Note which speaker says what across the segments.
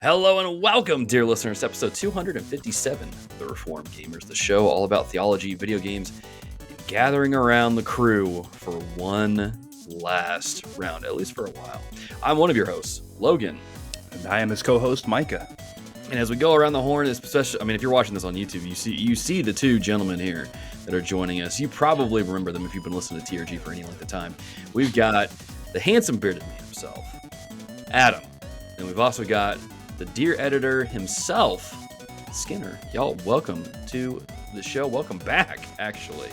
Speaker 1: Hello and welcome, dear listeners, to episode 257 of The Reformed Gamers, the show all about theology, video games, and gathering around the crew for one last round, at least for a while. I'm one of your hosts, Logan.
Speaker 2: And I am his co-host, Micah.
Speaker 1: And as we go around the horn, especially, if you're watching this on YouTube, you see the two gentlemen here that are joining us. You probably remember them if you've been listening to TRG for any length of time. We've got the handsome bearded man himself, Adam. And we've also got the dear editor himself, Skinner. Y'all, welcome to the show. Welcome back, actually.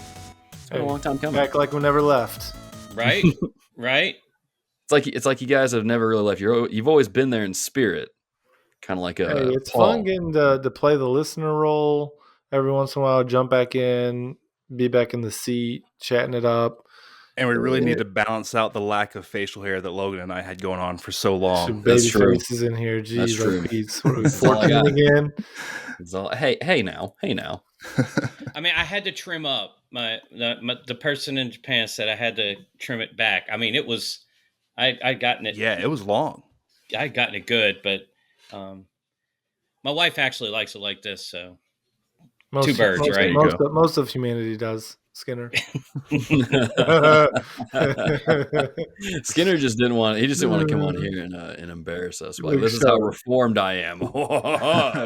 Speaker 1: It's been a long time coming.
Speaker 3: Back like we never left.
Speaker 4: Right? Right?
Speaker 1: It's like you guys have never really left. You've always been there in spirit. Kind of like a
Speaker 3: Hey, it's
Speaker 1: Paul.
Speaker 3: fun getting to play the listener role every once in a while, jump back in, be back in the seat, chatting it up.
Speaker 2: And we really need to balance out the lack of facial hair that Logan and I had going on for so long.
Speaker 3: Some
Speaker 1: That's
Speaker 3: baby
Speaker 1: true.
Speaker 3: faces in here. Jeez,
Speaker 1: That's true.
Speaker 3: What are we, 14 again?
Speaker 1: It's all, hey now.
Speaker 4: I mean, I had to trim up. The person in Japan said I had to trim it back. I mean, it was, I'd gotten it.
Speaker 2: Yeah, it was long.
Speaker 4: I'd gotten it good, but my wife actually likes it like this, so two birds, right?
Speaker 3: Most of humanity does, Skinner.
Speaker 1: Skinner just didn't want to come on here and embarrass us. Like, this is how reformed I am.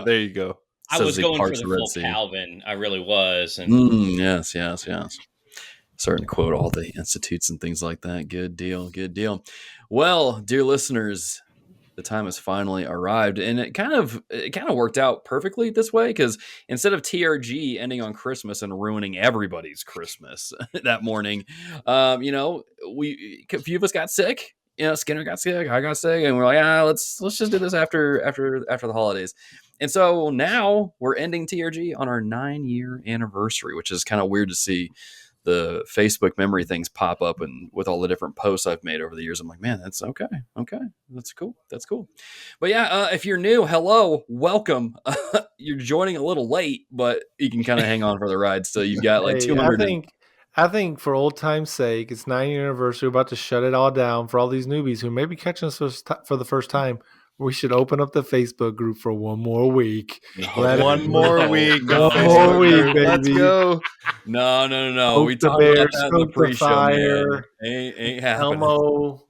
Speaker 2: There you go.
Speaker 4: I was going for the full Calvin. I really was. And
Speaker 1: yes. Starting to quote all the institutes and things like that. Good deal. Well, dear listeners, the time has finally arrived, and it kind of worked out perfectly this way, because instead of TRG ending on Christmas and ruining everybody's Christmas that morning, a few of us got sick. Skinner got sick, I got sick, and we're like, let's just do this after the holidays. And so now we're ending TRG on our 9-year anniversary, which is kind of weird to see the Facebook memory things pop up, and with all the different posts I've made over the years, I'm like, man, that's okay. That's cool. But yeah, if you're new, hello, welcome. You're joining a little late, but you can kind of hang on for the ride. So you've got like 200.
Speaker 3: I think for old time's sake, it's 9-year anniversary. We're about to shut it all down for all these newbies who may be catching us for the first time. We should open up the Facebook group for one more week.
Speaker 2: One more week,
Speaker 3: baby.
Speaker 2: Let's go.
Speaker 1: No. We talked about that in the pre-show, man. Ain't happening.
Speaker 3: Elmo,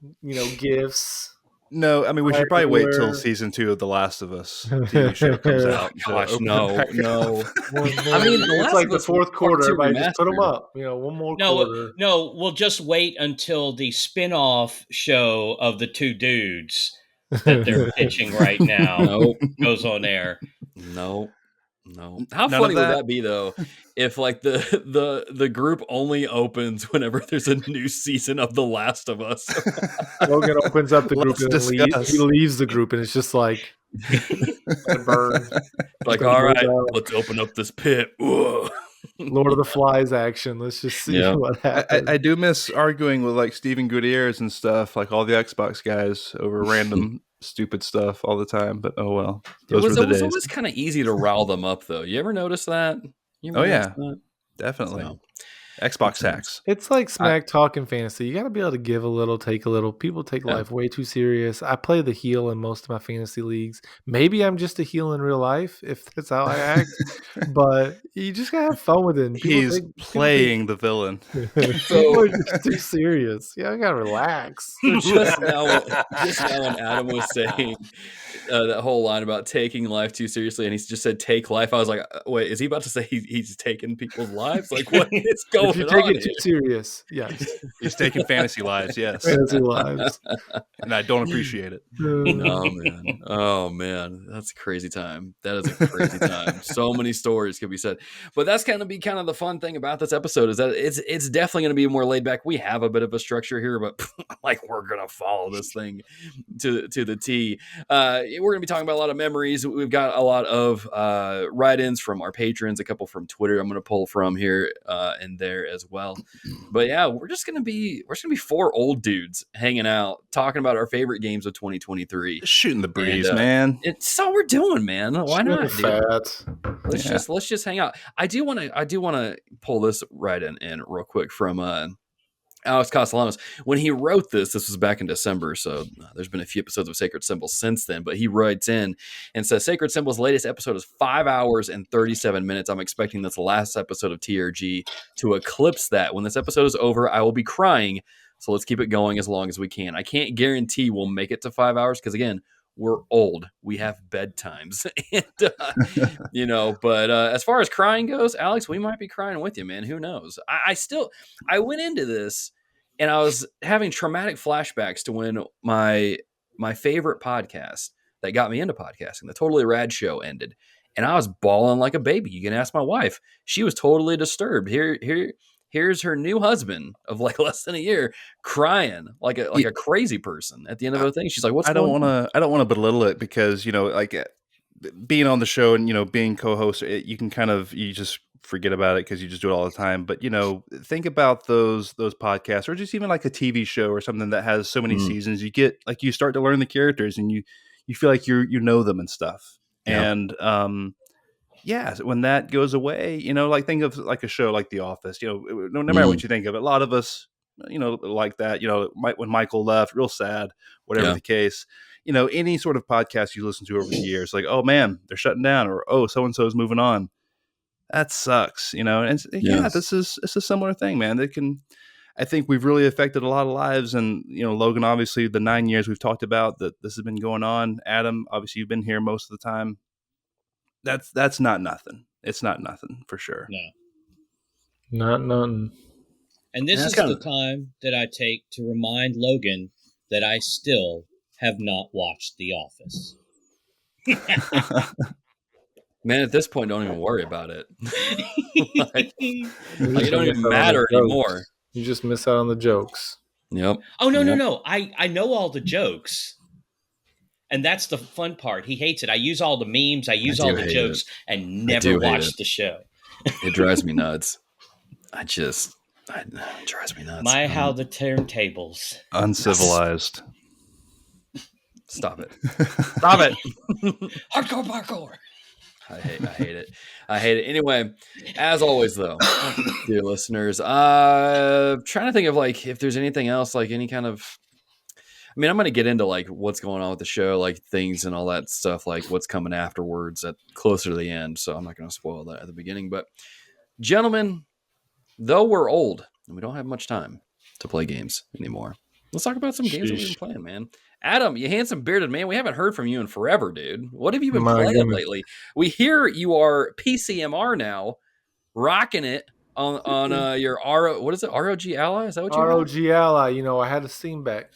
Speaker 3: gifts.
Speaker 2: No, I mean, we should probably wait till season 2 of The Last of Us TV show comes out.
Speaker 1: Gosh, no.
Speaker 3: I mean, it's like the fourth quarter. Everybody just put them up. One more quarter.
Speaker 4: No, we'll just wait until the spin-off show of the two dudes that they're pitching right now goes on air.
Speaker 1: No. How funny would that be, though, if like the group only opens whenever there's a new season of The Last of Us?
Speaker 3: Logan opens up the group and he leaves the group, and it's just like burn.
Speaker 1: Like, all right, let's open up this pit.
Speaker 3: Lord of the Flies action. Let's just see what happens.
Speaker 2: I do miss arguing with like Steven Gutierrez and stuff, like all the Xbox guys over random stupid stuff all the time. But oh well, those were the days. It was
Speaker 1: always kind of easy to rile them up, though. You ever notice that?
Speaker 2: Definitely. So, Xbox hacks.
Speaker 3: It's like smack talking fantasy. You got to be able to give a little, take a little. People take life way too serious. I play the heel in most of my fantasy leagues. Maybe I'm just a heel in real life, if that's how I act. But you just got to have fun with it.
Speaker 2: He's playing the villain.
Speaker 3: So just too serious. I got to relax.
Speaker 1: Just now when Adam was saying that whole line about taking life too seriously, and he just said take life, I was like, wait, is he about to say he's taking people's lives? Like, what is going on?
Speaker 3: If you take it too serious, yes.
Speaker 2: He's taking fantasy lives, yes.
Speaker 3: Fantasy lives.
Speaker 2: And I don't appreciate it.
Speaker 1: Oh man, that's a crazy time. That is a crazy time. So many stories could be said, but that's going to be kind of the fun thing about this episode, is that it's definitely going to be more laid back. We have a bit of a structure here, but like, we're going to follow this thing to the T. We're going to be talking about a lot of memories. We've got a lot of write-ins from our patrons, a couple from Twitter I'm going to pull from here and there as well. But yeah, we're going to be four old dudes hanging out, talking about our favorite games of 2023.
Speaker 2: Shooting the breeze, man.
Speaker 1: It's all we're doing, man. Why not? Let's just hang out. I do want to pull this right in real quick from Alex Castellanos, when he wrote this was back in December, so there's been a few episodes of Sacred Symbols since then, but he writes in and says, Sacred Symbols' latest episode is 5 hours and 37 minutes. I'm expecting this last episode of TRG to eclipse that. When this episode is over, I will be crying, so let's keep it going as long as we can. I can't guarantee we'll make it to 5 hours, because again, we're old. We have bedtimes. And, but as far as crying goes, Alex, we might be crying with you, man. Who knows? I went into this and I was having traumatic flashbacks to when my favorite podcast that got me into podcasting, the Totally Rad Show, ended. And I was bawling like a baby. You can ask my wife. She was totally disturbed. Here's her new husband of like less than a year crying like a crazy person at the end of the thing. She's like, "What's going on?"
Speaker 2: I don't want to belittle it, because being on the show and being co-host, you can you just forget about it because you just do it all the time. But think about those podcasts, or just even like a TV show or something that has so many seasons. You start to learn the characters, and you feel like you know them and stuff.
Speaker 1: Yeah.
Speaker 2: And yeah, when that goes away, think of like a show like The Office. No matter what you think of it, a lot of us, like that. When Michael left, real sad, whatever the case. Any sort of podcast you listen to over the years, like, oh man, they're shutting down, or oh, so and so is moving on. That sucks, And it's a similar thing, man. I think we've really affected a lot of lives, and Logan, obviously, the 9 years we've talked about that this has been going on. Adam, obviously, you've been here most of the time. That's not nothing. It's not nothing for sure.
Speaker 4: No,
Speaker 3: not nothing.
Speaker 4: And this is the time that I take to remind Logan that I still have not watched The Office.
Speaker 1: Man, at this point, don't even worry about it. It don't even matter anymore.
Speaker 3: You just miss out on the jokes.
Speaker 1: Yep.
Speaker 4: Oh, no. I know all the jokes. And that's the fun part. He hates it. I use all the memes. I use all the jokes and never watch the show.
Speaker 1: It drives me nuts. It drives me nuts.
Speaker 4: How the turntables.
Speaker 2: Uncivilized.
Speaker 1: Stop it.
Speaker 2: Stop it.
Speaker 4: Hardcore parkour.
Speaker 1: I hate it. I hate it. Anyway, as always, though, dear listeners, trying to think of like if there's anything else, like any kind of. I mean, I'm going to get into like what's going on with the show, like things and all that stuff, like what's coming afterwards at closer to the end. So I'm not going to spoil that at the beginning. But gentlemen, though we're old and we don't have much time to play games anymore, let's talk about some games that we've been playing, man. Adam, you handsome bearded man, we haven't heard from you in forever, dude. What have you been playing lately? We hear you are PCMR now, rocking it on your what is it? ROG Ally? Is that what you
Speaker 3: ROG Ally? I had a Steam Deck.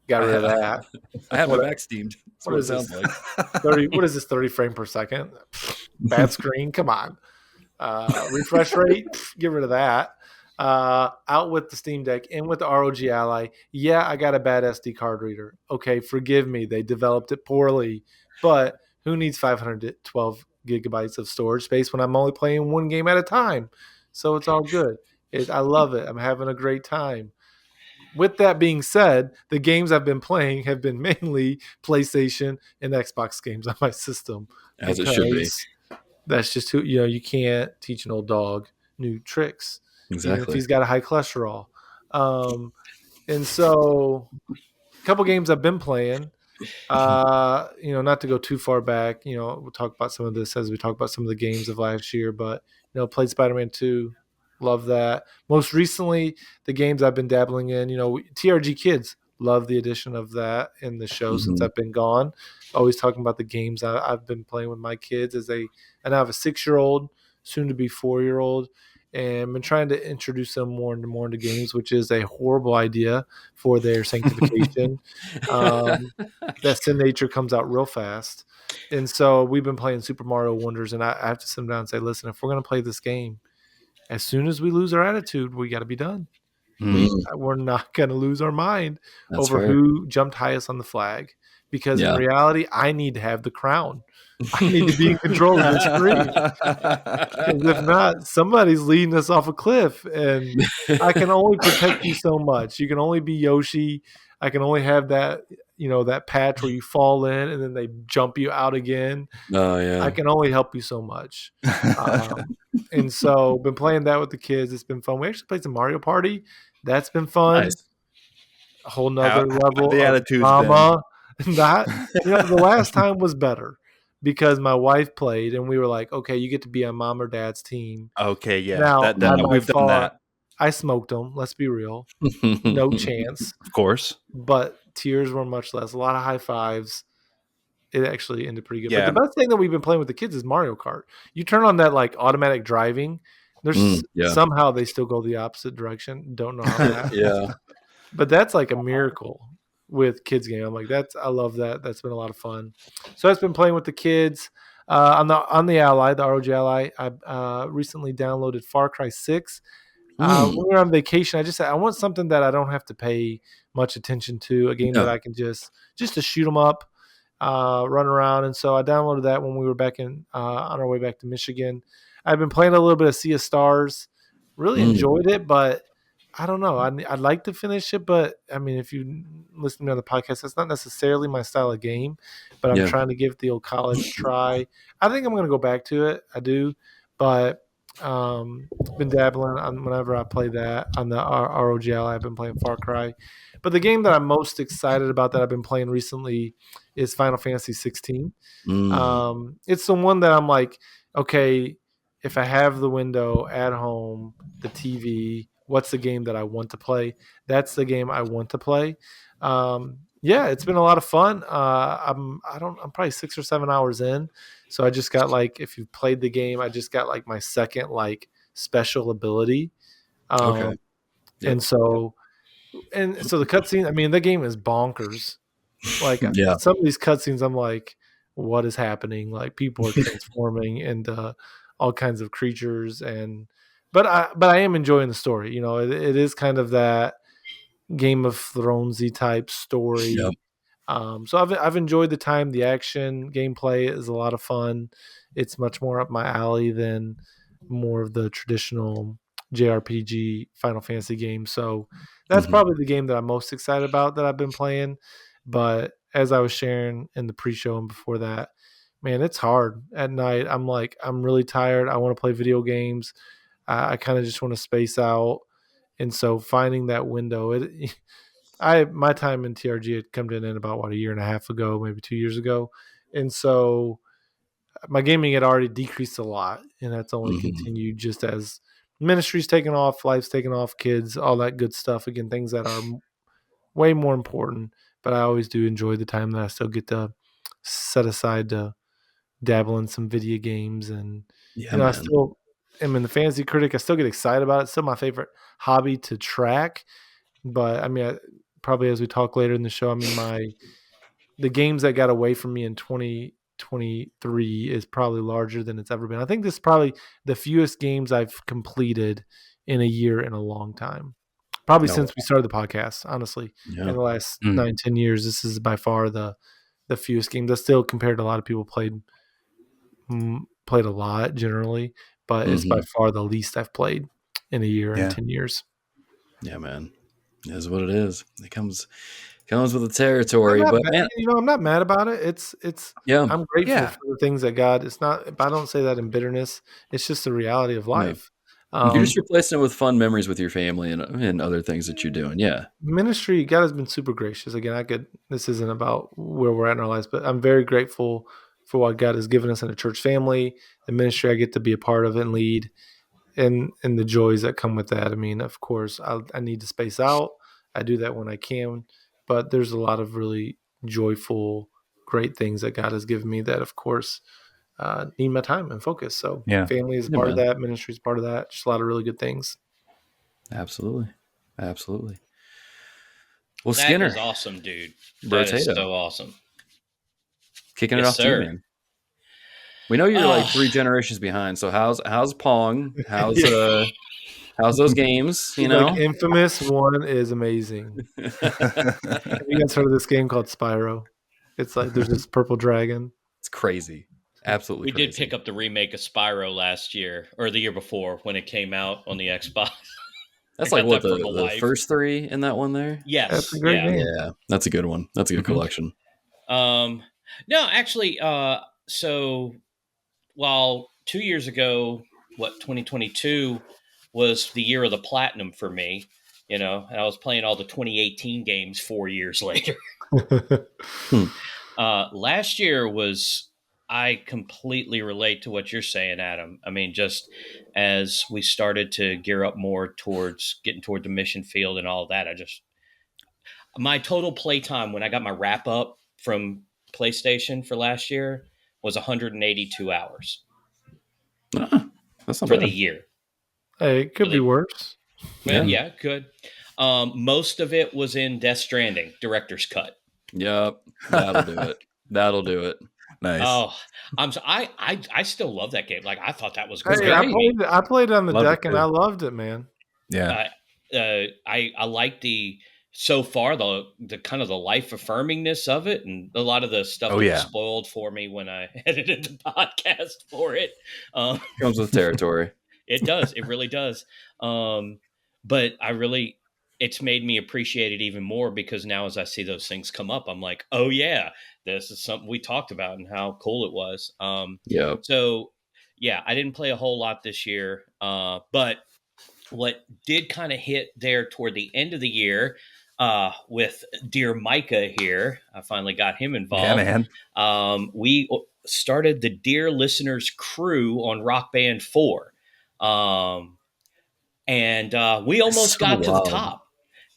Speaker 3: Got rid of that.
Speaker 1: I have my back steamed.
Speaker 3: What does it sound like? 30. What is this? 30 frames per second? Bad screen. Come on. Refresh rate. Get rid of that. Out with the Steam Deck, in with the ROG Ally. Yeah, I got a bad SD card reader. Okay, forgive me. They developed it poorly. But who needs 512 gigabytes of storage space when I'm only playing one game at a time? So it's all good. I love it. I'm having a great time. With that being said, the games I've been playing have been mainly PlayStation and Xbox games on my system.
Speaker 1: As it should be.
Speaker 3: That's just who, you can't teach an old dog new tricks.
Speaker 1: Exactly.
Speaker 3: Even if he's got a high cholesterol. And so a couple games I've been playing, not to go too far back, we'll talk about some of this as we talk about some of the games of last year, but, played Spider-Man 2. Love that. Most recently, the games I've been dabbling in, TRG Kids. Love the addition of that in the show since I've been gone. Always talking about the games I've been playing with my kids and I have a 6-year-old, soon to be 4-year-old. And I've been trying to introduce them more and more into games, which is a horrible idea for their sanctification. That sin nature comes out real fast. And so we've been playing Super Mario Wonders, and I have to sit them down and say, listen, if we're going to play this game, as soon as we lose our attitude, we got to be done. We're not going to lose our mind over who jumped highest on the flag. Because in reality, I need to have the crown. I need to be in control of the screen. Because if not, somebody's leading us off a cliff. And I can only protect you so much. You can only be Yoshi. I can only have that, that patch where you fall in and then they jump you out again.
Speaker 1: Oh, yeah.
Speaker 3: I can only help you so much. And so been playing that with the kids. It's been fun. We actually played some Mario Party. That's been fun.
Speaker 1: Nice.
Speaker 3: A whole nother
Speaker 2: How
Speaker 3: level
Speaker 2: the
Speaker 3: of
Speaker 2: attitude's
Speaker 3: drama. That the last time was better because my wife played and we were like, okay, you get to be on mom or dad's team.
Speaker 2: Okay, yeah.
Speaker 3: Now,
Speaker 2: We've done that.
Speaker 3: I smoked them. Let's be real. No chance.
Speaker 2: Of course.
Speaker 3: But tears were much less. A lot of high fives. It actually ended pretty good.
Speaker 2: Yeah.
Speaker 3: But the best thing that we've been playing with the kids is Mario Kart. You turn on that like automatic driving. There's somehow they still go the opposite direction. Don't know how that happens.
Speaker 1: Yeah.
Speaker 3: But that's like a miracle with kids game. I'm like, I love that. That's been a lot of fun. So I've been playing with the kids. On the Ally, the ROG Ally, I recently downloaded Far Cry 6. When we were on vacation, I just said I want something that I don't have to pay much attention to, a game that I can just to shoot them up, run around. And so I downloaded that when we were back on our way back to Michigan. I've been playing a little bit of Sea of Stars. Really enjoyed it, but I don't know. I'd like to finish it, but I mean, if you listen to me on the podcast, that's not necessarily my style of game, but I'm trying to give the old college try. I think I'm going to go back to it. I do, but been dabbling on whenever I play that on the ROGL. I've been playing Far Cry, but the game that I'm most excited about that I've been playing recently is Final Fantasy 16. It's the one that I'm like, okay, if I have the window at home, the TV, what's the game that I want to play? That's the game I want to play. Yeah, it's been a lot of fun. I'm probably 6 or 7 hours in. So I just got like, if you've played the game, I just got like my second like special ability.
Speaker 1: Okay. Yep.
Speaker 3: And so the cutscene, I mean, the game is bonkers. Like some of these cutscenes, I'm like, what is happening? Like people are transforming into all kinds of creatures, but I am enjoying the story. You know, it is kind of that Game of Thronesy type story.
Speaker 1: Yep.
Speaker 3: So I've enjoyed the time. The action gameplay is a lot of fun. It's much more up my alley than more of the traditional JRPG Final Fantasy games. So that's probably the game that I'm most excited about that I've been playing. But as I was sharing in the pre-show and before that, man, it's hard at night. I'm like, I'm really tired. I want to play video games. I kind of just want to space out. And so finding that window, my time in TRG had come to an end about a year and a half ago, maybe 2 years ago. And so my gaming had already decreased a lot, and that's only continued just as ministry's taken off, life's taken off, kids, all that good stuff. Again, things that are way more important, but I always do enjoy the time that I still get to set aside to dabble in some video games. And I still am in the fantasy critic. I still get excited about it. It's still my favorite hobby to track. But I mean, probably as we talk later in the show, I mean, the games that got away from me in 2023 is probably larger than it's ever been. I think this is probably the fewest games I've completed in a year in a long time. Probably since we started the podcast, honestly. In the last 9-10 years, this is by far the fewest games. That's still compared to a lot of people played a lot generally, but it's by far the least I've played in a year and 10 years.
Speaker 1: Yeah, man. It is what it is. It comes with the territory. But man,
Speaker 3: I'm not mad about it. It's I'm grateful for the things that God. It's not. I don't say that in bitterness. It's just the reality of life.
Speaker 1: You're just replacing it with fun memories with your family and other things that you're doing. Yeah.
Speaker 3: Ministry, God has been super gracious. Again, this isn't about where we're at in our lives, but I'm very grateful for what God has given us in a church family, the ministry I get to be a part of and lead, and the joys that come with that. I mean, of course, I need to space out. I do that when I can, but there's a lot of really joyful, great things that God has given me that, of course, need my time and focus. So family is part of that. Ministry is part of that. Just a lot of really good things.
Speaker 1: Absolutely. Well,
Speaker 4: that
Speaker 1: Skinner
Speaker 4: is awesome, dude. That is so awesome.
Speaker 1: Kicking it off to you, man. We know you're like 3 generations behind. So how's Pong? How's those games? You know,
Speaker 3: like Infamous 1 is amazing. Have you guys heard of this game called Spyro? It's like there's this purple dragon.
Speaker 1: It's crazy. Absolutely.
Speaker 4: We did pick up the remake of Spyro last year or the year before when it came out on the Xbox.
Speaker 1: That's like what the first 3 in that one there?
Speaker 4: Yes.
Speaker 3: That's a great game.
Speaker 1: Yeah, that's a good one. That's a good collection.
Speaker 4: No, actually, so while 2 years ago 2022 was the year of the platinum for me, and I was playing all the 2018 games 4 years later. Last year was, I completely relate to what you're saying, Adam. I mean, just as we started to gear up more towards getting toward the mission field and all that, my total playtime when I got my wrap up from PlayStation for last year was 182 hours.
Speaker 1: That's not
Speaker 4: for
Speaker 1: bad.
Speaker 4: the year.
Speaker 3: Hey, it could be worse.
Speaker 4: Yeah, it could. Most of it was in Death Stranding, director's cut.
Speaker 1: Yep, that'll do it. That'll do it.
Speaker 2: Nice.
Speaker 4: Oh, I still love that game. Like, I thought that was great.
Speaker 3: Hey, I played on the deck and I loved it, man.
Speaker 2: Yeah.
Speaker 4: I like so far the kind of the life affirmingness of it, and a lot of the stuff that was spoiled for me when I edited the podcast for it.
Speaker 1: Comes with territory.
Speaker 4: It does. It really does. But it's made me appreciate it even more, because now as I see those things come up, I'm like, oh yeah, this is something we talked about and how cool it was. So yeah, I didn't play a whole lot this year. But what did kind of hit there toward the end of the year, with dear Micah here, I finally got him involved.
Speaker 2: Yeah,
Speaker 4: man. We started the Dear Listeners crew on Rock Band 4. And we almost got to the top.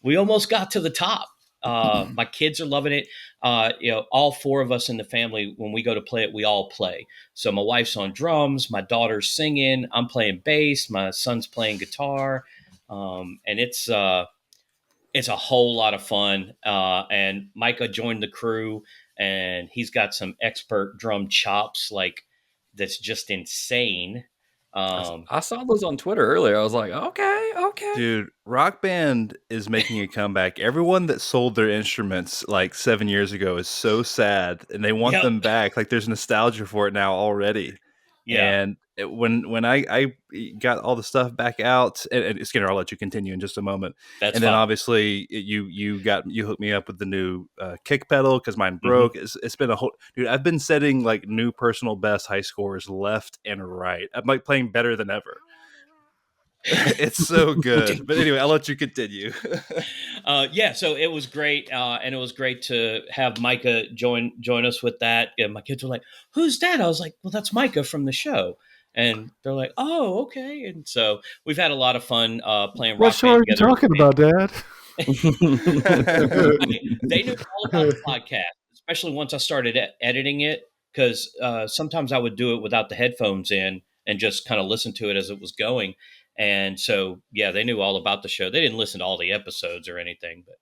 Speaker 4: We almost got to the top. My kids are loving it. All four of us in the family, when we go to play it, we all play. So my wife's on drums, my daughter's singing, I'm playing bass, my son's playing guitar. And it's a whole lot of fun. And Micah joined the crew, and he's got some expert drum chops, like, that's just insane.
Speaker 1: I saw those on Twitter earlier. I was like, okay.
Speaker 2: Dude, Rock Band is making a comeback. Everyone that sold their instruments like 7 years ago is so sad, and they want them back. Like, there's nostalgia for it now already.
Speaker 4: Yeah.
Speaker 2: And when I got all the stuff back out, and Skinner, I'll let you continue in just a moment.
Speaker 4: That's
Speaker 2: and then obviously you hooked me up with the new kick pedal, because mine broke. Mm-hmm. It's been a whole, dude. I've been setting like new personal best high scores left and right. I'm like playing better than ever. It's so good. But anyway, I'll let you continue.
Speaker 4: So it was great, and it was great to have Micah join us with that. And my kids were like, "Who's that?" I was like, "Well, that's Micah from the show." And they're like, "Oh, okay." And so we've had a lot of fun playing
Speaker 3: What
Speaker 4: Rock
Speaker 3: show
Speaker 4: Band
Speaker 3: are you
Speaker 4: together.
Speaker 3: talking about, Dad?
Speaker 4: They knew all about the podcast, especially once I started editing it, because sometimes I would do it without the headphones in and just kind of listen to it as it was going. And so, yeah, they knew all about the show. They didn't listen to all the episodes or anything, but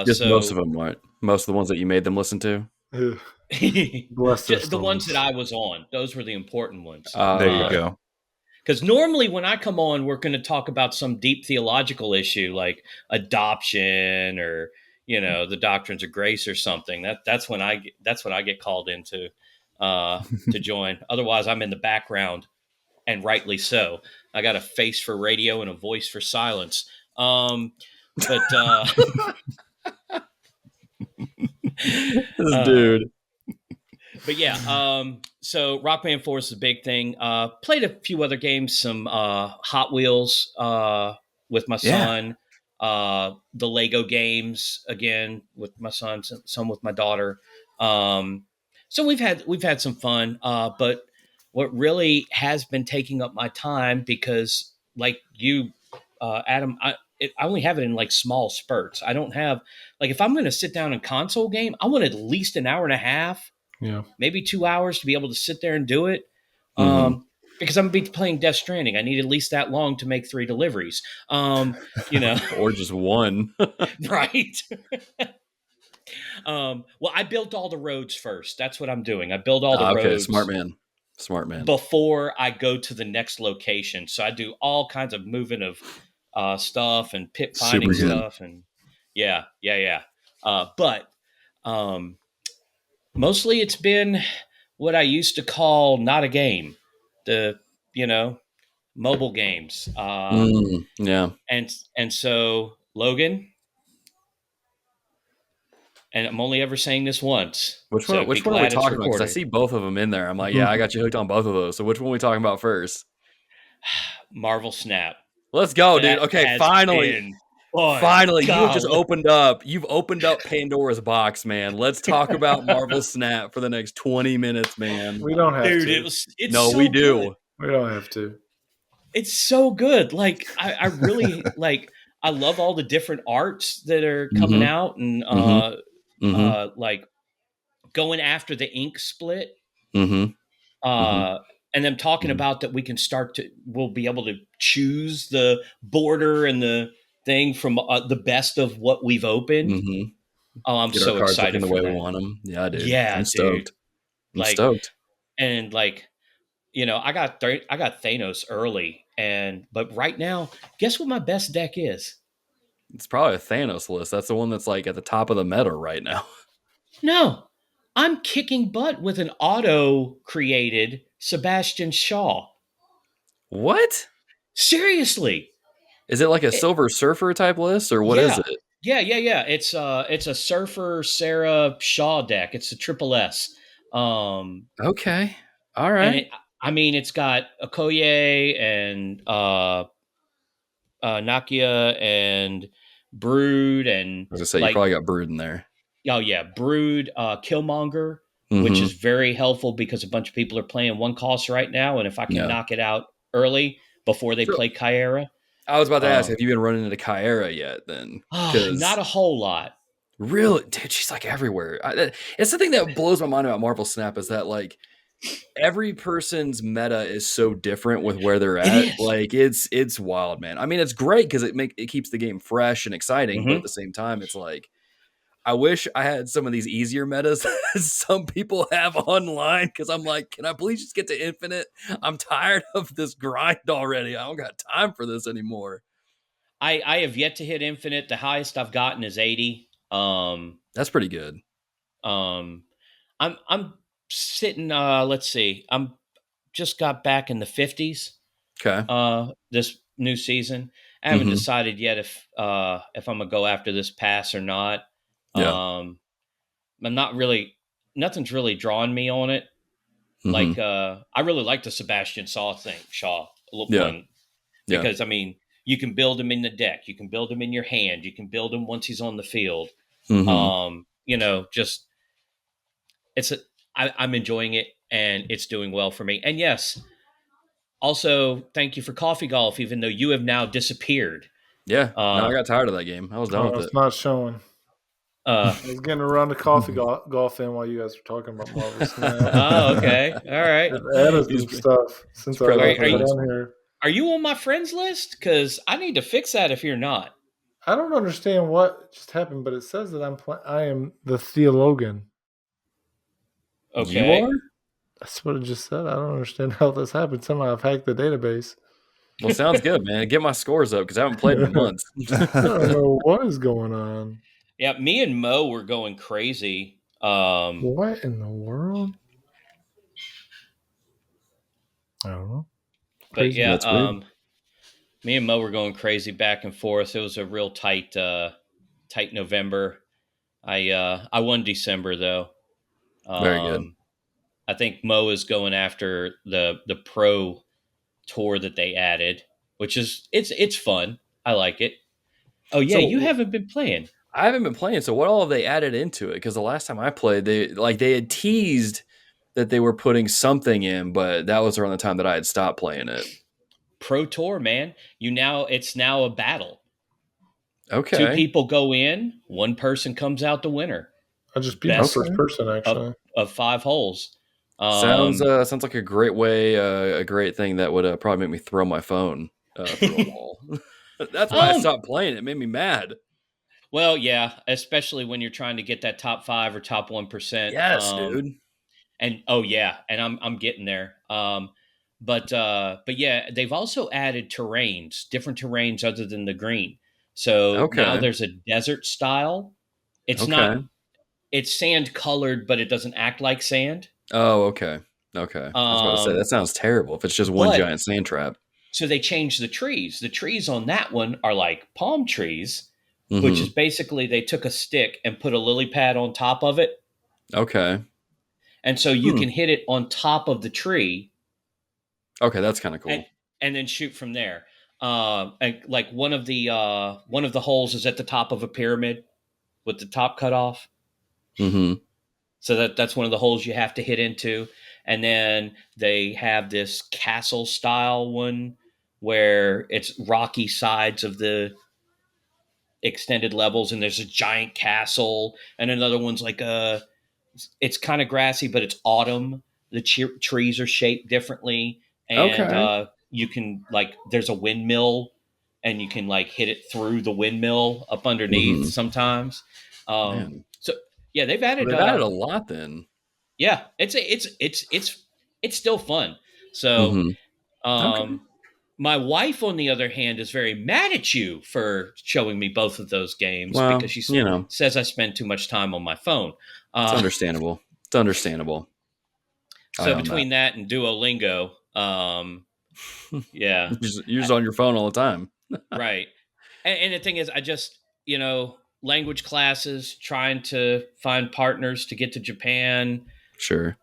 Speaker 1: just most of them weren't. Most of the ones that you made them listen to.
Speaker 3: Bless
Speaker 4: the ones that I was on. Those were the important ones.
Speaker 2: There you go.
Speaker 4: Because normally when I come on, we're going to talk about some deep theological issue like adoption or, the doctrines of grace or something. That's when I get called into to join. Otherwise, I'm in the background. And rightly so. I got a face for radio and a voice for silence. This
Speaker 1: dude.
Speaker 4: But yeah, so Rock Band 4 is a big thing. Played a few other games, some Hot Wheels with my son. The Lego games again with my son, some with my daughter. So we've had some fun, but what really has been taking up my time, because like you, Adam, I only have it in like small spurts. I don't have, like, if I'm going to sit down and console game, I want at least an hour and a half, maybe 2 hours to be able to sit there and do it. Because I'm going to be playing Death Stranding. I need at least that long to make 3 deliveries.
Speaker 1: Or just one.
Speaker 4: Right. Well, I built all the roads first. That's what I'm doing. I build all the roads.
Speaker 1: Smart man.
Speaker 4: Before I go to the next location. So I do all kinds of moving of stuff and pit finding stuff. And yeah. But mostly it's been what I used to call not a game. The, mobile games.
Speaker 1: Yeah.
Speaker 4: And so Logan, and I'm only ever saying this once.
Speaker 1: Which
Speaker 4: So
Speaker 1: one?
Speaker 4: be
Speaker 1: Which one are we
Speaker 4: glad it's
Speaker 1: talking about? Because I
Speaker 4: recorded.
Speaker 1: see both of them in there. I'm like, yeah, I got you hooked on both of those. So which one are we talking about first?
Speaker 4: Marvel Snap.
Speaker 1: Let's go, dude.
Speaker 4: That
Speaker 1: Okay,
Speaker 4: has
Speaker 1: finally.
Speaker 4: been fun.
Speaker 1: Finally, you have just
Speaker 4: Golly.
Speaker 1: opened up. You've opened up Pandora's box, man. Let's talk about Marvel Snap for the next 20 minutes, man.
Speaker 3: We don't have
Speaker 4: Dude,
Speaker 3: to.
Speaker 4: it's
Speaker 1: No,
Speaker 4: so
Speaker 1: we
Speaker 4: good.
Speaker 1: do.
Speaker 3: We don't have to.
Speaker 4: It's so good. Like I really like. I love all the different arts that are coming
Speaker 1: Mm-hmm.
Speaker 4: out, and
Speaker 1: Mm-hmm.
Speaker 4: like going after the ink split.
Speaker 1: Mm-hmm. Mm-hmm.
Speaker 4: And them talking
Speaker 1: Mm-hmm.
Speaker 4: about that we'll be able to choose the border and the thing from the best of what we've opened.
Speaker 1: Mm-hmm.
Speaker 4: Oh, I'm
Speaker 1: Get our
Speaker 4: so
Speaker 1: cards looking
Speaker 4: excited
Speaker 1: the
Speaker 4: for
Speaker 1: way we
Speaker 4: that.
Speaker 1: want them. Yeah, dude.
Speaker 4: Yeah,
Speaker 1: I'm
Speaker 4: dude.
Speaker 1: stoked. I'm
Speaker 4: Like,
Speaker 1: stoked.
Speaker 4: and like, I got Thanos early, but right now, guess what my best deck is?
Speaker 1: It's probably a Thanos list. That's the one that's like at the top of the meta right now.
Speaker 4: No, I'm kicking butt with an auto created Sebastian Shaw.
Speaker 1: What?
Speaker 4: Seriously.
Speaker 1: Is it like a
Speaker 4: It-
Speaker 1: Silver Surfer type list, or what is
Speaker 4: yeah.
Speaker 1: it?
Speaker 4: Yeah. It's a Surfer Sarah Shaw deck. It's a triple S.
Speaker 1: Okay. All
Speaker 4: And
Speaker 1: right.
Speaker 4: I mean, it's got Okoye and Nakia and Brood and
Speaker 1: I was gonna say you
Speaker 4: like,
Speaker 1: probably got Brood in there.
Speaker 4: oh yeah, Brood, Killmonger, which
Speaker 1: Mm-hmm.
Speaker 4: is very helpful because a bunch of people are playing one cost right now, and if I can
Speaker 1: Yeah.
Speaker 4: knock it out early before they
Speaker 1: So
Speaker 4: play Kyera,
Speaker 1: I was about to ask, have you been running into Kyera yet? Then,
Speaker 4: not
Speaker 1: because
Speaker 4: a whole lot.
Speaker 1: really, dude, she's like everywhere. It's the thing that blows my mind about Marvel Snap is that like every person's meta is so different with where they're
Speaker 4: It
Speaker 1: at.
Speaker 4: is.
Speaker 1: Like it's wild, man. I mean, it's great because it keeps the game fresh and exciting, but at
Speaker 4: Mm-hmm.
Speaker 1: the same time, it's like I wish I had some of these easier metas some people have online because I'm like, can I please just get to infinite? I'm tired of this grind already. I don't got time for this anymore.
Speaker 4: I have yet to hit infinite. The highest I've gotten is 80.
Speaker 1: That's pretty good.
Speaker 4: I'm sitting. Let's see. I'm just got back in the 50s.
Speaker 1: Okay.
Speaker 4: This new season. I haven't
Speaker 1: Mm-hmm.
Speaker 4: decided yet if I'm gonna go after this pass or not.
Speaker 1: Yeah.
Speaker 4: I'm not really. Nothing's really drawn me on it.
Speaker 1: Mm-hmm.
Speaker 4: Like I really like the Sebastian Shaw
Speaker 1: Yeah.
Speaker 4: one
Speaker 1: Yeah.
Speaker 4: because I mean you can build him in the deck, you can build him in your hand, you can build him once he's on the field.
Speaker 1: Mm-hmm.
Speaker 4: Just I'm enjoying it and it's doing well for me. And yes, also thank you for Coffee Golf, even though you have now disappeared.
Speaker 1: Yeah. No, I got tired of that game. I was done with it.
Speaker 3: It's not showing.
Speaker 4: Uh,
Speaker 3: I was getting around to coffee golf in while you guys were talking about Marvel Snap.
Speaker 4: oh, okay, all right.
Speaker 3: I've added some stuff since I
Speaker 1: probably
Speaker 3: left
Speaker 4: are you-
Speaker 3: down here.
Speaker 4: Are you on my friends list? Because I need to fix that if you're not.
Speaker 3: I don't understand what just happened, but it says that I am the theologian.
Speaker 4: Okay.
Speaker 1: You are?
Speaker 3: That's what it just said. I don't understand how this happened. Somehow I've hacked the database.
Speaker 1: Well, sounds good, man. Get my scores up because I haven't played in months.
Speaker 3: I don't know what is going on.
Speaker 4: Yeah, me and Mo were going crazy.
Speaker 3: What in the world? I don't know.
Speaker 4: But
Speaker 3: Crazy.
Speaker 4: yeah,
Speaker 1: That's weird.
Speaker 4: me and Mo were going crazy back and forth. It was a real tight November. I won December though.
Speaker 1: Very good.
Speaker 4: I think Mo is going after the pro tour that they added, which is it's fun. I like it. Oh yeah,
Speaker 1: So-
Speaker 4: you haven't been playing.
Speaker 1: I haven't been playing, so what all have they added into it? Because the last time I played, they had teased that they were putting something in, but that was around the time that I had stopped playing it.
Speaker 4: Pro tour, man. It's now a battle.
Speaker 1: Okay.
Speaker 4: Two people go in, one person comes out the winner
Speaker 3: I just beat my
Speaker 4: Best
Speaker 3: first person, actually.
Speaker 4: of 5 holes.
Speaker 1: Sounds like a great way, a great thing that would probably make me throw my phone through a wall. That's why I stopped playing. It made me mad.
Speaker 4: Well, yeah, especially when you're trying to get that top 5 or top 1%.
Speaker 1: Yes, dude.
Speaker 4: And I'm getting there. But yeah, they've also added different terrains other than the green. So now there's a desert style. It's not. It's sand colored, but it doesn't act like sand.
Speaker 1: Oh, okay. Okay. I was about to say that sounds terrible if it's just one giant sand trap.
Speaker 4: So they changed the trees. The trees on that one are like palm trees, which is basically they took a stick and put a lily pad on top of it.
Speaker 1: Okay.
Speaker 4: And so you can hit it on top of the tree.
Speaker 1: Okay, that's kind of cool.
Speaker 4: And then shoot from there. And like one of the holes is at the top of a pyramid with the top cut off.
Speaker 1: Mm-hmm.
Speaker 4: So that's one of the holes you have to hit into. And then they have this castle style one where it's rocky sides of the extended levels, and there's a giant castle, and another one's like it's kind of grassy, but it's autumn. The trees are shaped differently, and you can like there's a windmill, and you can like hit it through the windmill up underneath sometimes. So yeah, they've added
Speaker 1: a lot then.
Speaker 4: Yeah, it's still fun. So my wife, on the other hand, is very mad at you for showing me both of those games because she says I spend too much time on my phone.
Speaker 1: It's understandable. It's understandable.
Speaker 4: So between that and Duolingo, yeah.
Speaker 1: You're just on your phone all the time.
Speaker 4: Right. And the thing is, I just, language classes, trying to find partners to get to Japan.
Speaker 1: Sure.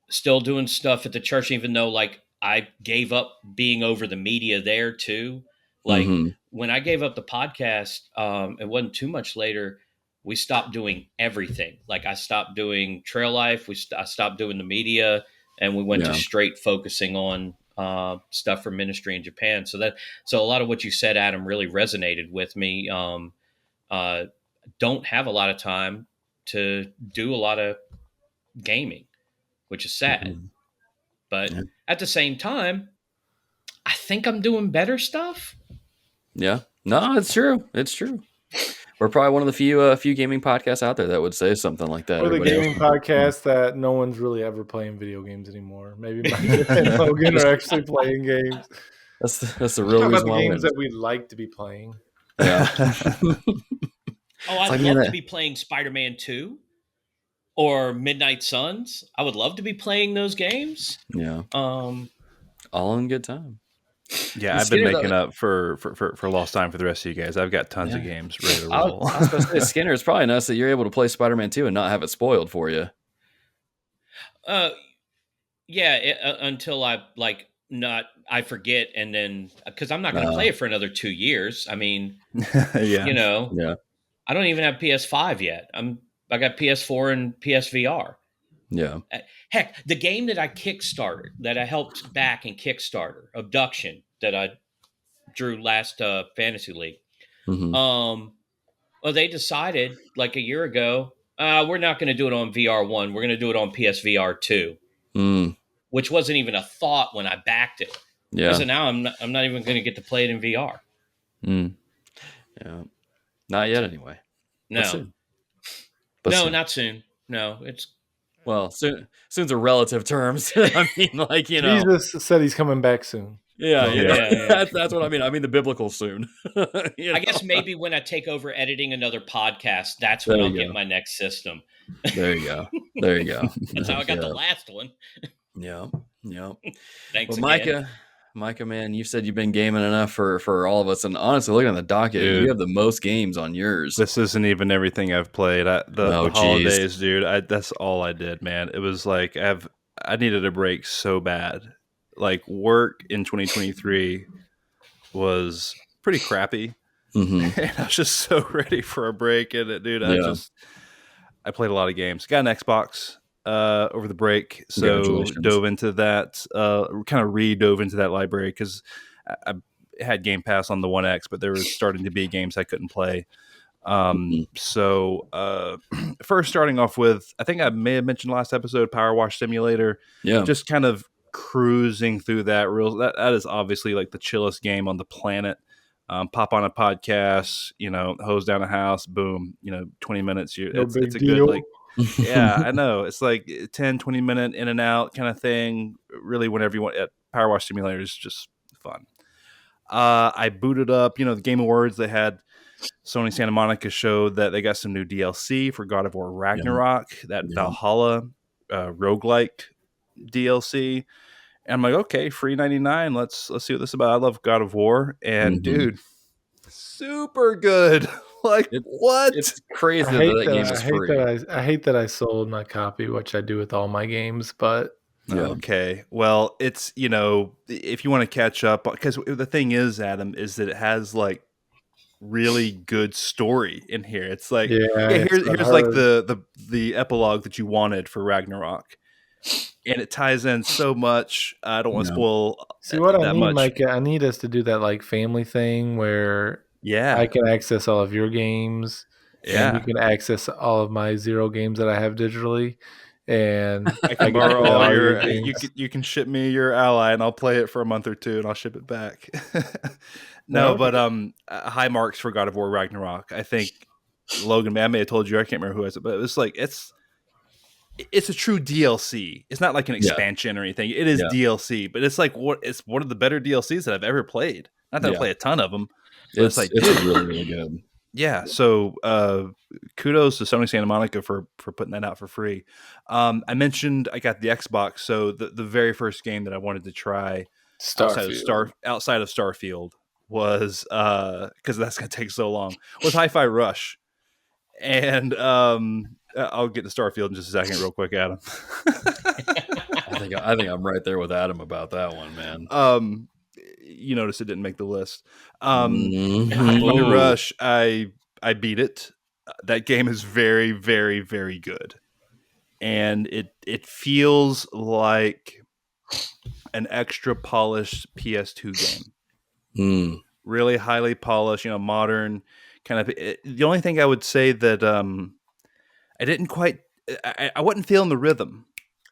Speaker 4: Still doing stuff at the church, even though like I gave up being over the media there too. Like when I gave up the podcast, it wasn't too much later. We stopped doing everything. Like I stopped doing Trail Life. I stopped doing the media, and we went to straight focusing on stuff for ministry in Japan. So a lot of what you said, Adam, really resonated with me. Don't have a lot of time to do a lot of gaming, which is sad. But at the same time, I think I'm doing better stuff.
Speaker 1: Yeah. No, it's true. It's true. We're probably one of the few gaming podcasts out there that would say something like that.
Speaker 3: Or the gaming podcast that no one's really ever playing video games anymore. Maybe Micah and Logan are actually playing games.
Speaker 1: That's the real reason
Speaker 3: why. Games that we'd like to be playing.
Speaker 1: Yeah.
Speaker 4: I'd love to be playing Spider-Man 2 or Midnight Suns. I would love to be playing those games.
Speaker 1: Yeah. All in good time.
Speaker 2: Yeah, I've been making up for lost time for the rest of you guys. I've got tons of games ready to roll.
Speaker 1: I was going to say, Skinner, it's probably nice that you're able to play Spider-Man 2 and not have it spoiled for you.
Speaker 4: Until I forget, and then because I'm not going to play it for another 2 years. I mean, I don't even have PS5 yet. I got PS4 and PSVR.
Speaker 1: Yeah.
Speaker 4: Heck, the game that I kickstarted, that I helped back in Kickstarter, Abduction, that I drew last Fantasy League. Well, they decided like a year ago, we're not going to do it on VR1. We're going to do it on PSVR 2, which wasn't even a thought when I backed it.
Speaker 1: Yeah.
Speaker 4: So now I'm not even going to get to play it in VR.
Speaker 1: Yeah. Not yet, anyway.
Speaker 4: No.
Speaker 1: Soon.
Speaker 4: Not soon. No, it's.
Speaker 1: Well, soon's a relative terms. I mean, like,
Speaker 3: Jesus said he's coming back soon.
Speaker 1: Yeah. That's what I mean. I mean the biblical soon.
Speaker 4: I guess maybe when I take over editing another podcast, that's when I'll get my next system.
Speaker 1: There you go.
Speaker 4: That's how I got the last one.
Speaker 1: Yeah.
Speaker 4: Thanks,
Speaker 1: Micah, man, you said you've been gaming enough for all of us, and honestly, looking at the docket, dude, you have the most games on yours.
Speaker 2: This isn't even everything I've played. The holidays, dude. That's all I did, man. It was like I needed a break so bad. Like work in 2023 was pretty crappy, and I was just so ready for a break. And dude, I played a lot of games. Got an Xbox over the break, so dove into that. Kind of re-dove into that library because I had Game Pass on the One X, but there was starting to be games I couldn't play. So first starting off with, I think I may have mentioned last episode, Power Wash Simulator.
Speaker 1: Yeah,
Speaker 2: just kind of cruising through that. That is obviously like the chillest game on the planet. Pop on a podcast, hose down a house, boom, 20 minutes. It's a good, like, yeah, I know. It's like 10, 20 minute in and out kind of thing. Really, whenever you want. Power Wash Simulator is just fun. I booted up, the Game Awards. They had Sony Santa Monica showed that they got some new DLC for God of War Ragnarok, that Valhalla roguelike DLC. And I'm like, okay, free 99. Let's see what this is about. I love God of War, and dude, super good. Like, what?
Speaker 1: It's crazy
Speaker 3: I hate
Speaker 1: that game is free.
Speaker 3: I hate that I sold my copy, which I do with all my games. But
Speaker 1: Yeah.
Speaker 2: Okay. Well, it's, if you want to catch up, because the thing is, Adam, is that it has like really good story in here. It's like,
Speaker 3: yeah,
Speaker 2: here's like the epilogue that you wanted for Ragnarok, and it ties in so much. I don't want to
Speaker 1: Yeah.
Speaker 2: spoil
Speaker 3: See what I
Speaker 2: that
Speaker 3: need,
Speaker 2: much.
Speaker 3: Micah. I need us to do that like family thing where
Speaker 2: Yeah.
Speaker 3: I can access all of your games, and you
Speaker 2: Yeah.
Speaker 3: can access all of my Zero games that I have digitally, and
Speaker 2: I can
Speaker 3: get to
Speaker 2: borrow
Speaker 3: play
Speaker 2: all
Speaker 3: your
Speaker 2: your.
Speaker 3: games.
Speaker 2: You can ship me your ally, and I'll play it for a month or two, and I'll ship it back. No,
Speaker 3: Okay.
Speaker 2: but high marks for God of War Ragnarok. I think Logan. I may have told you. I can't remember who has it, but it's like it's a true DLC. It's not like an expansion or anything. It is DLC, but it's like it's one of the better DLCs that I've ever played. Not that I play a ton of them, but it's like,
Speaker 1: it's really, really good.
Speaker 2: Yeah, so kudos to Sony Santa Monica for putting that out for free. I mentioned I got the Xbox, so the very first game that I wanted to try outside of Starfield was because that's gonna take so long, was Hi-Fi Rush, and I'll get to Starfield in just a second, real quick, Adam.
Speaker 1: I think I'm right there with Adam about that one, man.
Speaker 2: You notice it didn't make the list.
Speaker 1: Mhm.
Speaker 2: Hi-Fi Rush, I beat it. That game is very, very, very good, and it feels like an extra polished PS2 game. Really highly polished, modern kind of. The only thing I would say that I didn't quite, I wasn't feeling the rhythm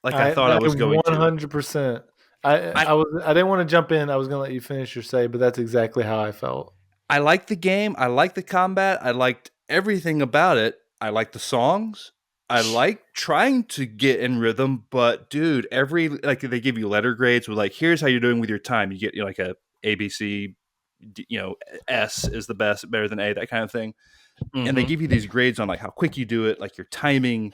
Speaker 2: like I thought I was going to.
Speaker 3: 100%. I didn't want to jump in. I was going to let you finish your say, but that's exactly how I felt.
Speaker 2: I liked the game. I liked the combat. I liked everything about it. I liked the songs. I like trying to get in rhythm, but dude, they give you letter grades with like, here's how you're doing with your time. You get like a ABC, S is the best, better than A, that kind of thing. Mm-hmm. And they give you these grades on like how quick you do it, like your timing,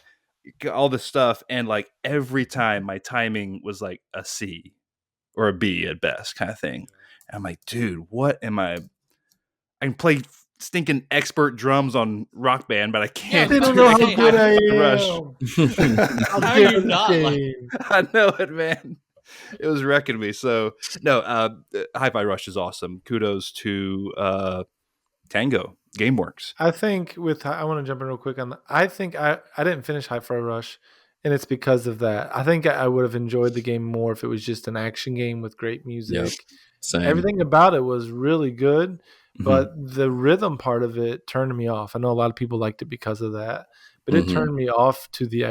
Speaker 2: all this stuff. And like every time my timing was like a C or a B at best kind of thing. And I'm like, dude, what am I can play stinking expert drums on Rock Band, but I can't.
Speaker 3: They don't know how good I am.
Speaker 2: Rush.
Speaker 4: How are you not like?
Speaker 2: I know it, man. It was wrecking me. So no, Hi-Fi Rush is awesome. Kudos to Tango GameWorks.
Speaker 3: I think I want to jump in real quick on that. I think I didn't finish Hi-Fi Rush, and it's because of that. I think I would have enjoyed the game more if it was just an action game with great music.
Speaker 1: Yep. Same.
Speaker 3: Everything about it was really good. But the rhythm part of it turned me off. I know a lot of people liked it because of that, but it turned me off to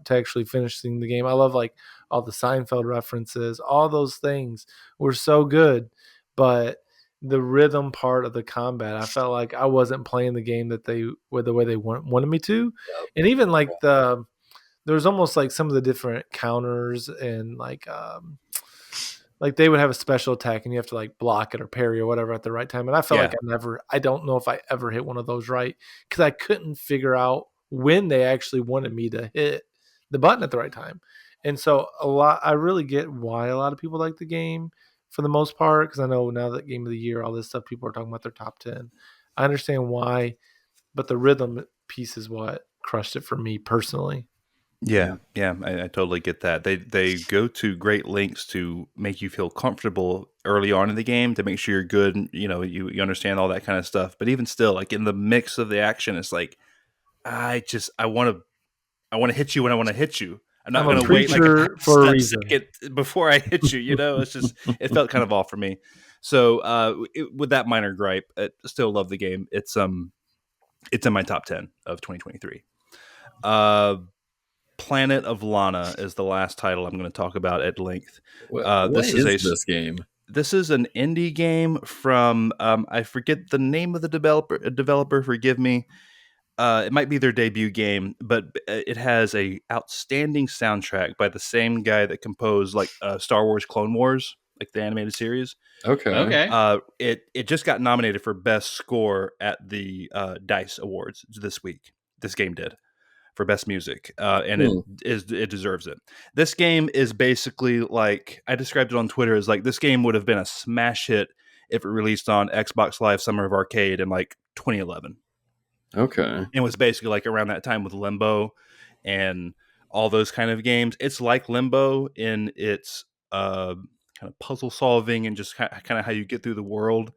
Speaker 3: actually finishing the game. I love like all the Seinfeld references, all those things were so good, but the rhythm part of the combat, I felt like I wasn't playing the game that the way they wanted me to, and even like there was almost like some of the different counters and like they would have a special attack and you have to like block it or parry or whatever at the right time. And I felt like I don't know if I ever hit one of those right because I couldn't figure out when they actually wanted me to hit the button at the right time. And so I really get why a lot of people like the game for the most part, because I know now that Game of the Year, all this stuff, people are talking about their top 10. I understand why, but the rhythm piece is what crushed it for me personally.
Speaker 2: Yeah, I totally get that. They go to great lengths to make you feel comfortable early on in the game to make sure you're good. And, you understand all that kind of stuff. But even still, like in the mix of the action, it's like I want to hit you when I want to hit you. I'm not going to wait like a second before I hit you. It's just it felt kind of off for me. So with that minor gripe, I still love the game. It's in my top 10 of 2023. Planet of Lana is the last title I'm going to talk about at length.
Speaker 1: What is this game?
Speaker 2: This is an indie game from I forget the name of the developer. Forgive me. It might be their debut game, but it has a outstanding soundtrack by the same guy that composed like Star Wars Clone Wars, like the animated series.
Speaker 4: Okay.
Speaker 2: It just got nominated for best score at the DICE Awards this week. This game did. For best music, and it deserves it. This game is basically like I described it on Twitter as like this game would have been a smash hit if it released on Xbox Live Summer of Arcade in like 2011.
Speaker 1: Okay.
Speaker 2: and was basically like around that time with Limbo and all those kind of games. It's like Limbo in its kind of puzzle solving and just kind of how you get through the world.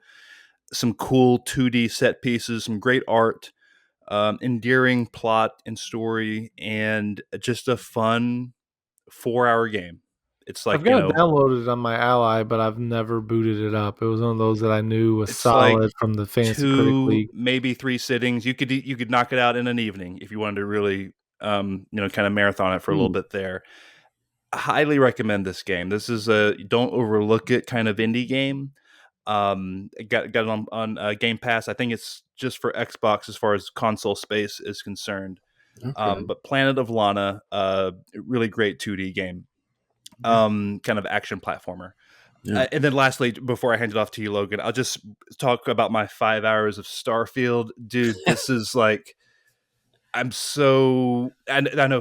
Speaker 2: Some cool 2D set pieces, some great art, endearing plot and story, and just a fun 4-hour game. It's
Speaker 3: I've
Speaker 2: like,
Speaker 3: got it downloaded on my Ally, but I've never booted it up. It was one of those that I knew was
Speaker 2: it's like
Speaker 3: solid from the Fantasy Critic
Speaker 2: 2,
Speaker 3: League.
Speaker 2: maybe 3 sittings. You could knock it out in an evening if you wanted to really, kind of marathon it for a little bit there. I highly recommend this game. This is a don't overlook it kind of indie game. Got it on Game Pass. I think it's just for Xbox as far as console space is concerned.
Speaker 1: Okay.
Speaker 2: But Planet of Lana, really great 2D game, kind of action platformer.
Speaker 1: Yeah.
Speaker 2: And then lastly, before I hand it off to you, Logan, I'll just talk about my 5 hours of Starfield. Dude, this is like, I know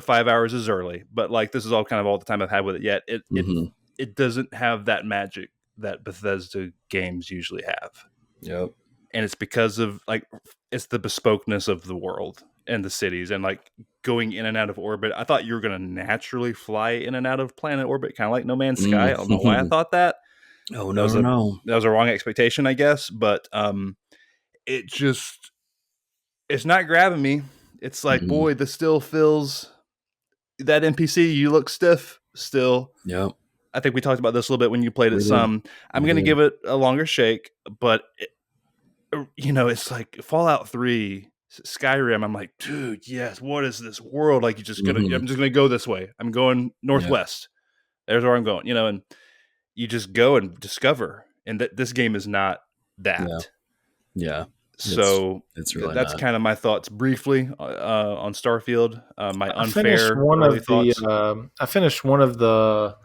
Speaker 2: 5 hours is early, but like this is all the time I've had with it yet. It doesn't have that magic that Bethesda games usually have.
Speaker 1: Yep.
Speaker 2: And it's because of it's the bespokeness of the world and the cities and like going in and out of orbit. I thought you were going to naturally fly in and out of planet orbit, kind of like No Man's Sky. I don't know why I thought that.
Speaker 1: Oh, no.
Speaker 2: That was a wrong expectation, I guess. But it's not grabbing me. It's like, boy, this still feels that NPC. You look stiff still.
Speaker 1: Yep.
Speaker 2: I think we talked about this a little bit when you played it some. I'm going to give it a longer shake, but it's like Fallout 3, Skyrim. I'm like, dude, yes. What is this world? Like, I'm just gonna go this way. I'm going northwest. Yeah. There's where I'm going. And you just go and discover. And this game is not that.
Speaker 1: Yeah.
Speaker 2: So
Speaker 1: it's really
Speaker 2: that's kind of my thoughts briefly on Starfield. My
Speaker 3: I
Speaker 2: unfair early thoughts.
Speaker 3: I finished one of the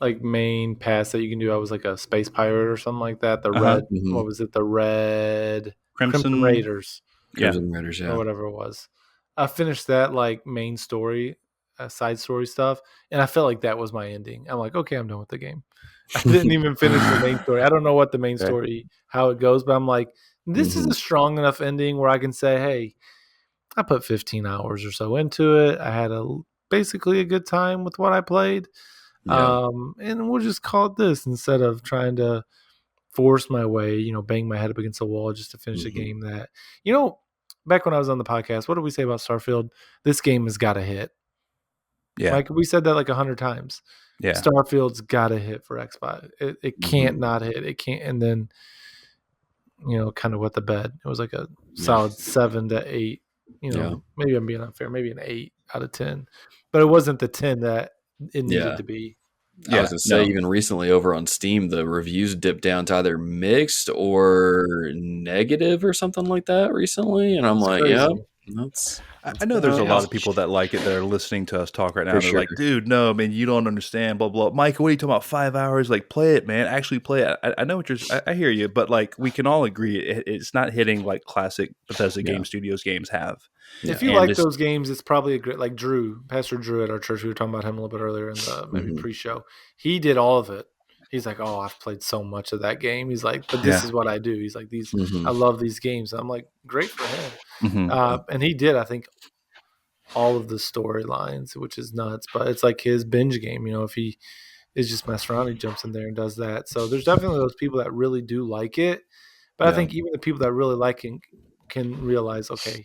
Speaker 3: like main paths that you can do. I was like a space pirate or something like that. The red, what was it? The red Crimson Raiders.
Speaker 1: Crimson Raiders, yeah,
Speaker 3: or whatever it was. I finished that like main story, side story stuff, and I felt like that was my ending. I'm like, okay, I'm done with the game. I didn't even finish the main story. I don't know what the main story, how it goes, but I'm like, this is a strong enough ending where I can say, hey, I put 15 hours or so into it. I had basically a good time with what I played. Yeah. And we'll just call it this instead of trying to force my way, bang my head up against the wall just to finish a game that, back when I was on the podcast, what did we say about Starfield? This game has got to hit. Yeah. Like we said that like 100 times. Yeah. Starfield's got to hit for Xbox. It can't not hit. It can't. And then, kind of wet the bed. It was like a solid 7 to 8. Maybe I'm being unfair. Maybe an 8 out of 10. But it wasn't the 10 that it needed to be.
Speaker 1: I was going to say, even recently over on Steam, the reviews dipped down to either mixed or negative or something like that recently. And I'm like, crazy. Yeah, that's
Speaker 2: I know there's a lot of people that like it that are listening to us talk right now. They're like, dude, no, man, you don't understand, blah, blah. Micah, what are you talking about? 5 hours? Like, play it, man. Actually play it. I know what I hear you, but like, we can all agree it's not hitting like classic Bethesda Game Studios games have.
Speaker 3: If you like those games, it's probably a great, like Pastor Drew at our church, we were talking about him a little bit earlier in the maybe pre-show. He did all of it. He's like, oh, I've played so much of that game. He's like, but this is what I do. He's like, I love these games. I'm like, great for him. And he did, I think, all of the storylines, which is nuts. But it's like his binge game. If he is just messing around, he jumps in there and does that. So there's definitely those people that really do like it. But I think even the people that really like it can realize, okay,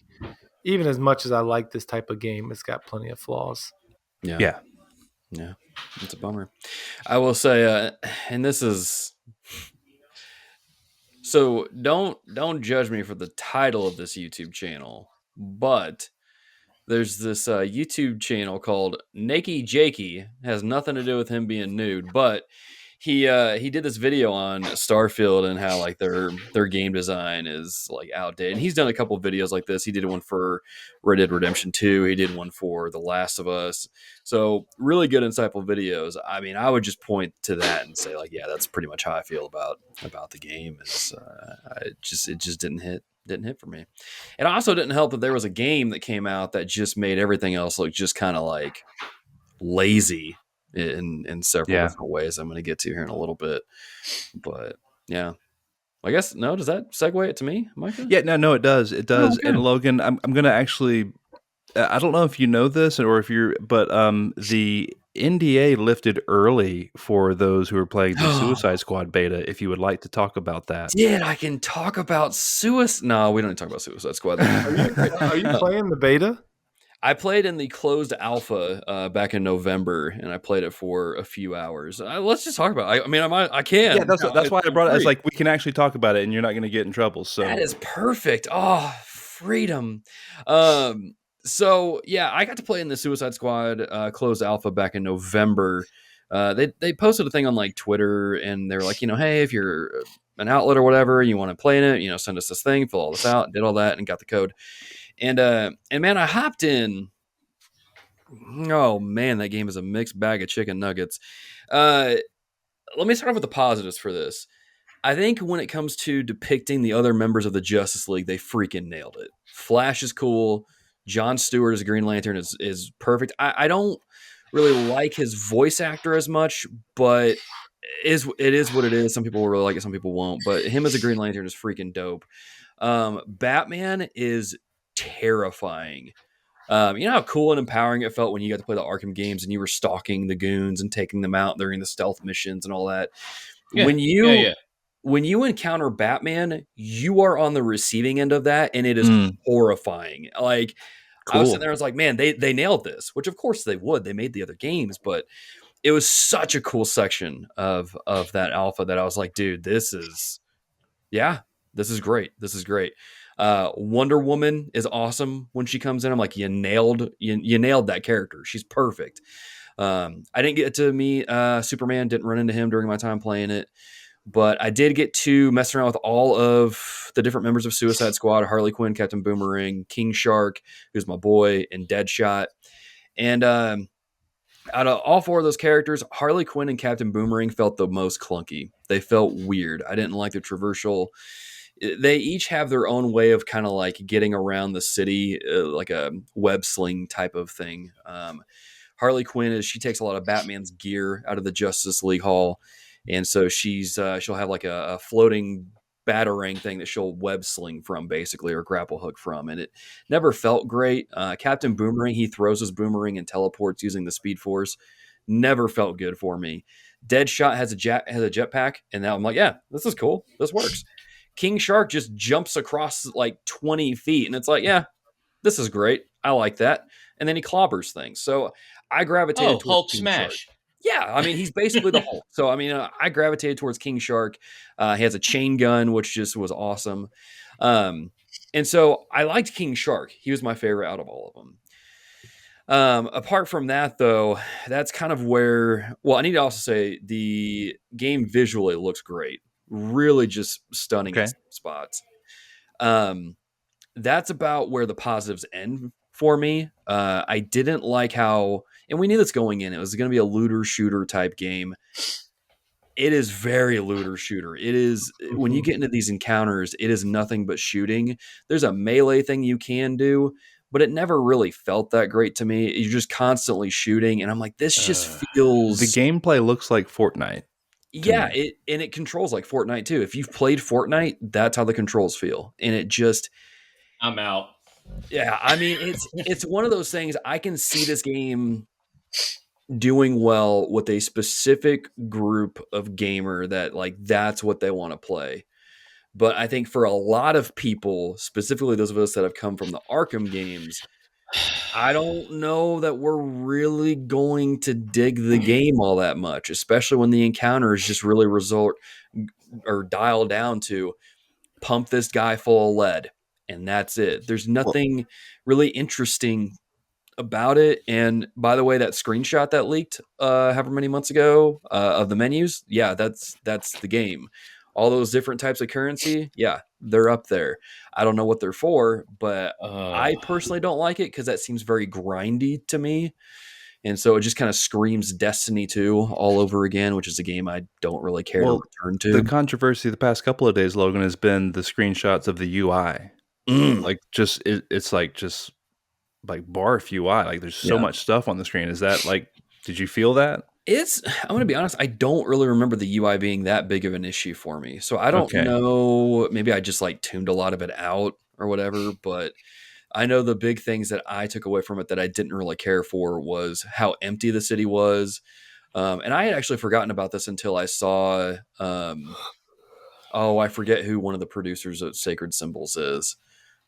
Speaker 3: even as much as I like this type of game, it's got plenty of flaws.
Speaker 1: Yeah. It's a bummer. I will say, and this is so don't judge me for the title of this YouTube channel, but there's this YouTube channel called Nakey Jakey. Has nothing to do with him being nude, but he did this video on Starfield and how like their game design is like outdated. And he's done a couple of videos like this. He did one for Red Dead Redemption 2. He did one for The Last of Us. So really good, insightful videos. I mean, I would just point to that and say like, yeah, that's pretty much how I feel about the game. Is it just didn't hit for me. It also didn't help that there was a game that came out that just made everything else look just kind of like lazy in several different ways I'm going to get to here in a little bit. But yeah. I guess no. Does that segue it to me, Micah?
Speaker 2: Yeah, no, it does. It does.
Speaker 1: okay.
Speaker 2: And Logan, I'm going to actually, I don't know if you know this or if you're, but the NDA lifted early for those who are playing the Suicide Squad beta. If you would like to talk about that.
Speaker 1: I can talk about Suicide. No, we don't need to talk about Suicide Squad.
Speaker 3: Are you playing the beta?
Speaker 1: I played in the closed alpha back in November, and I played it for a few hours. Let's just talk about it. I mean, I can.
Speaker 2: Yeah, that's why I brought it. It's like we can actually talk about it, and you're not going to get in trouble. So
Speaker 1: that is perfect. Oh, freedom. So yeah, I got to play in the Suicide Squad closed alpha back in November. They posted a thing on like Twitter, and they're like, hey, if you're an outlet or whatever, you want to play in it, send us this thing, fill all this out, did all that, and got the code. And man, I hopped in. Oh man, that game is a mixed bag of chicken nuggets. Let me start off with the positives for this. I think when it comes to depicting the other members of the Justice League, they freaking nailed it. Flash is cool. John Stewart as Green Lantern is perfect. I don't really like his voice actor as much, but it is what it is. Some people will really like it, some people won't. But him as a Green Lantern is freaking dope. Batman is terrifying. You know how cool and empowering it felt when you got to play the Arkham games and you were stalking the goons and taking them out during the stealth missions and all that.
Speaker 4: Yeah,
Speaker 1: When you encounter Batman, you are on the receiving end of that, and it is horrifying. Like, cool. I was sitting there, I was like, man, they nailed this, which of course they would. They made the other games, but it was such a cool section of that alpha that I was like, dude, this is great. This is great. Wonder Woman is awesome when she comes in. I'm like, you nailed that character. She's perfect. I didn't get to meet Superman, didn't run into him during my time playing it. But I did get to mess around with all of the different members of Suicide Squad: Harley Quinn, Captain Boomerang, King Shark, who's my boy, and Deadshot. And out of all four of those characters, Harley Quinn and Captain Boomerang felt the most clunky. They felt weird. I didn't like the traversal. They each have their own way of kind of like getting around the city, like a web sling type of thing. Harley Quinn she takes a lot of Batman's gear out of the Justice League Hall. And so she'll have like a floating batarang thing that she'll web sling from, basically, or grapple hook from. And it never felt great. Captain Boomerang, he throws his boomerang and teleports using the Speed Force. Never felt good for me. Deadshot has a jetpack, and now I'm like, yeah, this is cool. This works. King Shark just jumps across like 20 feet, and it's like, yeah, this is great. I like that. And then he clobbers things. So I gravitated towards
Speaker 4: Hulk
Speaker 1: King
Speaker 4: smash.
Speaker 1: Shark. Yeah, I mean, he's basically the Hulk. So, I mean, I gravitated towards King Shark. He has a chain gun, which just was awesome. And so I liked King Shark. He was my favorite out of all of them. Apart from that, though, that's kind of where, well, I need to also say the game visually looks great. Really just stunning in spots. That's about where the positives end for me. I didn't like how, and we knew this going in, it was going to be a looter shooter type game. It is very looter shooter. It is, when you get into these encounters, it is nothing but shooting. There's a melee thing you can do, but it never really felt that great to me. You're just constantly shooting, and I'm like, this just feels.
Speaker 2: The gameplay looks like Fortnite.
Speaker 1: Yeah, it controls like Fortnite too. If you've played Fortnite, that's how the controls feel, and it just.
Speaker 4: I'm out.
Speaker 1: Yeah, I mean, it's one of those things. I can see this game doing well with a specific group of gamer that like that's what they want to play. But I think for a lot of people, specifically those of us that have come from the Arkham games, I don't know that we're really going to dig the game all that much, especially when the encounters just really resort or dial down to pump this guy full of lead. And that's it. There's nothing really interesting about it. And by the way, that screenshot that leaked however many months ago of the menus, yeah, that's the game. All those different types of currency, yeah, they're up there. I don't know what they're for, but I personally don't like it because that seems very grindy to me. And so it just kind of screams Destiny 2 all over again, which is a game I don't really care to return to.
Speaker 2: The controversy the past couple of days, Logan, has been the screenshots of the UI. Like just it's like just like barf UI. Like there's so much stuff on the screen. Is that like? Did you feel that?
Speaker 1: I'm going to be honest, I don't really remember the UI being that big of an issue for me. So I don't know, maybe I just like tuned a lot of it out or whatever, but I know the big things that I took away from it that I didn't really care for was how empty the city was. And I had actually forgotten about this until I saw, I forget who one of the producers of Sacred Symbols is.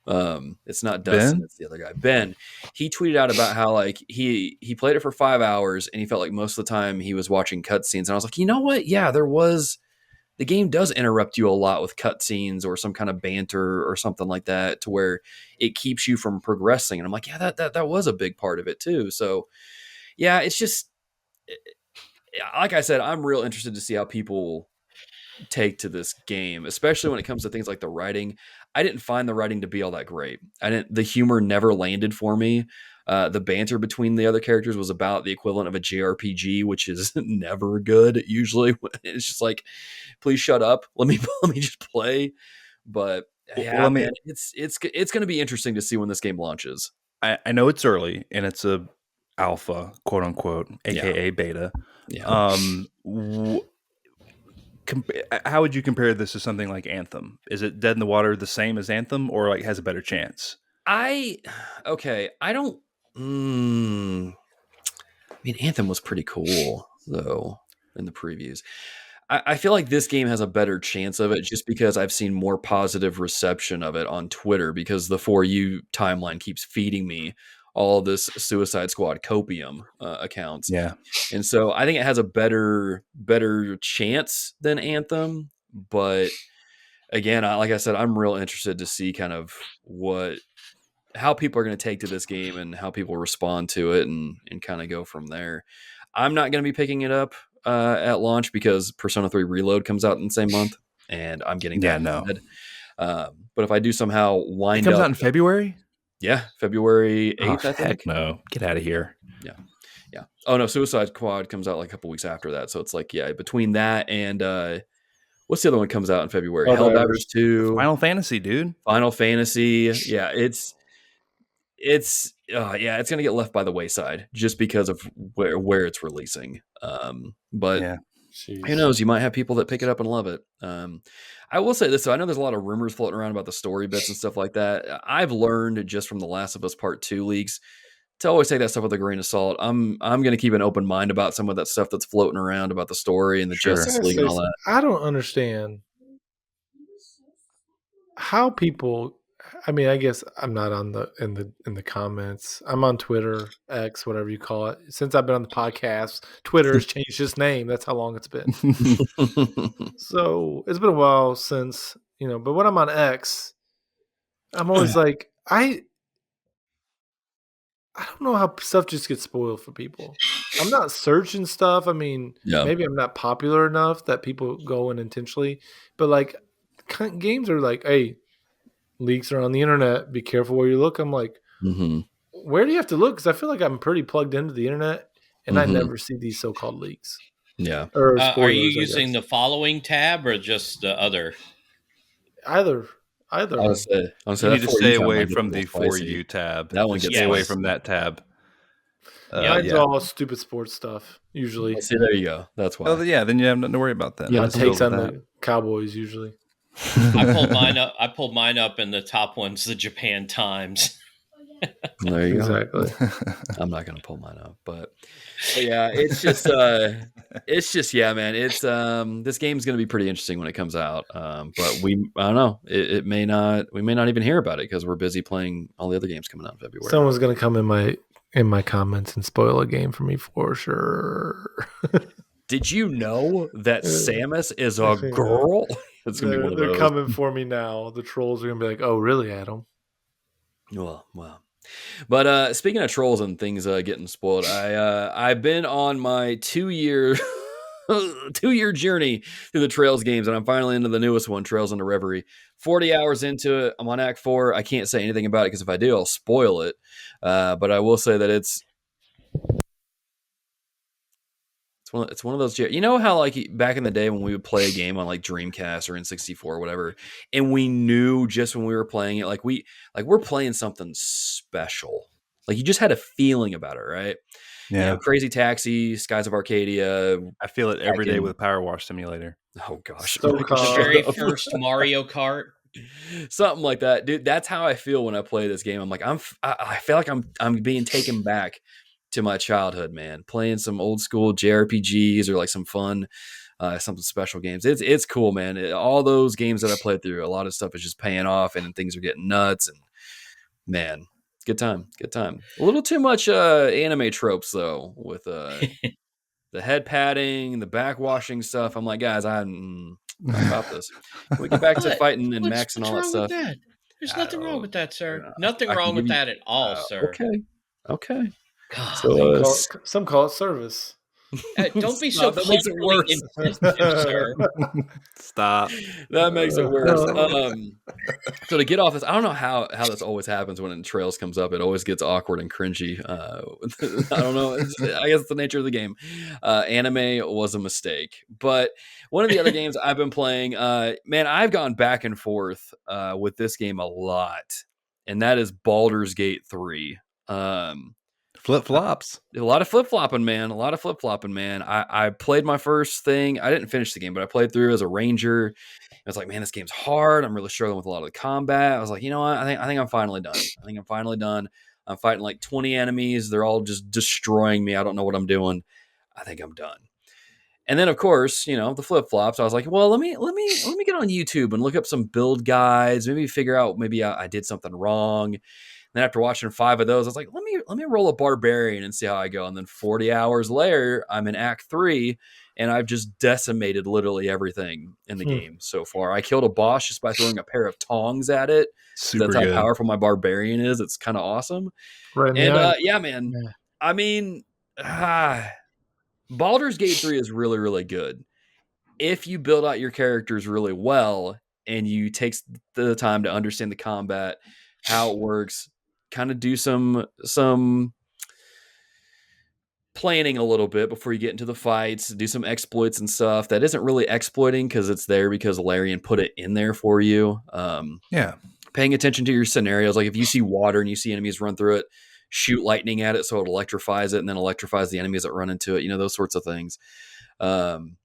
Speaker 1: It's not Dustin,
Speaker 2: Ben?
Speaker 1: it's the other guy, Ben. He tweeted out about how like he played it for 5 hours and he felt like most of the time he was watching cutscenes. And I was like, you know what? Yeah, the game does interrupt you a lot with cutscenes or some kind of banter or something like that, to where it keeps you from progressing. And I'm like, yeah, that was a big part of it too. So yeah, it's just like I said, I'm real interested to see how people take to this game, especially when it comes to things like the writing. I didn't find the writing to be all that great. The humor never landed for me. The banter between the other characters was about the equivalent of a JRPG, which is never good. Usually, it's just like, please shut up. Let me just play. But yeah, man, it's going to be interesting to see when this game launches.
Speaker 2: I know it's early and it's a alpha, quote unquote, aka beta.
Speaker 1: Yeah.
Speaker 2: How would you compare this to something like Anthem? Is it Dead in the Water the same as Anthem, or like has a better chance?
Speaker 1: I don't. I mean, Anthem was pretty cool though in the previews. I feel like this game has a better chance of it just because I've seen more positive reception of it on Twitter, because the For You timeline keeps feeding me all this Suicide Squad copium accounts.
Speaker 2: Yeah.
Speaker 1: And so I think it has a better chance than Anthem. But again, like I said, I'm real interested to see kind of how people are going to take to this game and how people respond to it, and kind of go from there. I'm not going to be picking it up at launch because Persona 3 Reload comes out in the same month, and I'm getting that instead. But if I do somehow wind
Speaker 2: up... It comes
Speaker 1: out
Speaker 2: in February?
Speaker 1: Yeah, February 8th, I think.
Speaker 2: Heck no. Get out of here.
Speaker 1: Yeah. Yeah. Oh, no, Suicide Squad comes out like a couple weeks after that. So it's like, yeah, between that and what's the other one comes out in February? Helldivers 2.
Speaker 2: Final Fantasy, dude.
Speaker 1: Final Fantasy. Yeah, it's going to get left by the wayside just because of where it's releasing. But
Speaker 2: yeah.
Speaker 1: Who knows? You might have people that pick it up and love it. I will say this, though. I know there's a lot of rumors floating around about the story bits and stuff like that. I've learned just from the Last of Us Part 2 leaks to always take that stuff with a grain of salt. I'm going to keep an open mind about some of that stuff that's floating around about the story and the Justice League and all that.
Speaker 3: I don't understand how people... I mean, I guess I'm not on in the comments. I'm on Twitter, X, whatever you call it. Since I've been on the podcast, Twitter has changed its name. That's how long it's been. So it's been a while since, but when I'm on X, I'm always like, I don't know how stuff just gets spoiled for people. I'm not searching stuff. I mean, maybe I'm not popular enough that people go in intentionally, but like games are like, hey, leaks are on the internet. Be careful where you look. I'm like, where do you have to look? Because I feel like I'm pretty plugged into the internet, and I never see these so-called leaks.
Speaker 1: Yeah.
Speaker 3: Or spoilers,
Speaker 4: are you using the following tab or just the other?
Speaker 3: Either.
Speaker 2: I need to stay away from the For You tab.
Speaker 1: That one gets
Speaker 2: stay away from that tab.
Speaker 3: Mine's all stupid sports stuff, usually.
Speaker 1: See, there you go. That's why.
Speaker 2: Oh, yeah, then you have nothing to worry about that.
Speaker 3: Yeah, takes on the Cowboys, usually.
Speaker 4: I pulled mine up, and the top one's the Japan Times.
Speaker 1: There you
Speaker 3: go.
Speaker 1: Exactly. I'm not going to pull mine up, but yeah, it's just, yeah, man. It's this game's going to be pretty interesting when it comes out. But I don't know. We may not even hear about it because we're busy playing all the other games coming out in February.
Speaker 3: Someone's going to come in my comments and spoil a game for me for sure.
Speaker 1: Did you know that Samus is a girl? It's gonna be one of those.
Speaker 3: They're coming for me now. The trolls are gonna be like, "Oh, really, Adam?"
Speaker 1: Well. But speaking of trolls and things getting spoiled, I've been on my 2-year journey through the Trails games, and I'm finally into the newest one, Trails into Reverie. 40 hours into it. I'm on Act 4. I can't say anything about it because if I do, I'll spoil it. But I will say that it's one of those, you know how like back in the day when we would play a game on like Dreamcast or N64 or whatever, and we knew just when we were playing it, like we're playing something special. Like you just had a feeling about it, right?
Speaker 2: Yeah.
Speaker 1: Crazy Taxi, Skies of Arcadia.
Speaker 2: I feel it every day
Speaker 1: Tekken.
Speaker 2: with Power Wash Simulator.
Speaker 1: Oh gosh,
Speaker 3: So
Speaker 1: Micah,
Speaker 4: The
Speaker 3: calm.
Speaker 1: shut
Speaker 4: very
Speaker 1: up.
Speaker 4: first Mario Kart.
Speaker 1: Something like that, dude. That's how I feel when I play this game. I'm like, I feel like I'm being taken back to my childhood, man. Playing some old school JRPGs or like some fun, something special games. It's cool, man. All those games that I played through, a lot of stuff is just paying off, and things are getting nuts. And man, good time. A little too much anime tropes though, with the head padding, the backwashing stuff. I'm like, guys, I'm not about this. Can we get back to fighting and Max and
Speaker 4: What's
Speaker 1: all that
Speaker 4: wrong
Speaker 1: stuff?
Speaker 4: with that? There's nothing wrong with that, sir. Nothing
Speaker 1: I can
Speaker 4: wrong
Speaker 1: give
Speaker 4: with
Speaker 1: you.
Speaker 4: that at all, sir.
Speaker 1: Okay.
Speaker 4: Golly.
Speaker 1: So
Speaker 3: Some call it service.
Speaker 4: Don't be so
Speaker 1: Stop, that makes it
Speaker 4: culturally
Speaker 1: worse.
Speaker 4: insensitive, sir.
Speaker 2: Stop.
Speaker 1: that makes it worse. So to get off this, I don't know how this always happens when Trails comes up. It always gets awkward and cringy. I don't know. I guess it's the nature of the game. Anime was a mistake, but one of the other games I've been playing, man, I've gone back and forth with this game a lot, and that is Baldur's Gate 3.
Speaker 2: Flip flops.
Speaker 1: A lot of flip flopping, man. I played my first thing. I didn't finish the game, but I played through as a ranger. I was like, man, this game's hard. I'm really struggling with a lot of the combat. I was like, you know what? I think I'm finally done. I'm fighting like 20 enemies. They're all just destroying me. I don't know what I'm doing. I think I'm done. And then, of course, the flip flops. I was like, well, let me get on YouTube and look up some build guides. Maybe figure out I did something wrong. And then after watching 5 of those, I was like, let me roll a barbarian and see how I go. And then 40 hours later, I'm in Act 3, and I've just decimated literally everything in the game so far. I killed a boss just by throwing a pair of tongs at it.
Speaker 2: Super
Speaker 1: That's how
Speaker 2: good.
Speaker 1: powerful my barbarian is. It's kind of awesome.
Speaker 3: Right.
Speaker 1: And yeah, man. Yeah. I mean, Baldur's Gate 3 is really, really good. If you build out your characters really well and you take the time to understand the combat, how it works, kind of do some planning a little bit before you get into the fights, do some exploits and stuff that isn't really exploiting because it's there because Larian put it in there for you. Paying attention to your scenarios. Like if you see water and you see enemies run through it, shoot lightning at it so it electrifies it and then electrifies the enemies that run into it, those sorts of things. And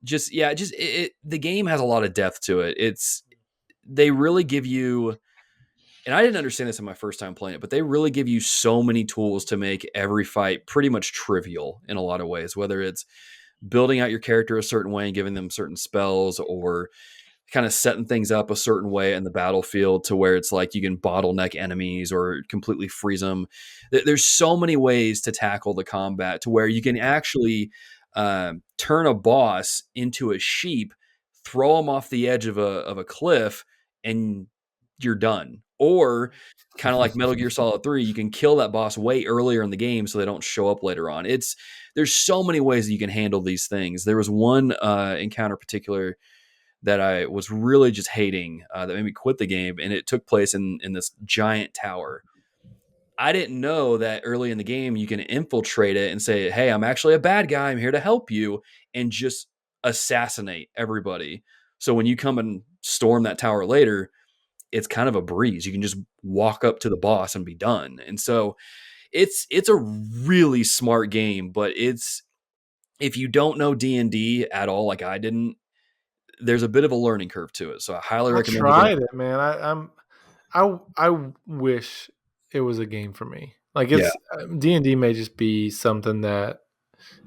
Speaker 1: the game has a lot of depth to it. They really give you, and I didn't understand this in my first time playing it, but they really give you so many tools to make every fight pretty much trivial in a lot of ways, whether it's building out your character a certain way and giving them certain spells, or kind of setting things up a certain way in the battlefield to where it's like you can bottleneck enemies or completely freeze them. There's so many ways to tackle the combat to where you can actually turn a boss into a sheep, throw them off the edge of a cliff, and you're done. Or kind of like Metal Gear Solid 3, you can kill that boss way earlier in the game so they don't show up later on. There's so many ways that you can handle these things. There was one encounter particular that I was really just hating that made me quit the game, and it took place in this giant tower. I didn't know that early in the game you can infiltrate it and say, hey, I'm actually a bad guy. I'm here to help you, and just assassinate everybody. So when you come and storm that tower later, it's kind of a breeze. You can just walk up to the boss and be done. And so it's a really smart game, but if you don't know D&D at all, like I didn't, there's a bit of a learning curve to it. So I highly recommend.
Speaker 3: I tried it, man. I wish it was a game for me. Like D&D may just be something that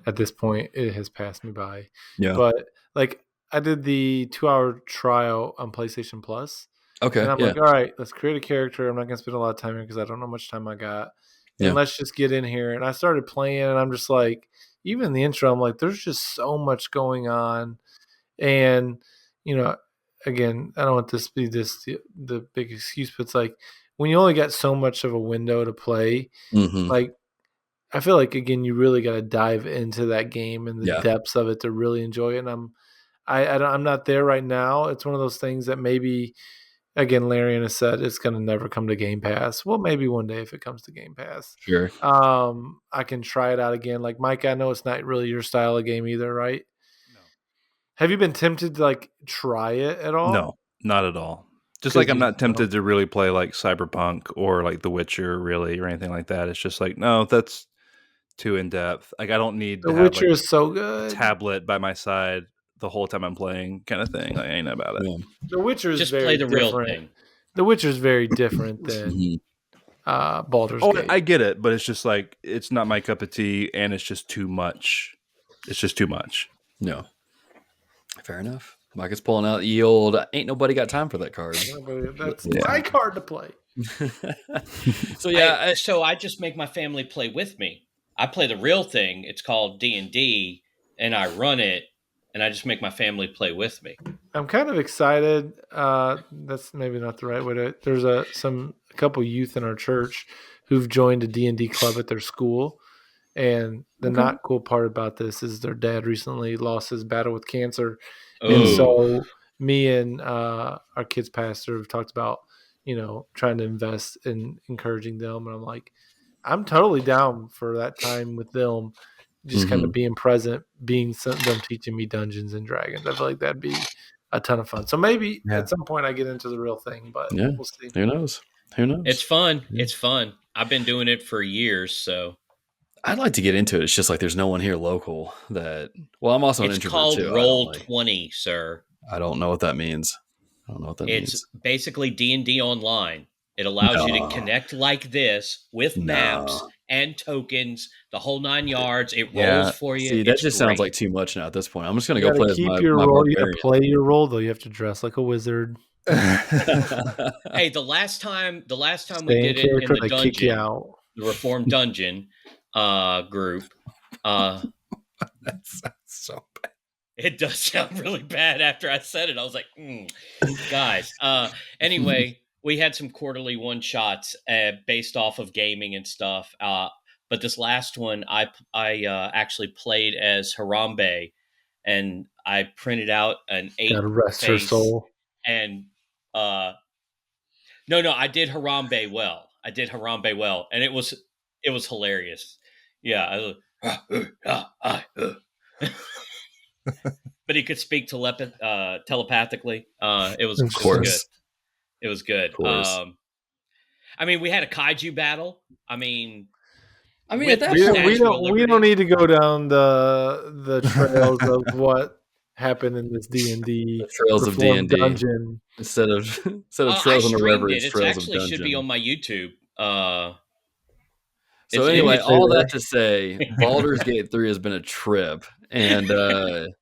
Speaker 3: at this point it has passed me by.
Speaker 1: Yeah.
Speaker 3: But like I did the 2-hour trial on PlayStation Plus.
Speaker 1: Okay.
Speaker 3: And I'm like, all right, let's create a character. I'm not going to spend a lot of time here because I don't know how much time I got. And let's just get in here. And I started playing, and I'm just like, even in the intro, I'm like, there's just so much going on. And, again, I don't want this to be the big excuse, but it's like when you only got so much of a window to play, like I feel like, again, you really got to dive into that game and the depths of it to really enjoy it. And I'm not there right now. It's one of those things that maybe, again, Larian has said it's going to never come to Game Pass. Well, maybe one day if it comes to Game Pass.
Speaker 1: Sure.
Speaker 3: I can try it out again. Like, Mike, I know it's not really your style of game either, right? No. Have you been tempted to, like, try it at all?
Speaker 2: No, not at all. Just like I'm not tempted to really play, like, Cyberpunk or, like, The Witcher, really, or anything like that. It's just like, no, that's too in depth. Like I don't need
Speaker 3: The
Speaker 2: to have
Speaker 3: Witcher
Speaker 2: like
Speaker 3: is so good.
Speaker 2: tablet by my side the whole time I'm playing, kind of thing. Like, I ain't about it.
Speaker 1: Yeah.
Speaker 3: The Witcher is
Speaker 4: Just
Speaker 3: very
Speaker 4: play the real
Speaker 3: different.
Speaker 4: thing.
Speaker 3: The Witcher is very different than Baldur's
Speaker 2: Oh,
Speaker 3: Gate.
Speaker 2: I get it, but it's just like it's not my cup of tea, and it's just too much. It's just too much.
Speaker 1: No. Fair enough. Micah's pulling out the old ain't nobody got time for that card.
Speaker 3: That's my card to play.
Speaker 1: So yeah,
Speaker 4: so I just make my family play with me. I play the real thing. It's called D&D, and I run it, and I just make my family play with me.
Speaker 3: I'm kind of excited. That's maybe not the right way to. There's a couple youth in our church who've joined a D&D club at their school, and the not cool part about this is their dad recently lost his battle with cancer, and so me and our kids' pastor have talked about trying to invest in encouraging them, and I'm like, I'm totally down for that time with them. Just kind of being present, them teaching me Dungeons and Dragons. I feel like that'd be a ton of fun. So maybe at some point I get into the real thing, but we'll see.
Speaker 1: Who knows?
Speaker 4: It's fun. It's fun. I've been doing it for years, so
Speaker 1: I'd like to get into it. It's just like there's no one here local that. Well, I'm also an introvert too.
Speaker 4: It's called Roll20, sir.
Speaker 1: I don't know what that means.
Speaker 4: It's basically D&D online. It allows you to connect like this with maps and tokens, the whole 9 yards. It rolls for you.
Speaker 1: See, that just sounds like too much now at this point. I'm just going to go play as my
Speaker 3: role. You got to play your role, though. You have to dress like a wizard.
Speaker 4: Hey, the last time we did it in the dungeon, the Reformed Dungeon group.
Speaker 1: That sounds so bad.
Speaker 4: It does sound really bad after I said it. I was like, guys. Anyway, we had some quarterly one-shots based off of gaming and stuff. But this last one, I actually played as Harambe, and I printed out an 8
Speaker 3: Gotta rest her soul.
Speaker 4: And no, I did Harambe well. And it was hilarious. Yeah. But he could speak telepathically. It was good. It was good. I mean, we had a kaiju battle. I mean,
Speaker 3: at that point, we don't need to go down the trails of what happened in this D&D
Speaker 1: trails of D&D
Speaker 3: dungeon
Speaker 1: instead of trails on the river. It's trails of dungeon.
Speaker 4: Should be on my YouTube.
Speaker 1: So anyway, all that to say, Baldur's Gate 3 has been a trip, and the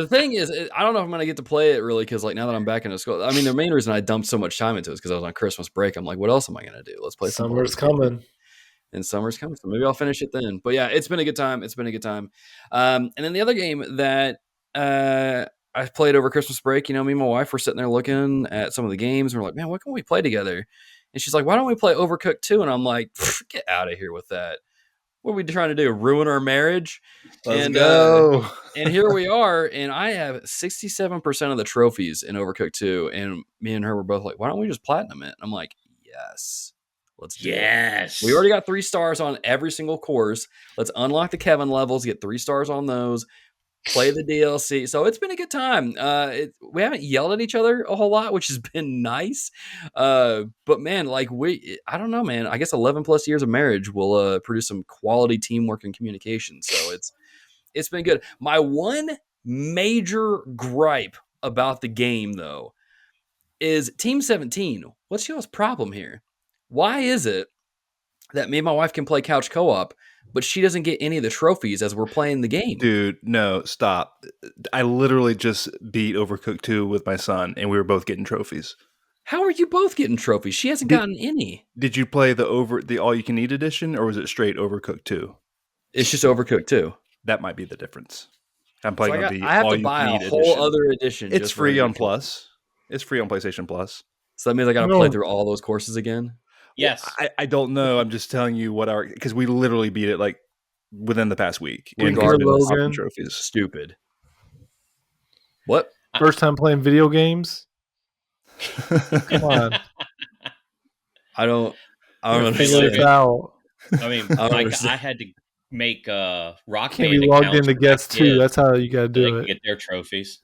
Speaker 1: thing is, I don't know if I'm going to get to play it really because, like, now that I'm back into school, I mean, the main reason I dumped so much time into it is because I was on Christmas break. I'm like, what else am I going to do? Let's play some.
Speaker 3: Summer's coming.
Speaker 1: And summer's coming, so maybe I'll finish it then. But yeah, it's been a good time. And then the other game that I played over Christmas break, me and my wife were sitting there looking at some of the games, and we're like, man, what can we play together? And she's like, why don't we play Overcooked 2? And I'm like, get out of here with that. What are we trying to do? Ruin our marriage?
Speaker 2: Let's go.
Speaker 1: And here we are. And I have 67% of the trophies in Overcooked 2. And me and her were both like, why don't we just platinum it? I'm like, yes. Let's do it. We already got 3 stars on every single course. Let's unlock the Kevin levels, get 3 stars on those. Play the DLC. So it's been a good time. We haven't yelled at each other a whole lot, which has been nice. But man, I don't know, man. I guess 11 plus years of marriage will produce some quality teamwork and communication. So it's been good. My one major gripe about the game, though, is Team 17. What's y'all's problem here? Why is it that me and my wife can play couch co-op, but she doesn't get any of the trophies as we're playing the game?
Speaker 2: Dude, no, stop. I literally just beat Overcooked 2 with my son, and we were both getting trophies.
Speaker 1: How are you both getting trophies? She hasn't gotten any.
Speaker 2: Did you play the all-you-can-eat edition, or was it straight Overcooked 2?
Speaker 1: It's just Overcooked 2.
Speaker 2: That might be the difference. I'm playing on the
Speaker 1: I have to buy a whole other edition.
Speaker 2: It's free on Plus. It's free on PlayStation Plus.
Speaker 1: So that means I got to play through all those courses again?
Speaker 4: Yes.
Speaker 2: I don't know. I'm just telling you because we literally beat it like within the past week.
Speaker 3: Logan.
Speaker 2: Trophies.
Speaker 1: Stupid. What?
Speaker 3: First time playing video games? Come on.
Speaker 1: I don't
Speaker 3: figure it out.
Speaker 4: I mean, I had to make Rock
Speaker 3: Can't be logged into guest 2. That's how you got to do it.
Speaker 4: Get their trophies.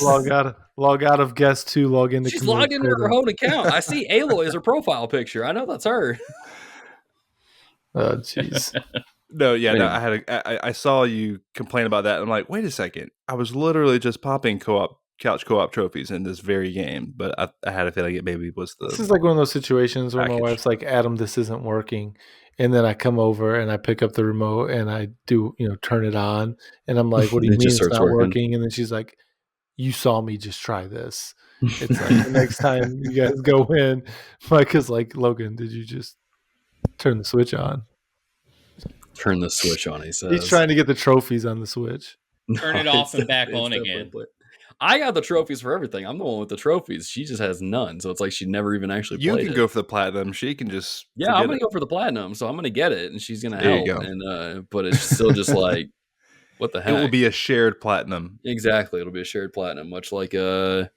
Speaker 3: log out of guest 2. Log into.
Speaker 1: She's logged into her own account. I see Aloy as her profile picture. I know that's her.
Speaker 3: Oh, jeez.
Speaker 2: No, yeah, no,
Speaker 1: Anyway.
Speaker 2: I saw you complain about that. I'm like, wait a second. I was literally just popping couch co-op trophies in this very game, but I had a feeling it maybe was
Speaker 3: This
Speaker 2: the
Speaker 3: is like one of those situations where my
Speaker 2: package.
Speaker 3: wife's like, Adam, this isn't working. And then I come over and I pick up the remote and I do, turn it on. And I'm like, what do you
Speaker 1: It
Speaker 3: mean
Speaker 1: just
Speaker 3: it's
Speaker 1: starts
Speaker 3: not
Speaker 1: working.
Speaker 3: working? And then she's like, you saw me just try this. It's like the next time you guys go in, Micah's like, Logan, did you just turn the switch on?
Speaker 1: Turn the switch on, he
Speaker 3: He's
Speaker 1: says.
Speaker 3: trying to get the trophies on the Switch.
Speaker 4: Turn it off and back on again.
Speaker 1: I got the trophies for everything. I'm the one with the trophies. She just has none. So it's like she never even actually
Speaker 2: You
Speaker 1: played
Speaker 2: can
Speaker 1: it.
Speaker 2: go for the platinum. She can just
Speaker 1: Yeah, I'm
Speaker 2: forget
Speaker 1: gonna
Speaker 2: it.
Speaker 1: go for the platinum, so I'm gonna get it, and she's gonna
Speaker 2: There you
Speaker 1: help.
Speaker 2: go.
Speaker 1: And but it's still just like, what the
Speaker 2: It
Speaker 1: heck?
Speaker 2: will be a shared platinum.
Speaker 1: Exactly. It'll be a shared platinum, much like well,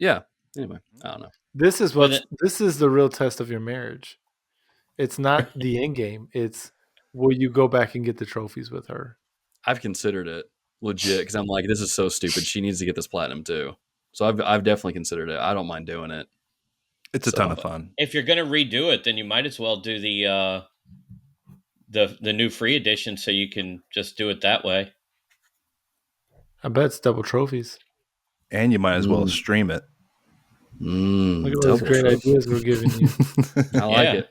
Speaker 1: yeah. Anyway, I don't know.
Speaker 3: This is
Speaker 4: But
Speaker 3: this is the real test of your marriage. It's not the end game. It's will you go back and get the trophies with her?
Speaker 1: I've considered it legit because I'm like, this is so stupid. She needs to get this platinum too. So I've definitely considered it. I don't mind doing it.
Speaker 2: It's a ton of fun.
Speaker 4: if you're going to redo it, then you might as well do the new free edition so you can just do it that way.
Speaker 3: I bet it's double trophies.
Speaker 2: And you might as well stream it.
Speaker 3: Look at all those great ideas we're giving you.
Speaker 1: I like it.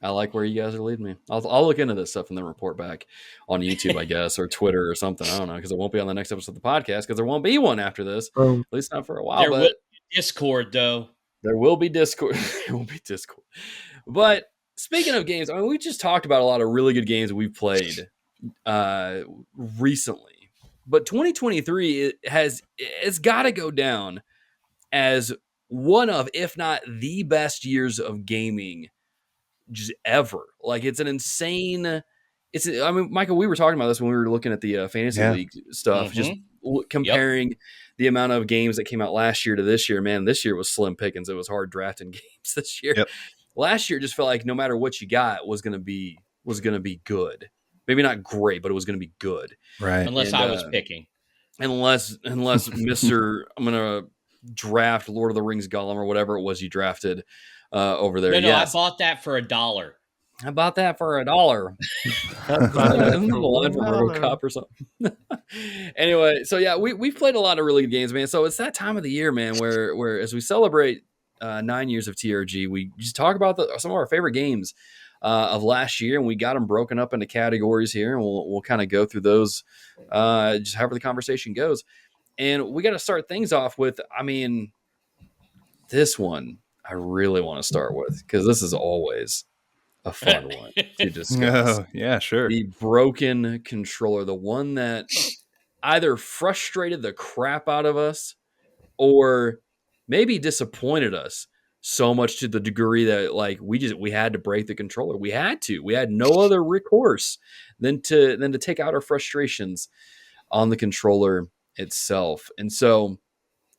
Speaker 1: I like where you guys are leading me. I'll look into this stuff and then report back on YouTube, I guess, or Twitter or something. I don't know, because it won't be on the next episode of the podcast because there won't be one after this. At least not for a while.
Speaker 4: There will be Discord, though.
Speaker 1: There will be Discord. There will be Discord. But speaking of games, I mean, we just talked about a lot of really good games we've played recently. But 2023 it's got to go down as one of, if not the best years of gaming just ever. Like, it's an insane. I mean, Michael, we were talking about this when we were looking at the fantasy league stuff, just comparing the amount of games that came out last year to this year. Man, this year was slim pickings. It was hard drafting games this year. Last year just felt like no matter what you got was going to be good. Maybe not great, but it was going to be good.
Speaker 2: Right.
Speaker 4: Unless I was picking.
Speaker 1: Unless Mr. I'm going to draft Lord of the Rings Gollum or whatever it was you drafted over there.
Speaker 4: No, I bought that for $1.
Speaker 1: I bought that for $1. Isn't the line from RoboCop or something? Anyway, so yeah, we've played a lot of really good games, man. So it's that time of the year, man, where as we celebrate 9 years of TRG, we just talk about some of our favorite games of last year, and we got them broken up into categories here, and we'll kind of go through those just however the conversation goes. And we got to start things off with, I mean, this one I really want to start with because this is always a fun one to discuss.
Speaker 2: Oh, yeah, sure.
Speaker 1: The broken controller, the one that either frustrated the crap out of us or maybe disappointed us so much to the degree that like we had to break the controller. We had no other recourse than to take out our frustrations on the controller itself. And so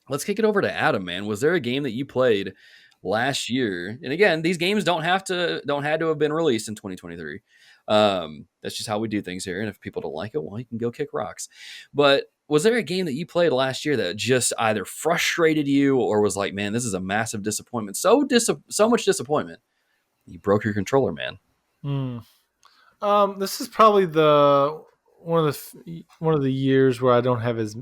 Speaker 1: let's kick it over to Adam, man. Was there a game that you played last year? And again, these games don't have to have been released in 2023. That's just how we do things here. And if people don't like it, well, you can go kick rocks. But was there a game that you played last year that just either frustrated you or was like, man, this is a massive disappointment? So much disappointment. You broke your controller, man.
Speaker 3: This is probably one of the years where I don't have as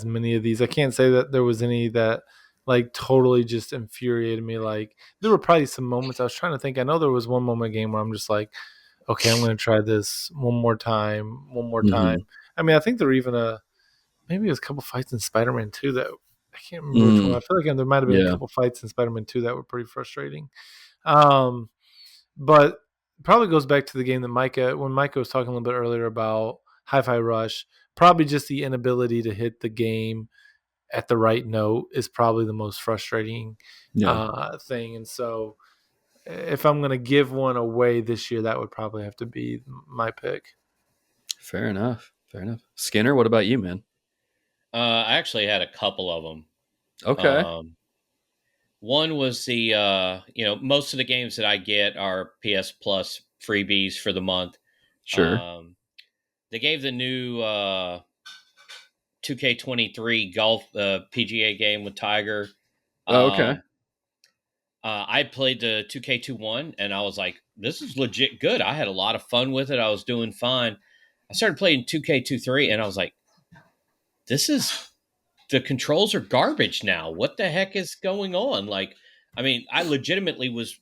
Speaker 3: many of these. I can't say that there was any that like totally just infuriated me. Like there were probably some moments I was trying to think. I know there was one moment game where I'm just like, okay, I'm going to try this one more time. I mean, I think there were even maybe it was a couple fights in Spider-Man 2 that I can't remember which one. I feel like there might have been a couple fights in Spider-Man 2 that were pretty frustrating. But probably goes back to the game that when Micah was talking a little bit earlier about Hi-Fi Rush, probably just the inability to hit the game at the right note is probably the most frustrating thing. And so if I'm going to give one away this year, that would probably have to be my pick.
Speaker 1: Fair enough. Skinner, what about you, man?
Speaker 4: I actually had a couple of them.
Speaker 1: Okay.
Speaker 4: One was the, most of the games that I get are PS Plus freebies for the month.
Speaker 1: Sure.
Speaker 4: They gave the new 2K23 golf PGA game with Tiger.
Speaker 1: Okay.
Speaker 4: I played the 2K21 and I was like, this is legit good. I had a lot of fun with it. I was doing fine. I started playing 2K23 and I was like, the controls are garbage now. What the heck is going on? Like, I mean, I legitimately was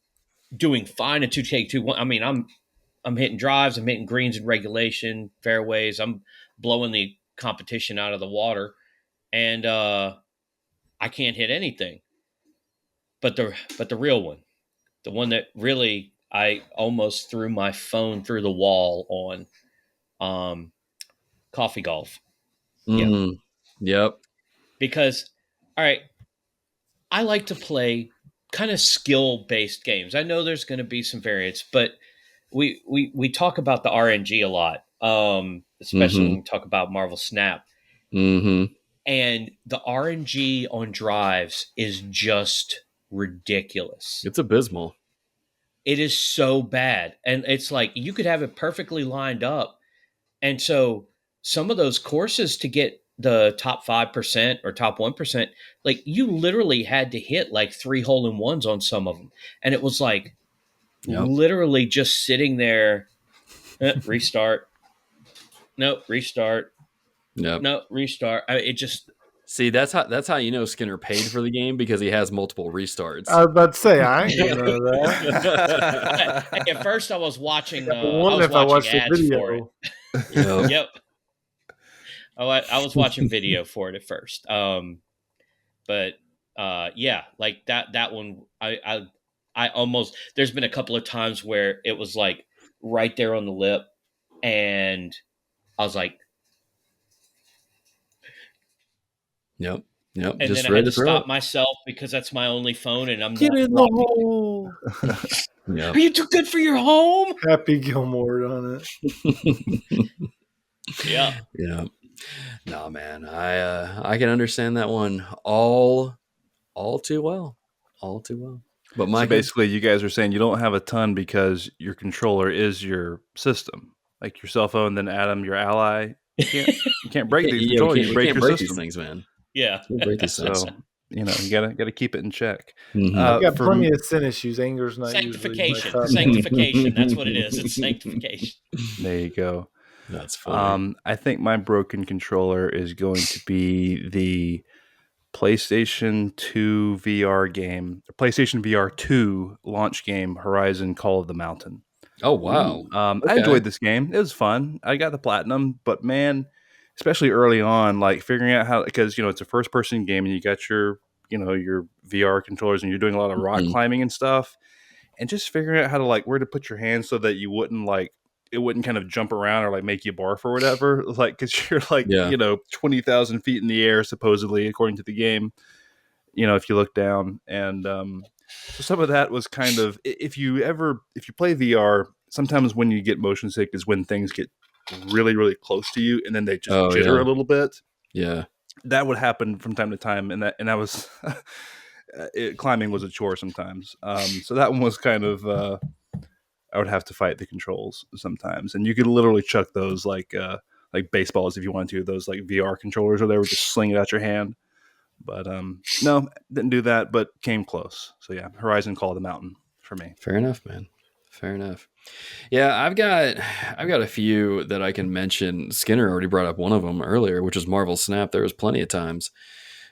Speaker 4: doing fine at 2K21. I mean, I'm hitting drives, I'm hitting greens in regulation, fairways, I'm blowing the competition out of the water, and I can't hit anything. But the real one, the one that really I almost threw my phone through the wall on, coffee golf.
Speaker 1: Yeah. Yep.
Speaker 4: Because, all right, I like to play kind of skill based games. I know there's going to be some variance, but we talk about the RNG a lot, especially when we talk about Marvel Snap. And the RNG on drives is just ridiculous.
Speaker 1: It's abysmal.
Speaker 4: It is so bad. And it's like you could have it perfectly lined up. And so some of those courses to get the top 5% or top 1%, like you literally had to hit like 3 hole-in-ones on some of them. And it was like literally just sitting there, restart. Nope, restart.
Speaker 1: Yep.
Speaker 4: No, restart. It just
Speaker 1: see that's how you know Skinner paid for the game, because he has multiple restarts.
Speaker 3: I was about to say I ain't getting none of that.
Speaker 4: At first, I was watching. I
Speaker 3: Wonder
Speaker 4: was
Speaker 3: if I watched
Speaker 4: watching
Speaker 3: the
Speaker 4: ads for it.
Speaker 3: video.
Speaker 4: Yep. I was watching video for it at first. But yeah, like that one. I almost. There's been a couple of times where it was like right there on the lip, and I was like,
Speaker 1: Yep. Yep.
Speaker 4: and
Speaker 1: just
Speaker 4: then I had to stop myself because that's my only phone, and I'm
Speaker 3: Get
Speaker 4: not
Speaker 3: in the hole.
Speaker 1: Yep.
Speaker 4: Are you too good for your home?
Speaker 3: Happy Gilmore on it.
Speaker 4: Yeah.
Speaker 1: Yeah. No, man. I can understand that one all too well. All too well. But
Speaker 2: so basically, you guys are saying you don't have a ton because your controller is your system, like your cell phone. Then Adam, your ally. You can't break these controllers. You break your system.
Speaker 1: These things, man.
Speaker 4: Yeah.
Speaker 1: Break these things.
Speaker 2: So you gotta keep it in check.
Speaker 3: I've got plenty of sin issues. Anger's not
Speaker 4: sanctification.
Speaker 3: Usually
Speaker 4: Sanctification. That's what it is. It's sanctification.
Speaker 2: There you go.
Speaker 1: That's funny.
Speaker 2: I think my broken controller is going to be the PlayStation 2 VR game, PlayStation VR 2 launch game, Horizon Call of the Mountain.
Speaker 1: Oh, wow.
Speaker 2: I enjoyed this game. It was fun. I got the platinum, but man, especially early on, like figuring out how, because, it's a first person game and you got your, your VR controllers and you're doing a lot of rock climbing and stuff, and just figuring out how to like where to put your hands so that you wouldn't like, it wouldn't kind of jump around or like make you barf or whatever. Like, cause you're like, 20,000 feet in the air, supposedly, according to the game, if you look down. And so some of that was kind of, if you play VR, sometimes when you get motion sick is when things get really, really close to you and then they just jitter a little bit.
Speaker 1: Yeah.
Speaker 2: That would happen from time to time. And that was, climbing was a chore sometimes. So that one was kind of, I would have to fight the controls sometimes, and you could literally chuck those like baseballs if you wanted to. Those like VR controllers, or they were just sling it out your hand. But no, didn't do that, but came close. So yeah, Horizon Call of the Mountain for me.
Speaker 1: Fair enough, man. Fair enough. Yeah, I've got a few that I can mention. Skinner already brought up one of them earlier, which is Marvel Snap. There was plenty of times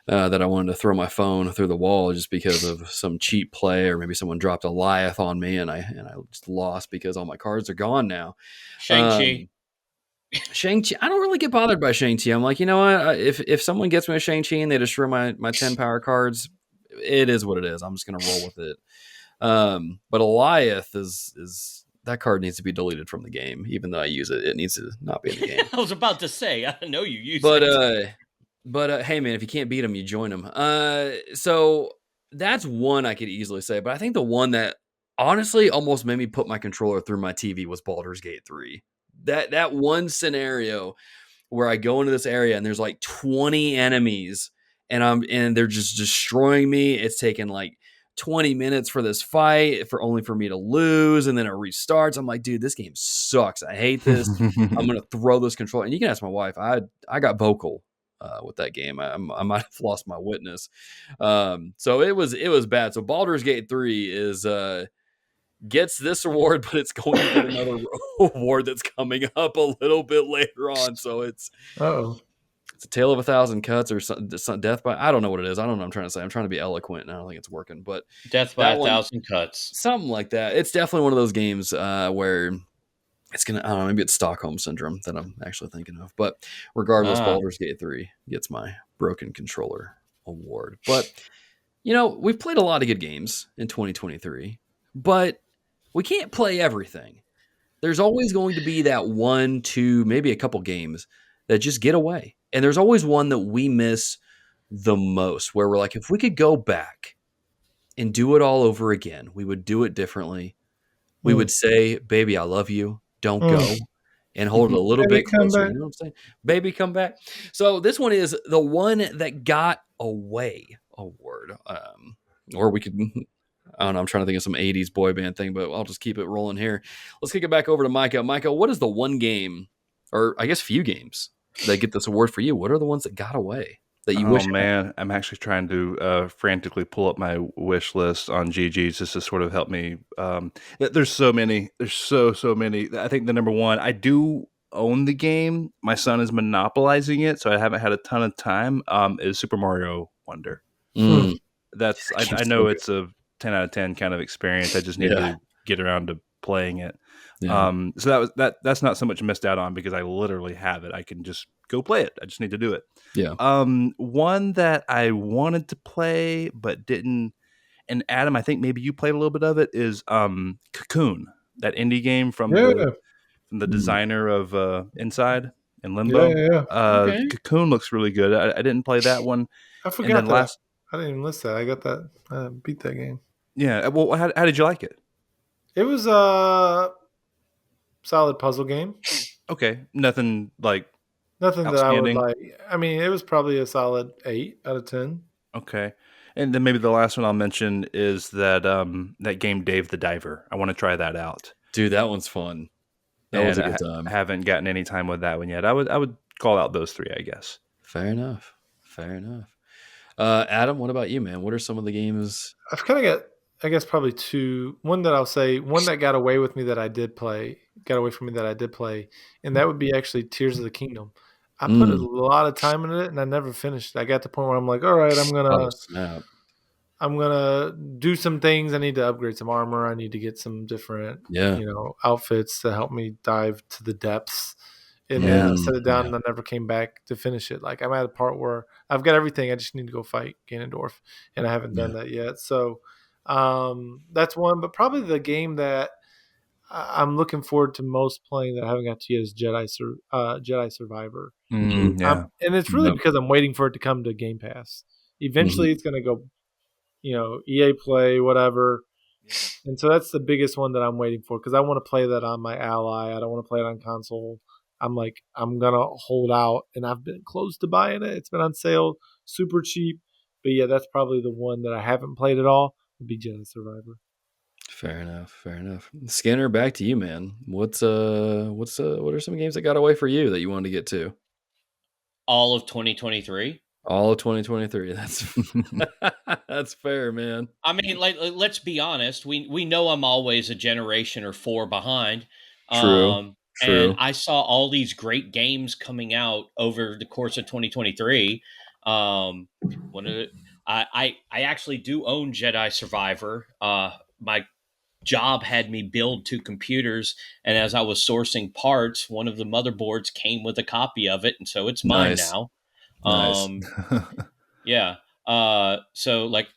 Speaker 1: that I wanted to throw my phone through the wall just because of some cheap play, or maybe someone dropped a Goliath on me and I just lost because all my cards are gone now.
Speaker 4: Shang-Chi.
Speaker 1: Shang-Chi. I don't really get bothered by Shang-Chi. I'm like, you know what? If someone gets me a Shang-Chi and they destroy my 10 power cards, it is what it is. I'm just going to roll with it. But Goliath is that card needs to be deleted from the game. Even though I use it, it needs to not be in the game.
Speaker 4: I was about to say, I know you use it.
Speaker 1: But hey, man, if you can't beat them, you join them. So that's one I could easily say. But I think the one that honestly almost made me put my controller through my TV was Baldur's Gate 3. That one scenario where I go into this area and there's like 20 enemies and they're just destroying me. It's taken like 20 minutes for this fight for me to lose, and then it restarts. I'm like, dude, this game sucks. I hate this. I'm gonna throw this controller. And you can ask my wife. I got vocal with that game. I might have lost my witness. So it was bad. So Baldur's Gate 3 is gets this award, but it's going to get another award that's coming up a little bit later on. So it's a tale of a thousand cuts or some death by, I don't know what it is. I don't know what I'm trying to say. I'm trying to be eloquent and I don't think it's working, but
Speaker 4: Death by a thousand cuts.
Speaker 1: Something like that. It's definitely one of those games where it's gonna, I don't know, maybe it's Stockholm syndrome that I'm actually thinking of. But regardless, Baldur's Gate 3 gets my broken controller award. But we've played a lot of good games in 2023, but we can't play everything. There's always going to be that one, two, maybe a couple games that just get away. And there's always one that we miss the most, where we're like, if we could go back and do it all over again, we would do it differently. We would say, baby, I love you. Don't go. And hold it a little bit closer. You know what I'm saying? Baby, come back. So this one is the one that got away award. Or we could, I don't know, I'm trying to think of some 80s boy band thing, but I'll just keep it rolling here. Let's kick it back over to Micah. Micah, what is the one game, or I guess few games, that get this award for you? What are the ones that got away that you wish?
Speaker 2: Oh man, I'm actually trying to frantically pull up my wish list on GG's just to sort of help me. There's so many. There's so many. I think the number one, I do own the game. My son is monopolizing it, so I haven't had a ton of time. Is Super Mario Wonder. That's I know it's a 10 out of 10 kind of experience. I just need to get around to playing it. Yeah. So that's not so much missed out on because I literally have it. I can just go play it. I just need to do it.
Speaker 1: Yeah.
Speaker 2: One that I wanted to play but didn't, and Adam, I think maybe you played a little bit of it, is Cocoon, that indie game from the designer of Inside and Limbo. Okay. Cocoon looks really good. I didn't play that one.
Speaker 3: I forgot that. I didn't even list that. I got that. I beat that game.
Speaker 2: Yeah. Well, how did you like it?
Speaker 3: It was a solid puzzle game.
Speaker 2: Okay. Nothing that
Speaker 3: I would like. I mean, it was probably a solid 8 out of 10.
Speaker 2: Okay. And then maybe the last one I'll mention is that that game Dave the Diver. I want to try that out.
Speaker 1: Dude, that one's fun. That was a good time.
Speaker 2: I haven't gotten any time with that one yet. I would call out those three, I guess.
Speaker 1: Fair enough. Adam, what about you, man? What are some of the games?
Speaker 3: I've kind of got, I guess, probably two. One that I'll say, one that got away with me that I did play, and that would be actually Tears of the Kingdom. I put a lot of time into it, and I never finished it. I got to the point where I'm like, all right, I'm gonna do some things. I need to upgrade some armor. I need to get some different, outfits to help me dive to the depths. And then I set it down, and I never came back to finish it. Like, I'm at a part where I've got everything. I just need to go fight Ganondorf, and I haven't done that yet. So that's one. But probably the game that I'm looking forward to most playing that I haven't got to yet is Jedi Survivor. And it's really because I'm waiting for it to come to Game Pass. Eventually, it's going to go, EA Play, whatever. And so that's the biggest one that I'm waiting for because I want to play that on my Ally. I don't want to play it on console. I'm like, I'm going to hold out, and I've been close to buying it. It's been on sale, super cheap. But yeah, that's probably the one that I haven't played at all, would be Jedi Survivor.
Speaker 1: Fair enough. Skinner, back to you, man. What are some games that got away for you that you wanted to get to?
Speaker 4: All of 2023.
Speaker 1: All of 2023. That's fair, man.
Speaker 4: I mean, let's be honest. We know I'm always a generation or 4 behind.
Speaker 1: True.
Speaker 4: And I saw all these great games coming out over the course of 2023. I actually do own Jedi Survivor. My job had me build 2 computers, and as I was sourcing parts, one of the motherboards came with a copy of it, and so it's mine now.
Speaker 1: Nice.
Speaker 4: Yeah. So like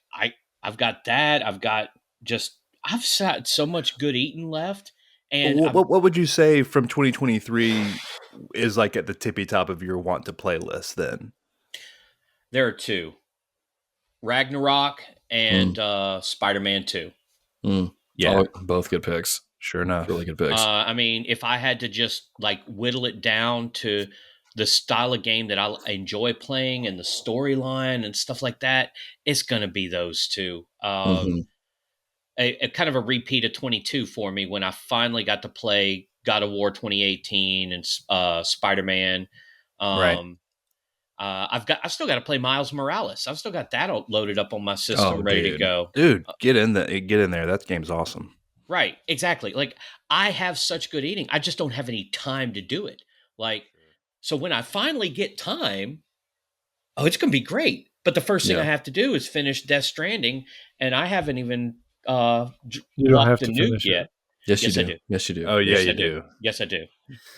Speaker 4: I've got that. I've got so much good eating left. And
Speaker 2: what would you say from 2023 is like at the tippy top of your want to play list then?
Speaker 4: There are 2. Ragnarok and Spider-Man 2.
Speaker 1: Yeah. Both good picks.
Speaker 2: Sure enough.
Speaker 1: Really good picks.
Speaker 4: I mean, if I had to just like whittle it down to the style of game that I enjoy playing and the storyline and stuff like that, it's going to be those 2. A kind of a repeat of 22 for me when I finally got to play God of War 2018 and Spider-Man.
Speaker 2: Right.
Speaker 4: I've still got to play Miles Morales. I've still got that loaded up on my system, ready to go.
Speaker 2: Dude, get in there. That game's awesome.
Speaker 4: Right, exactly. Like, I have such good eating. I just don't have any time to do it. Like, so when I finally get time, it's going to be great. But the first thing I have to do is finish Death Stranding, and I haven't even
Speaker 3: You don't have
Speaker 4: walked the
Speaker 3: to
Speaker 4: nuke
Speaker 3: finish
Speaker 4: yet.
Speaker 3: it.
Speaker 1: Yes,
Speaker 4: Yes,
Speaker 1: you
Speaker 4: I
Speaker 1: do.
Speaker 4: do.
Speaker 1: Yes, you do.
Speaker 2: Oh yeah,
Speaker 4: Yes,
Speaker 2: you
Speaker 4: I
Speaker 2: do.
Speaker 4: Yes, I do.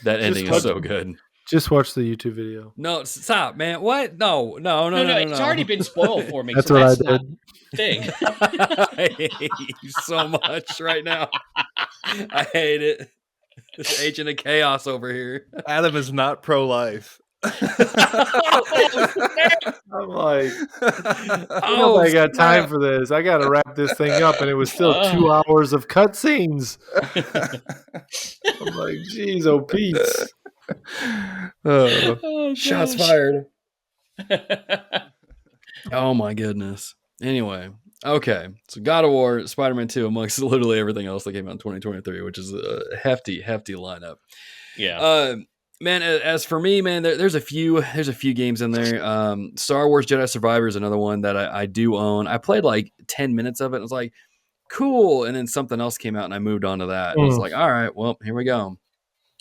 Speaker 1: That ending is so good.
Speaker 3: Just watch the YouTube video.
Speaker 1: No, stop, man. What? No.
Speaker 4: It's already been spoiled for me.
Speaker 3: That's
Speaker 4: so
Speaker 3: what
Speaker 4: that's
Speaker 3: I
Speaker 4: not
Speaker 3: did.
Speaker 4: the thing.
Speaker 1: I hate you so much right now. I hate it. This agent of chaos over here.
Speaker 2: Adam is not pro-life.
Speaker 3: I'm like,
Speaker 1: Oh,
Speaker 3: nobody got time
Speaker 1: snap.
Speaker 3: for this. I got to wrap this thing up, and it was still 2 hours of cutscenes. I'm like, geez, oh Pete's.
Speaker 4: Oh,
Speaker 1: Shots
Speaker 4: gosh.
Speaker 1: fired. Oh my goodness. Anyway, okay. So God of War, Spider-Man 2, amongst literally everything else that came out in 2023, which is a hefty lineup.
Speaker 4: Yeah.
Speaker 1: Man, as for me, man, there's a few games in there. Star Wars Jedi Survivor is another one that I do own. I played like 10 minutes of it and was like, cool. And then something else came out and I moved on to that. And I was like, all right, well, here we go.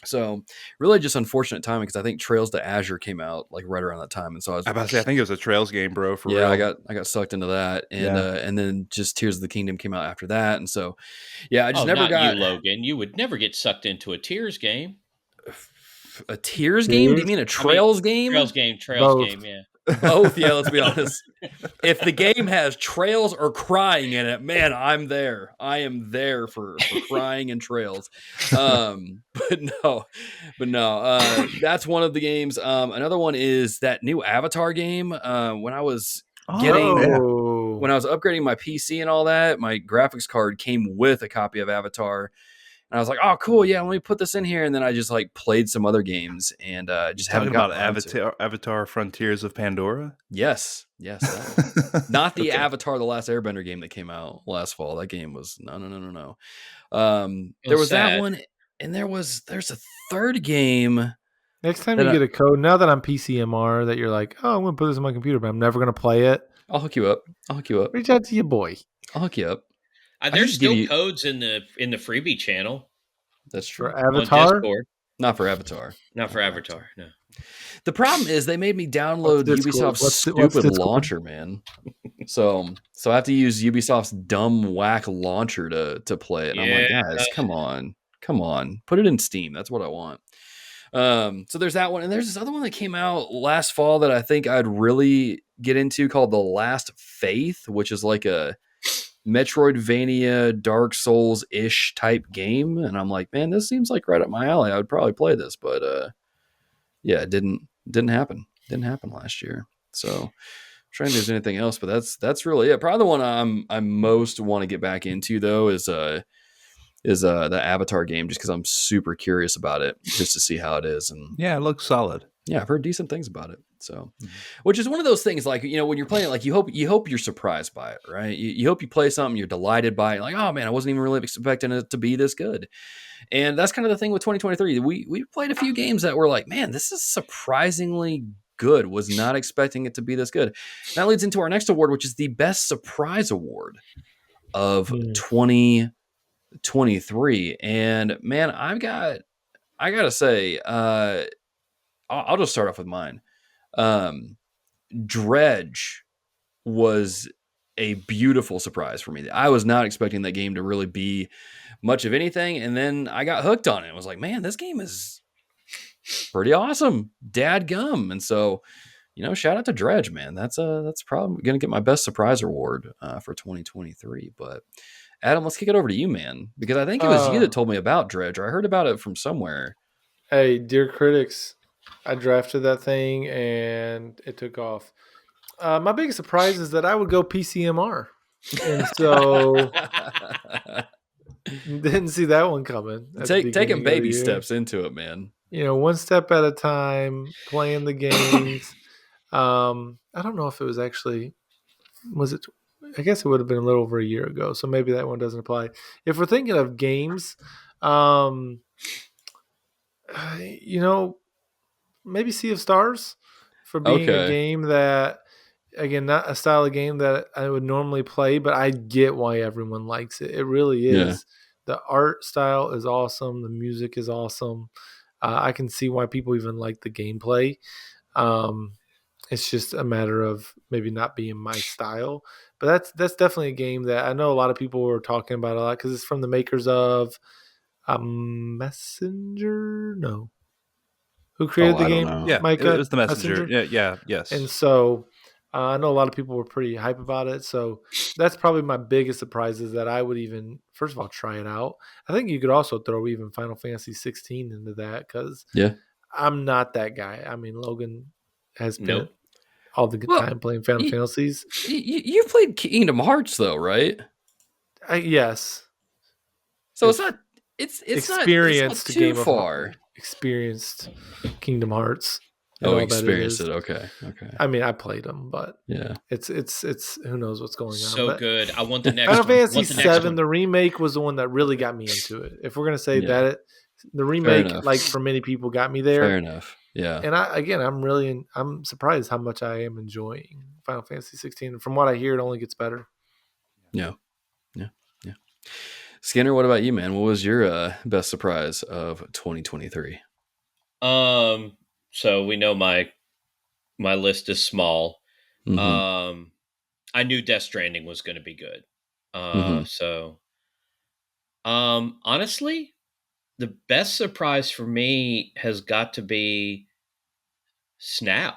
Speaker 1: So really just unfortunate timing because I think Trails to Azure came out like right around that time. And so I was
Speaker 2: about to say, I think it was a Trails game, bro, for real.
Speaker 1: I got sucked into that. And then just Tears of the Kingdom came out after that. And so, yeah, I just never got...
Speaker 4: you, Logan. You would never get sucked into a Tears game.
Speaker 1: A Tears game? Do you mean a Trails game?
Speaker 4: Trails game, yeah.
Speaker 1: Both, yeah, let's be honest. If the game has trails or crying in it, man, I'm there. I am there for crying and trails. But no. That's one of the games. Another one is that new Avatar game. When I was upgrading my PC and all that, my graphics card came with a copy of Avatar. And I was like, oh, cool. Yeah, let me put this in here. And then I just like played some other games and just haven't
Speaker 2: got
Speaker 1: about
Speaker 2: Avatar Frontiers of Pandora.
Speaker 1: Yes. That not the Avatar: The Last Airbender game that came out last fall. That game was no. There was that one, and there's a third game.
Speaker 3: Next time you get a code, now that I'm PCMR, that you're like, oh, I'm going to put this on my computer, but I'm never going to play it.
Speaker 1: I'll hook you up.
Speaker 3: Reach out to your boy.
Speaker 1: I'll hook you up.
Speaker 4: There's still codes in the freebie channel.
Speaker 1: That's true.
Speaker 3: For Avatar?
Speaker 1: Not for Avatar.
Speaker 4: Not for Avatar, no.
Speaker 1: The problem is they made me download Ubisoft's stupid launcher, man. So I have to use Ubisoft's dumb whack launcher to play it. And I'm like, guys, come on. Put it in Steam. That's what I want. So there's that one. And there's this other one that came out last fall that I think I'd really get into called The Last Faith, which is like a Metroidvania, Dark Souls-ish type game. And I'm like, man, this seems like right up my alley. I would probably play this, but it didn't happen. Didn't happen last year. So I'm trying to think if there's anything else, but that's really it. Probably the one I most want to get back into though is the Avatar game, just because I'm super curious about it, just to see how it is. And
Speaker 2: yeah, it looks solid.
Speaker 1: Yeah, I've heard decent things about it. So, which is one of those things, like, when you're playing it, like you hope you're surprised by it, right? You hope you play something, you're delighted by it, like, oh man, I wasn't even really expecting it to be this good. And that's kind of the thing with 2023. We played a few games that were like, man, this is surprisingly good. Was not expecting it to be this good. That leads into our next award, which is the Best Surprise Award of 2023. And man, I gotta say, I'll just start off with mine. Dredge was a beautiful surprise for me. I was not expecting that game to really be much of anything, and then I got hooked on it. I was like, man, this game is pretty awesome. Dadgum. And so, shout out to Dredge, man. That's probably going to get my Best Surprise Award for 2023. But Adam, let's kick it over to you, man, because I think it was you that told me about Dredge, or I heard about it from somewhere.
Speaker 3: Hey, dear critics, I drafted that thing and it took off. My biggest surprise is that I would go PCMR. And so didn't see that one coming.
Speaker 1: Taking baby steps into it, man.
Speaker 3: One step at a time, playing the games. I don't know if it was actually, I guess it would have been a little over a year ago. So maybe that one doesn't apply. If we're thinking of games, maybe Sea of Stars for being a
Speaker 1: Okay.
Speaker 3: game that, again, not a style of game that I would normally play, but I get why everyone likes it. It really is. The art style is awesome. The music is awesome. I can see why people even like the gameplay. It's just a matter of maybe not being my style. But that's definitely a game that I know a lot of people were talking about a lot because it's from the makers of Messenger. No, who created the
Speaker 1: I don't
Speaker 3: game?
Speaker 1: know.
Speaker 2: Yeah, it
Speaker 3: Micah
Speaker 2: was the messenger.
Speaker 3: Messenger.
Speaker 2: Yes.
Speaker 3: And so I know a lot of people were pretty hype about it. So that's probably my biggest surprise is that I would even, first of all, try it out. I think you could also throw even Final Fantasy 16 into that because
Speaker 1: Yeah.
Speaker 3: I'm not that guy. I mean, Logan has spent
Speaker 4: Nope.
Speaker 3: all the good
Speaker 1: Well,
Speaker 3: time playing Final
Speaker 1: y-
Speaker 3: Fantasies.
Speaker 1: you played Kingdom Hearts though, right?
Speaker 3: Yes.
Speaker 1: So it's
Speaker 3: If
Speaker 1: not it's not
Speaker 3: experienced
Speaker 1: too
Speaker 3: Game of
Speaker 1: far.
Speaker 3: experienced Kingdom Hearts and
Speaker 1: Oh,
Speaker 3: all that it
Speaker 1: experienced
Speaker 3: is.
Speaker 1: it. Okay. Okay.
Speaker 3: I mean, I played them, but
Speaker 1: Yeah.
Speaker 3: it's who knows what's going on.
Speaker 4: So
Speaker 3: But
Speaker 4: good. I want the next
Speaker 3: Final
Speaker 4: one.
Speaker 3: Fantasy
Speaker 4: Want the next
Speaker 3: VII,
Speaker 4: one.
Speaker 3: the remake was the one that really got me into it. If we're gonna say
Speaker 1: Yeah.
Speaker 3: that, the
Speaker 1: Fair
Speaker 3: remake,
Speaker 1: enough.
Speaker 3: like for many people, got me
Speaker 1: Fair
Speaker 3: there.
Speaker 1: enough. Yeah.
Speaker 3: And I'm surprised how much I am enjoying Final Fantasy 16. From what I hear, it only gets better.
Speaker 1: Yeah. Yeah. Yeah. Skinner, what about you, man? What was your best surprise of 2023?
Speaker 4: So we know my list is small.
Speaker 1: Mm-hmm.
Speaker 4: I knew Death Stranding was going to be good.
Speaker 1: Mm-hmm.
Speaker 4: So honestly, the best surprise for me has got to be Snap.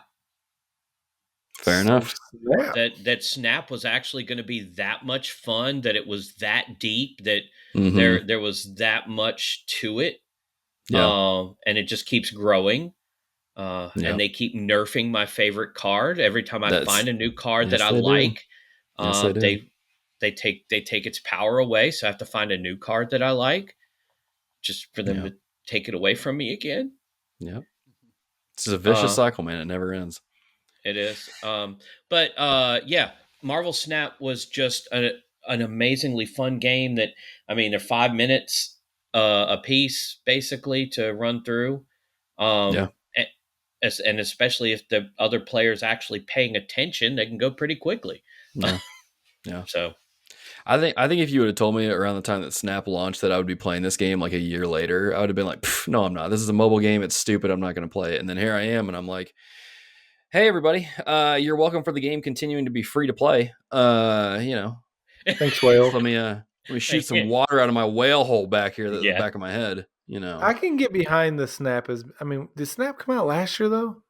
Speaker 1: Fair enough.
Speaker 3: Yeah.
Speaker 4: That Snap was actually going to be that much fun, that it was that deep, that
Speaker 1: Mm-hmm.
Speaker 4: there was that much to it.
Speaker 1: Yeah.
Speaker 4: And it just keeps growing.
Speaker 1: Yeah.
Speaker 4: And they keep nerfing my favorite card every time I
Speaker 1: That's
Speaker 4: find a new card that
Speaker 1: yes,
Speaker 4: I
Speaker 1: they do.
Speaker 4: like.
Speaker 1: Yes, they do.
Speaker 4: They take its power away, so I have to find a new card that I like, just for them
Speaker 1: Yeah.
Speaker 4: to take it away from me again.
Speaker 1: Yeah. This is a vicious
Speaker 4: Uh,
Speaker 1: cycle, man. It never ends.
Speaker 4: It is. But yeah, Marvel Snap was just an amazingly fun game that, I mean, they're 5 minutes a piece basically to run through.
Speaker 1: Yeah.
Speaker 4: And, and especially if the other player's actually paying attention, they can go pretty quickly.
Speaker 1: Yeah. Yeah.
Speaker 4: So
Speaker 1: I think if you would have told me around the time that Snap launched that I would be playing this game like a year later, I would have been like, no, I'm not. This is a mobile game. It's stupid. I'm not going to play it. And then here I am, and I'm like, hey, everybody, you're welcome for the game continuing to be free to play.
Speaker 3: Thanks, Whale.
Speaker 1: Let me shoot some water out of my whale hole back here, the
Speaker 4: Yeah.
Speaker 1: back of my head.
Speaker 3: I can get behind the Snap. Did Snap come out last year though?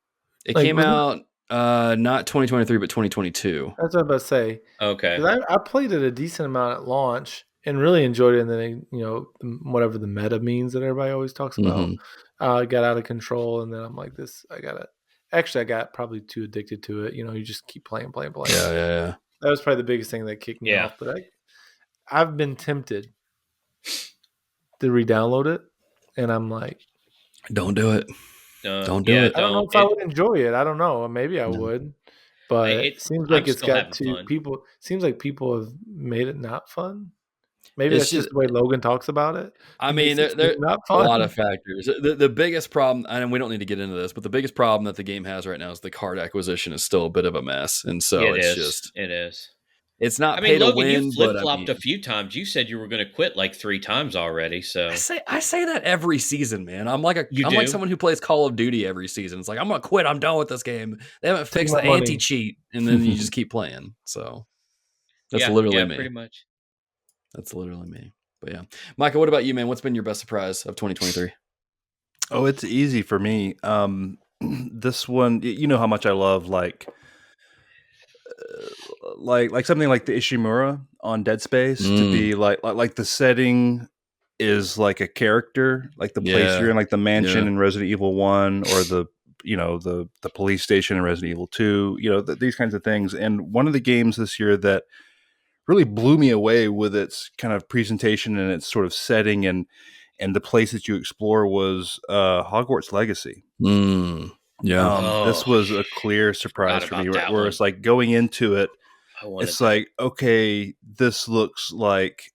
Speaker 1: It
Speaker 3: Like,
Speaker 1: came out not 2023, but 2022.
Speaker 3: That's what I'm about to say.
Speaker 4: Okay.
Speaker 3: Because I played it a decent amount at launch and really enjoyed it. And then, whatever the meta means that everybody always talks about, got out of control. And then I'm like, I got probably too addicted to it. You just keep playing.
Speaker 1: Yeah.
Speaker 3: That was probably the biggest thing that kicked me off. But I've been tempted to re-download it. And I'm like,
Speaker 1: don't do it. Don't do it.
Speaker 3: I don't know if I would enjoy it. I don't know. Maybe I would. But it seems like it's got people. Seems like people have made it not fun. Maybe that's just the way Logan talks about it.
Speaker 1: I mean, there
Speaker 3: not
Speaker 1: a
Speaker 3: fun.
Speaker 1: lot of factors. The biggest problem, and we don't need to get into this, but the biggest problem that the game has right now is the card acquisition is still a bit of a mess, and so
Speaker 4: it is.
Speaker 1: It's not
Speaker 4: pay to
Speaker 1: Logan,
Speaker 4: win. You flip
Speaker 1: but
Speaker 4: flopped a few times. You said you were going to quit like 3 times already. So
Speaker 1: I say that every season, man. I'm like someone who plays Call of Duty every season. It's like, I'm gonna quit. I'm done with this game. They haven't fixed the anti cheat, and then you just keep playing. So that's literally me.
Speaker 4: Pretty much.
Speaker 1: That's literally me. But yeah, Micah, what about you, man? What's been your best surprise of 2023?
Speaker 2: Oh, it's easy for me. This one, you know how much I love like something like the Ishimura on Dead Space to be like the setting is like a character, like the place you're in, like the mansion in Resident Evil 1 or the police station in Resident Evil 2, these kinds of things. And one of the games this year that really blew me away with its kind of presentation and its sort of setting and the place that you explore was Hogwarts Legacy. This was a clear surprise for me where it's like going into it, it's like, okay, this looks like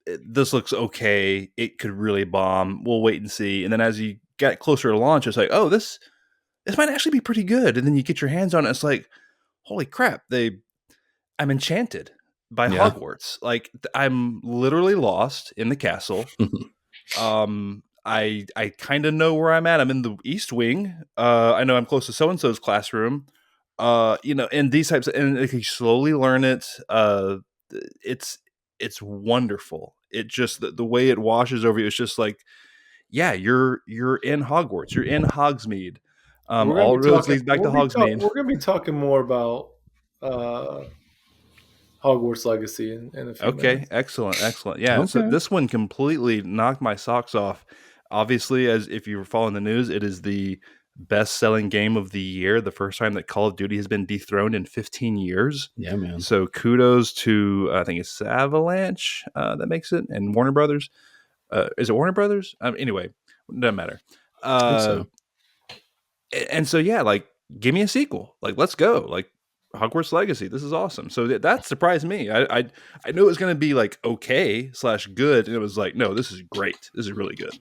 Speaker 2: this looks okay. It could really bomb. We'll wait and see. And then as you get closer to launch, it's like, oh, this this might actually be pretty good. And then you get your hands on it. It's like, holy crap. I'm enchanted by
Speaker 1: Yeah.
Speaker 2: Hogwarts. Like I'm literally lost in the castle. I kind of know where I'm at. I'm in the East Wing. I know I'm close to so and so's classroom. And these types and you slowly learn it. It's wonderful. It just the way it washes over you. It's just like, yeah, you're in Hogwarts. You're in Hogsmeade.
Speaker 3: We're gonna
Speaker 2: All
Speaker 3: be
Speaker 2: roads
Speaker 3: talking.
Speaker 2: lead back to Hogsmeade.
Speaker 3: We're gonna be talking more about uh, Hogwarts Legacy in a few
Speaker 2: Okay,
Speaker 3: minutes.
Speaker 2: excellent. Yeah, so
Speaker 1: Okay.
Speaker 2: this one completely knocked my socks off. Obviously, as if you were following the news, it is the best-selling game of the year. The first time that Call of Duty has been dethroned in 15 years.
Speaker 1: Yeah, man.
Speaker 2: So kudos to I think it's Avalanche that makes it, and Warner Brothers. Is it Warner Brothers? Anyway, doesn't matter.
Speaker 1: I think
Speaker 2: Uh,
Speaker 1: so.
Speaker 2: and so yeah, like give me a sequel. Like let's go. Like Hogwarts Legacy. This is awesome. So that surprised me. I knew it was going to be like okay / good, and it was like no, this is great. This is really good.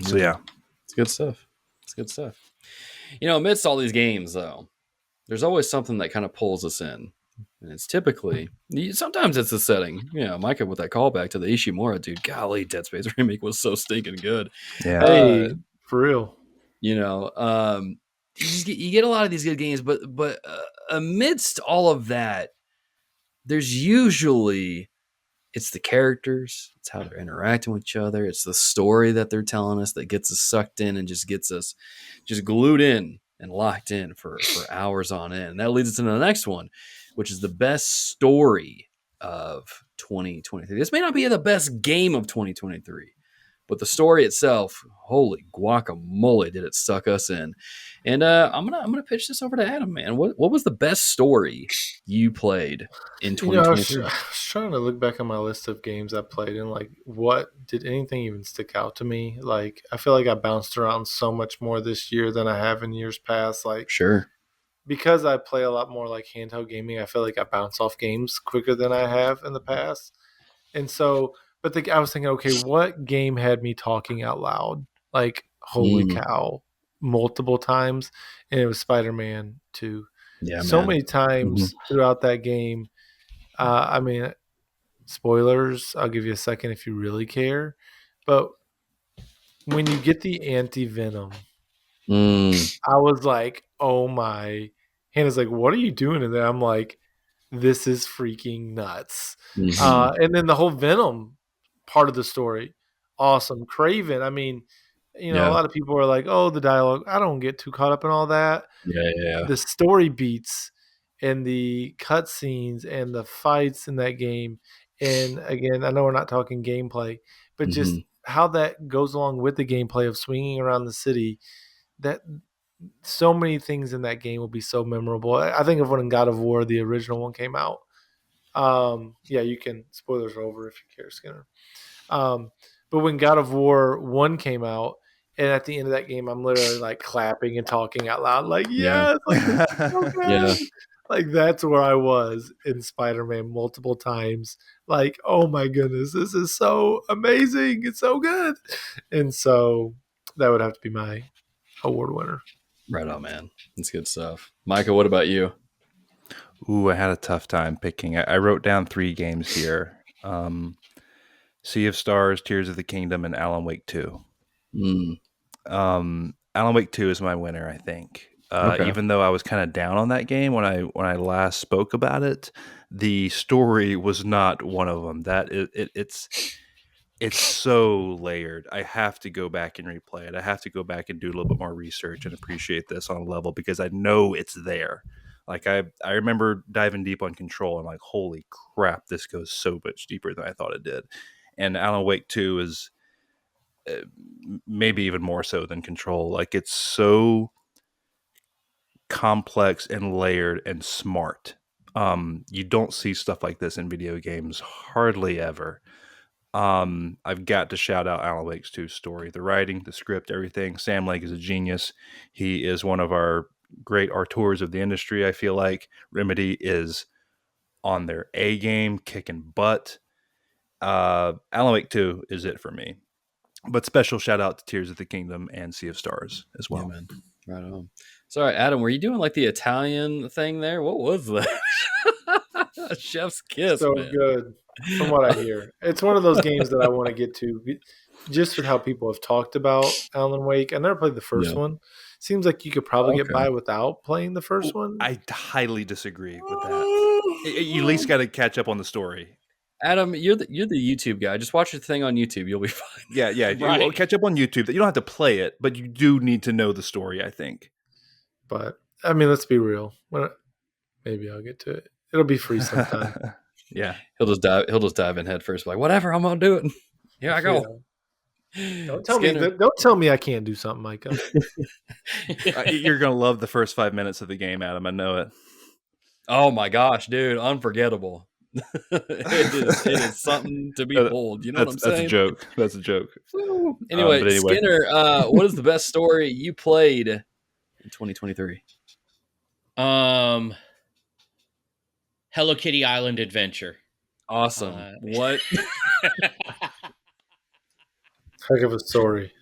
Speaker 2: So yeah.
Speaker 1: It's good stuff. It's good stuff. Amidst all these games, though, there's always something that kind of pulls us in. And it's typically, sometimes it's the setting. Micah with that callback to the Ishimura, dude. Golly, Dead Space remake was so stinking good.
Speaker 2: Yeah.
Speaker 3: Hey, for real.
Speaker 1: You get a lot of these good games, but amidst all of that, there's usually it's the characters, it's how they're interacting with each other, it's the story that they're telling us that gets us sucked in and just gets us just glued in and locked in for hours on end. And that leads us into the next one, which is the best story of 2023. This may not be the best game of 2023, but the story itself, holy guacamole, did it suck us in. And I'm gonna pitch this over to Adam, man. What was the best story you played in
Speaker 3: I was
Speaker 1: 2023?
Speaker 3: trying to look back on my list of games I played and like, what did anything even stick out to me? Like, I feel like I bounced around so much more this year than I have in years past. Like,
Speaker 1: Sure.
Speaker 3: because I play a lot more like handheld gaming, I feel like I bounce off games quicker than I have in the past. And so, but I was thinking, okay, what game had me talking out loud? Like, holy cow, multiple times. And it was Spider-Man 2.
Speaker 1: Yeah,
Speaker 3: So
Speaker 1: man.
Speaker 3: many times throughout that game. I mean, spoilers, I'll give you a second if you really care. But when you get the anti-venom, I was like, oh my. Hannah's like, what are you doing in there? I'm like, this is freaking nuts. And then the whole Venom part of the story, awesome. Craven, I mean, a
Speaker 1: Yeah.
Speaker 3: lot of people are like, oh, the dialogue. I don't get too caught up in all that.
Speaker 1: Yeah.
Speaker 3: The story beats and the cutscenes and the fights in that game. And again, I know we're not talking gameplay, but just how that goes along with the gameplay of swinging around the city. That so many things in that game will be so memorable. I think of when God of War, the original one, came out. Yeah, you can. Spoilers are over if you care, Skinner. But when God of War 1 came out, and at the end of that game, I'm literally like clapping and talking out loud, like, yes, like this is so good.
Speaker 1: Yeah.
Speaker 3: Like that's where I was in Spider-Man multiple times. Like, oh my goodness, this is so amazing. It's so good. And so that would have to be my award winner.
Speaker 1: Right on, man. That's good stuff. Micah, what about you?
Speaker 2: Ooh, I had a tough time picking. I wrote down 3 games here. Sea of Stars, Tears of the Kingdom, and Alan Wake 2. Alan Wake 2 is my winner, I think.
Speaker 1: Okay.
Speaker 2: Even though I was kind of down on that game when I last spoke about it, the story was not one of them. It's so layered. I have to go back and replay it. I have to go back and do a little bit more research and appreciate this on a level because I know it's there. Like I remember diving deep on Control and like, holy crap, this goes so much deeper than I thought it did. And Alan Wake 2 is maybe even more so than Control. Like it's so complex and layered and smart. You don't see stuff like this in video games hardly ever. I've got to shout out Alan Wake's 2 story, the writing, the script, everything. Sam Lake is a genius. He is one of our great auteurs of the industry. I feel like Remedy is on their A game, kicking butt. Alan Wake 2 is it for me. But special shout out to Tears of the Kingdom and Sea of Stars as well.
Speaker 1: Yeah, man. Right on. Sorry, Adam, were you doing like the Italian thing there? What was that? Chef's kiss,
Speaker 3: So
Speaker 1: man.
Speaker 3: good, from what I hear. It's one of those games that I want to get to, just with how people have talked about Alan Wake. I never played the first
Speaker 1: Yeah.
Speaker 3: one. Seems like you could probably get
Speaker 1: Okay.
Speaker 3: by without playing the first one.
Speaker 2: I highly disagree with that. You at least got to catch up on the story.
Speaker 1: Adam, you're the YouTube guy. Just watch the thing on YouTube. You'll be fine.
Speaker 2: Yeah.
Speaker 4: Right.
Speaker 2: You catch up on YouTube. You don't have to play it, but you do need to know the story, I think.
Speaker 3: But I mean, let's be real. Maybe I'll get to it. It'll be free sometime.
Speaker 2: Yeah.
Speaker 1: He'll just dive in head first. Like, whatever, I'm gonna do it. Here I go.
Speaker 3: Don't tell me I can't do something, Micah.
Speaker 2: You're gonna love the first 5 minutes of the game, Adam. I know it.
Speaker 1: Oh my gosh, dude, unforgettable. it is something to behold. You know what I'm saying?
Speaker 2: That's a joke.
Speaker 1: Anyway, Skinner, what is the best story you played in 2023?
Speaker 4: Hello Kitty Island Adventure.
Speaker 1: Awesome. What?
Speaker 3: Heck of a story.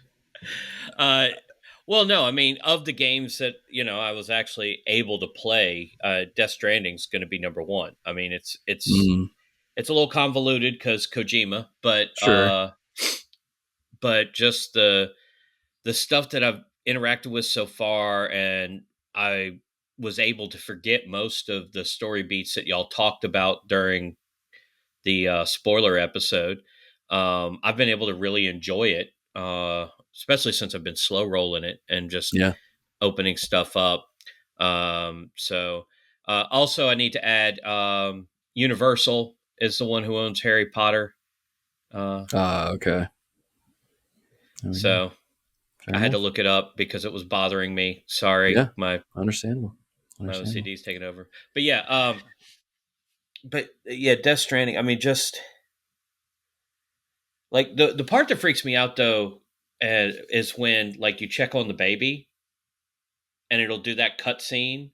Speaker 4: Well, no, I mean, of the games that I was actually able to play, Death Stranding's going to be number one. I mean, it's a little convoluted because Kojima, but
Speaker 1: sure.
Speaker 4: But just the stuff that I've interacted with so far, and I was able to forget most of the story beats that y'all talked about during the spoiler episode. I've been able to really enjoy it, especially since I've been slow rolling it and just opening stuff up. Also, I need to add Universal is the one who owns Harry Potter.
Speaker 1: Okay.
Speaker 4: So I had to look it up because it was bothering me. Sorry, my
Speaker 1: understandable.
Speaker 4: My OCD's taken over. But Death Stranding. I mean, just like the part that freaks me out though is when like you check on the baby, and it'll do that cut scene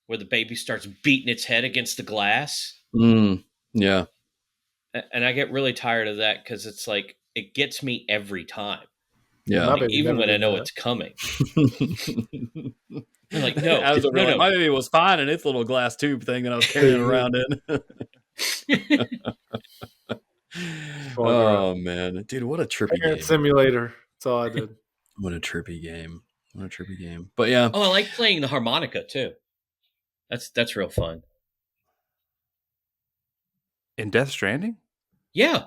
Speaker 4: where the baby starts beating its head against the glass.
Speaker 1: Yeah.
Speaker 4: And I get really tired of that because it's like it gets me every time.
Speaker 1: Yeah,
Speaker 4: like, even when I know it's coming. I'm like, no.
Speaker 1: My baby was fine in its little glass tube thing that I was carrying around in. Oh man, dude, what a trippy game!
Speaker 3: Simulator. That's all I did.
Speaker 1: What a trippy game! But yeah.
Speaker 4: Oh, I like playing the harmonica too. That's real fun.
Speaker 2: In Death Stranding?
Speaker 4: Yeah.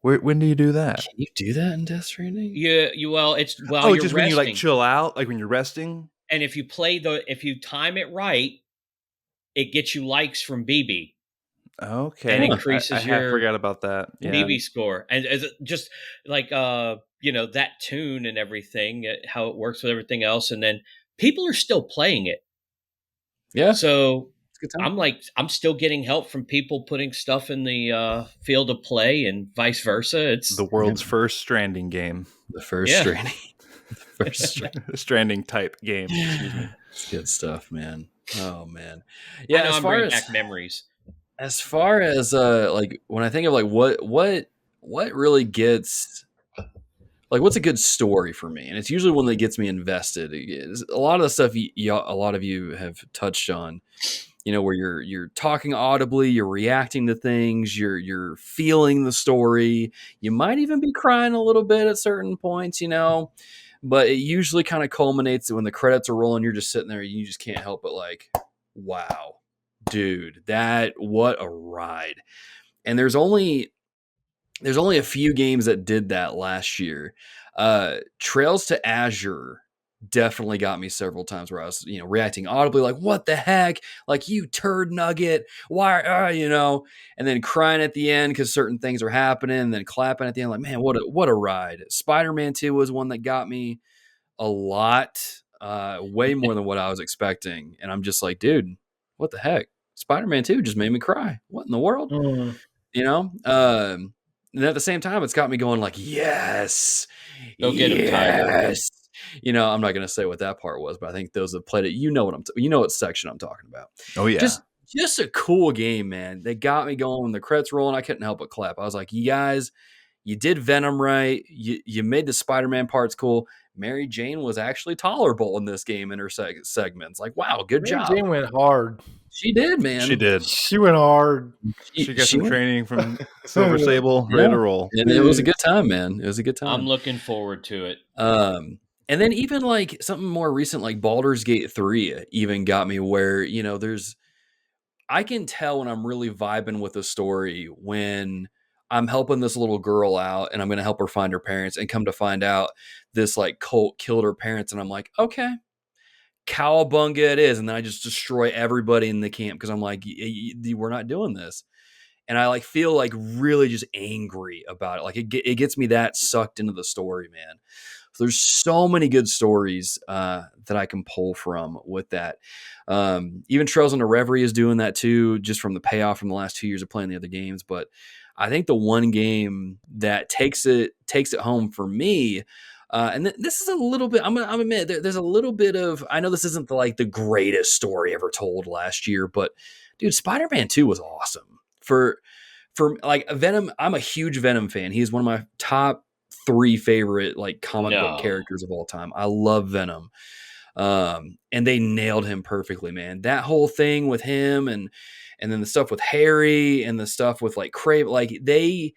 Speaker 2: When do you do that?
Speaker 1: Can you do that in Death Stranding?
Speaker 4: Yeah, it's while you're
Speaker 2: just
Speaker 4: resting.
Speaker 2: When you like chill out, like when you're resting.
Speaker 4: And if you time it right, it gets you likes from BB.
Speaker 2: Okay,
Speaker 4: and increases your.
Speaker 2: I forgot about that.
Speaker 4: BB score, and just like that tune and everything, how it works with everything else, and then people are still playing it.
Speaker 1: Yeah.
Speaker 4: So I'm still getting help from people putting stuff in the field of play and vice versa. It's
Speaker 2: the world's first Stranding game.
Speaker 1: The first Stranding. The first
Speaker 2: Stranding type game. Excuse me.
Speaker 1: It's good stuff, man. Oh man.
Speaker 4: Yeah. I'm bringing back memories.
Speaker 1: As far as like when I think of like what really gets like what's a good story for me, and it's usually one that gets me invested. A lot of the stuff a lot of you have touched on, where you're talking audibly, you're reacting to things, you're feeling the story. You might even be crying a little bit at certain points, but it usually kind of culminates when the credits are rolling. You're just sitting there, you just can't help but like, wow, dude, what a ride. And there's only a few games that did that last year. Trails to Azure definitely got me several times where I was, reacting audibly, like, what the heck? Like, you turd nugget. Why, and then crying at the end because certain things are happening, and then clapping at the end, like, man, what a ride. Spider-Man 2 was one that got me a lot, way more than what I was expecting. And I'm just like, dude, what the heck? Spider-Man 2 just made me cry. What in the world? And at the same time, it's got me going like, yes,
Speaker 4: go get him, Tiger.
Speaker 1: I'm not going to say what that part was, but I think those that played it, what section I'm talking about.
Speaker 2: Oh yeah,
Speaker 1: just a cool game, man. They got me going when the credits rolling. I couldn't help but clap. I was like, you guys You did Venom right. You made the Spider-Man parts cool. Mary Jane was actually tolerable in this game in her segments. Like, wow, good
Speaker 3: Mary
Speaker 1: job.
Speaker 3: Jane went hard.
Speaker 1: She did, man.
Speaker 2: She did.
Speaker 3: She went hard.
Speaker 2: She got
Speaker 1: She
Speaker 2: some
Speaker 1: went,
Speaker 2: training from Silver Sable,
Speaker 1: yeah.
Speaker 2: ready to roll.
Speaker 1: And it was a good time, man. It was a good time.
Speaker 4: I'm looking forward to it.
Speaker 1: And then even like something more recent, like Baldur's Gate 3 even got me where, I can tell when I'm really vibing with a story when I'm helping this little girl out and I'm going to help her find her parents, and come to find out this like cult killed her parents. And I'm like, okay, cowabunga it is. And then I just destroy everybody in the camp because I'm like, we're not doing this. And I like feel like really just angry about it. Like it gets me that sucked into the story, man. So there's so many good stories that I can pull from with that. Even Trails into Reverie is doing that too, just from the payoff from the last 2 years of playing the other games. But I think the one game that takes it home for me, and this is a little bit, I'm admit there's a little bit of, I know this isn't the greatest story ever told last year, but dude, Spider-Man 2 was awesome. For like Venom, I'm a huge Venom fan. He's one of my top 3 favorite comic book characters of all time. I love Venom. And they nailed him perfectly, man. That whole thing with him and then the stuff with Harry and the stuff with Crave, they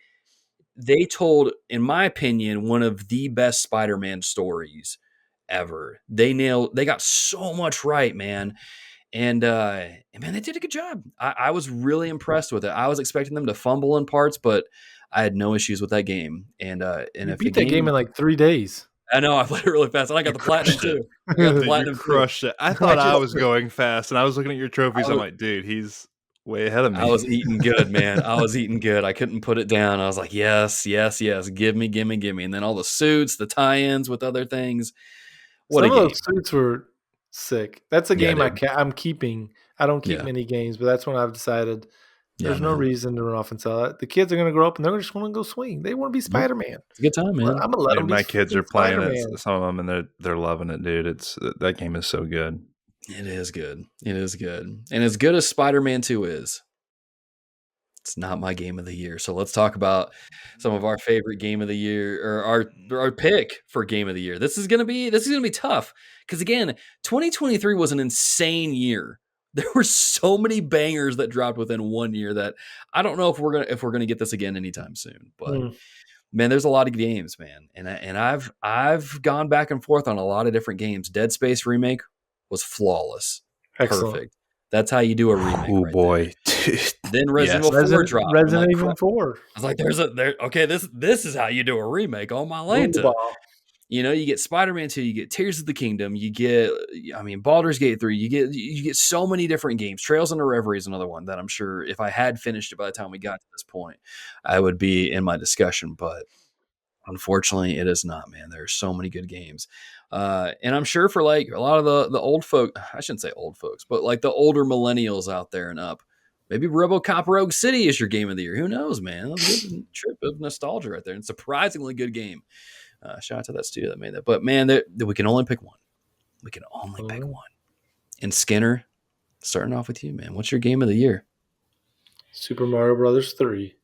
Speaker 1: told, in my opinion, one of the best Spider-Man stories ever. They got so much right, man. And man, they did a good job. I was really impressed with it. I was expecting them to fumble in parts, but I had no issues with that game. And
Speaker 3: You
Speaker 1: if
Speaker 3: beat that game in 3 days.
Speaker 1: I know, I played it really fast, and I got the platinum too. I got the platinum
Speaker 2: You crushed it. I thought I was going fast, and I was looking at your trophies. I'm like, dude, he's way ahead of me.
Speaker 1: I was eating good, man. I was eating good. I couldn't put it down. I was like, yes, yes, yes. Give me. And then all the suits, the tie-ins with other things. What
Speaker 3: Some
Speaker 1: a
Speaker 3: of
Speaker 1: game.
Speaker 3: those suits were sick. That's a game I'm keeping. I don't keep many games, but that's when I've decided there's no reason to run off and sell it. The kids are going to grow up and they're just want to go swing. They want to be Spider-Man.
Speaker 1: It's a good time, man.
Speaker 3: I'm going to let them be.
Speaker 2: My kids are playing
Speaker 3: Spider-Man.
Speaker 2: it, some of them, and they're loving it, dude. That game is so good.
Speaker 1: It is good. It is good. And as good as Spider-Man 2 is, it's not my game of the year. So let's talk about some of our favorite game of the year, or our pick for game of the year. This is gonna be tough because again, 2023 was an insane year. There were so many bangers that dropped within 1 year that I don't know if we're gonna get this again anytime soon. But man, there's a lot of games, man, and I've gone back and forth on a lot of different games. Dead Space remake was flawless,
Speaker 3: Excellent.
Speaker 1: perfect. That's how you do a remake.
Speaker 2: Oh
Speaker 1: right
Speaker 2: boy!
Speaker 1: Then Resident Evil 4 dropped.
Speaker 3: Resident Evil 4.
Speaker 1: I was like, okay, this is how you do a remake. Oh my Lanta. You get Spider-Man 2, you get Tears of the Kingdom, you get Baldur's Gate 3, you get so many different games. Trails into Reverie is another one that I'm sure if I had finished it by the time we got to this point, I would be in my discussion, but unfortunately it is not, man. There's so many good games. And I'm sure for a lot of the old folk, I shouldn't say old folks, but the older millennials out there and up, maybe RoboCop Rogue City is your game of the year. Who knows, man? That's a good trip of nostalgia right there. And surprisingly good game. Shout out to that studio that made that. But man, we can only pick one. We can only pick one. And Skinner, starting off with you, man. What's your game of the year?
Speaker 3: Super Mario Brothers 3.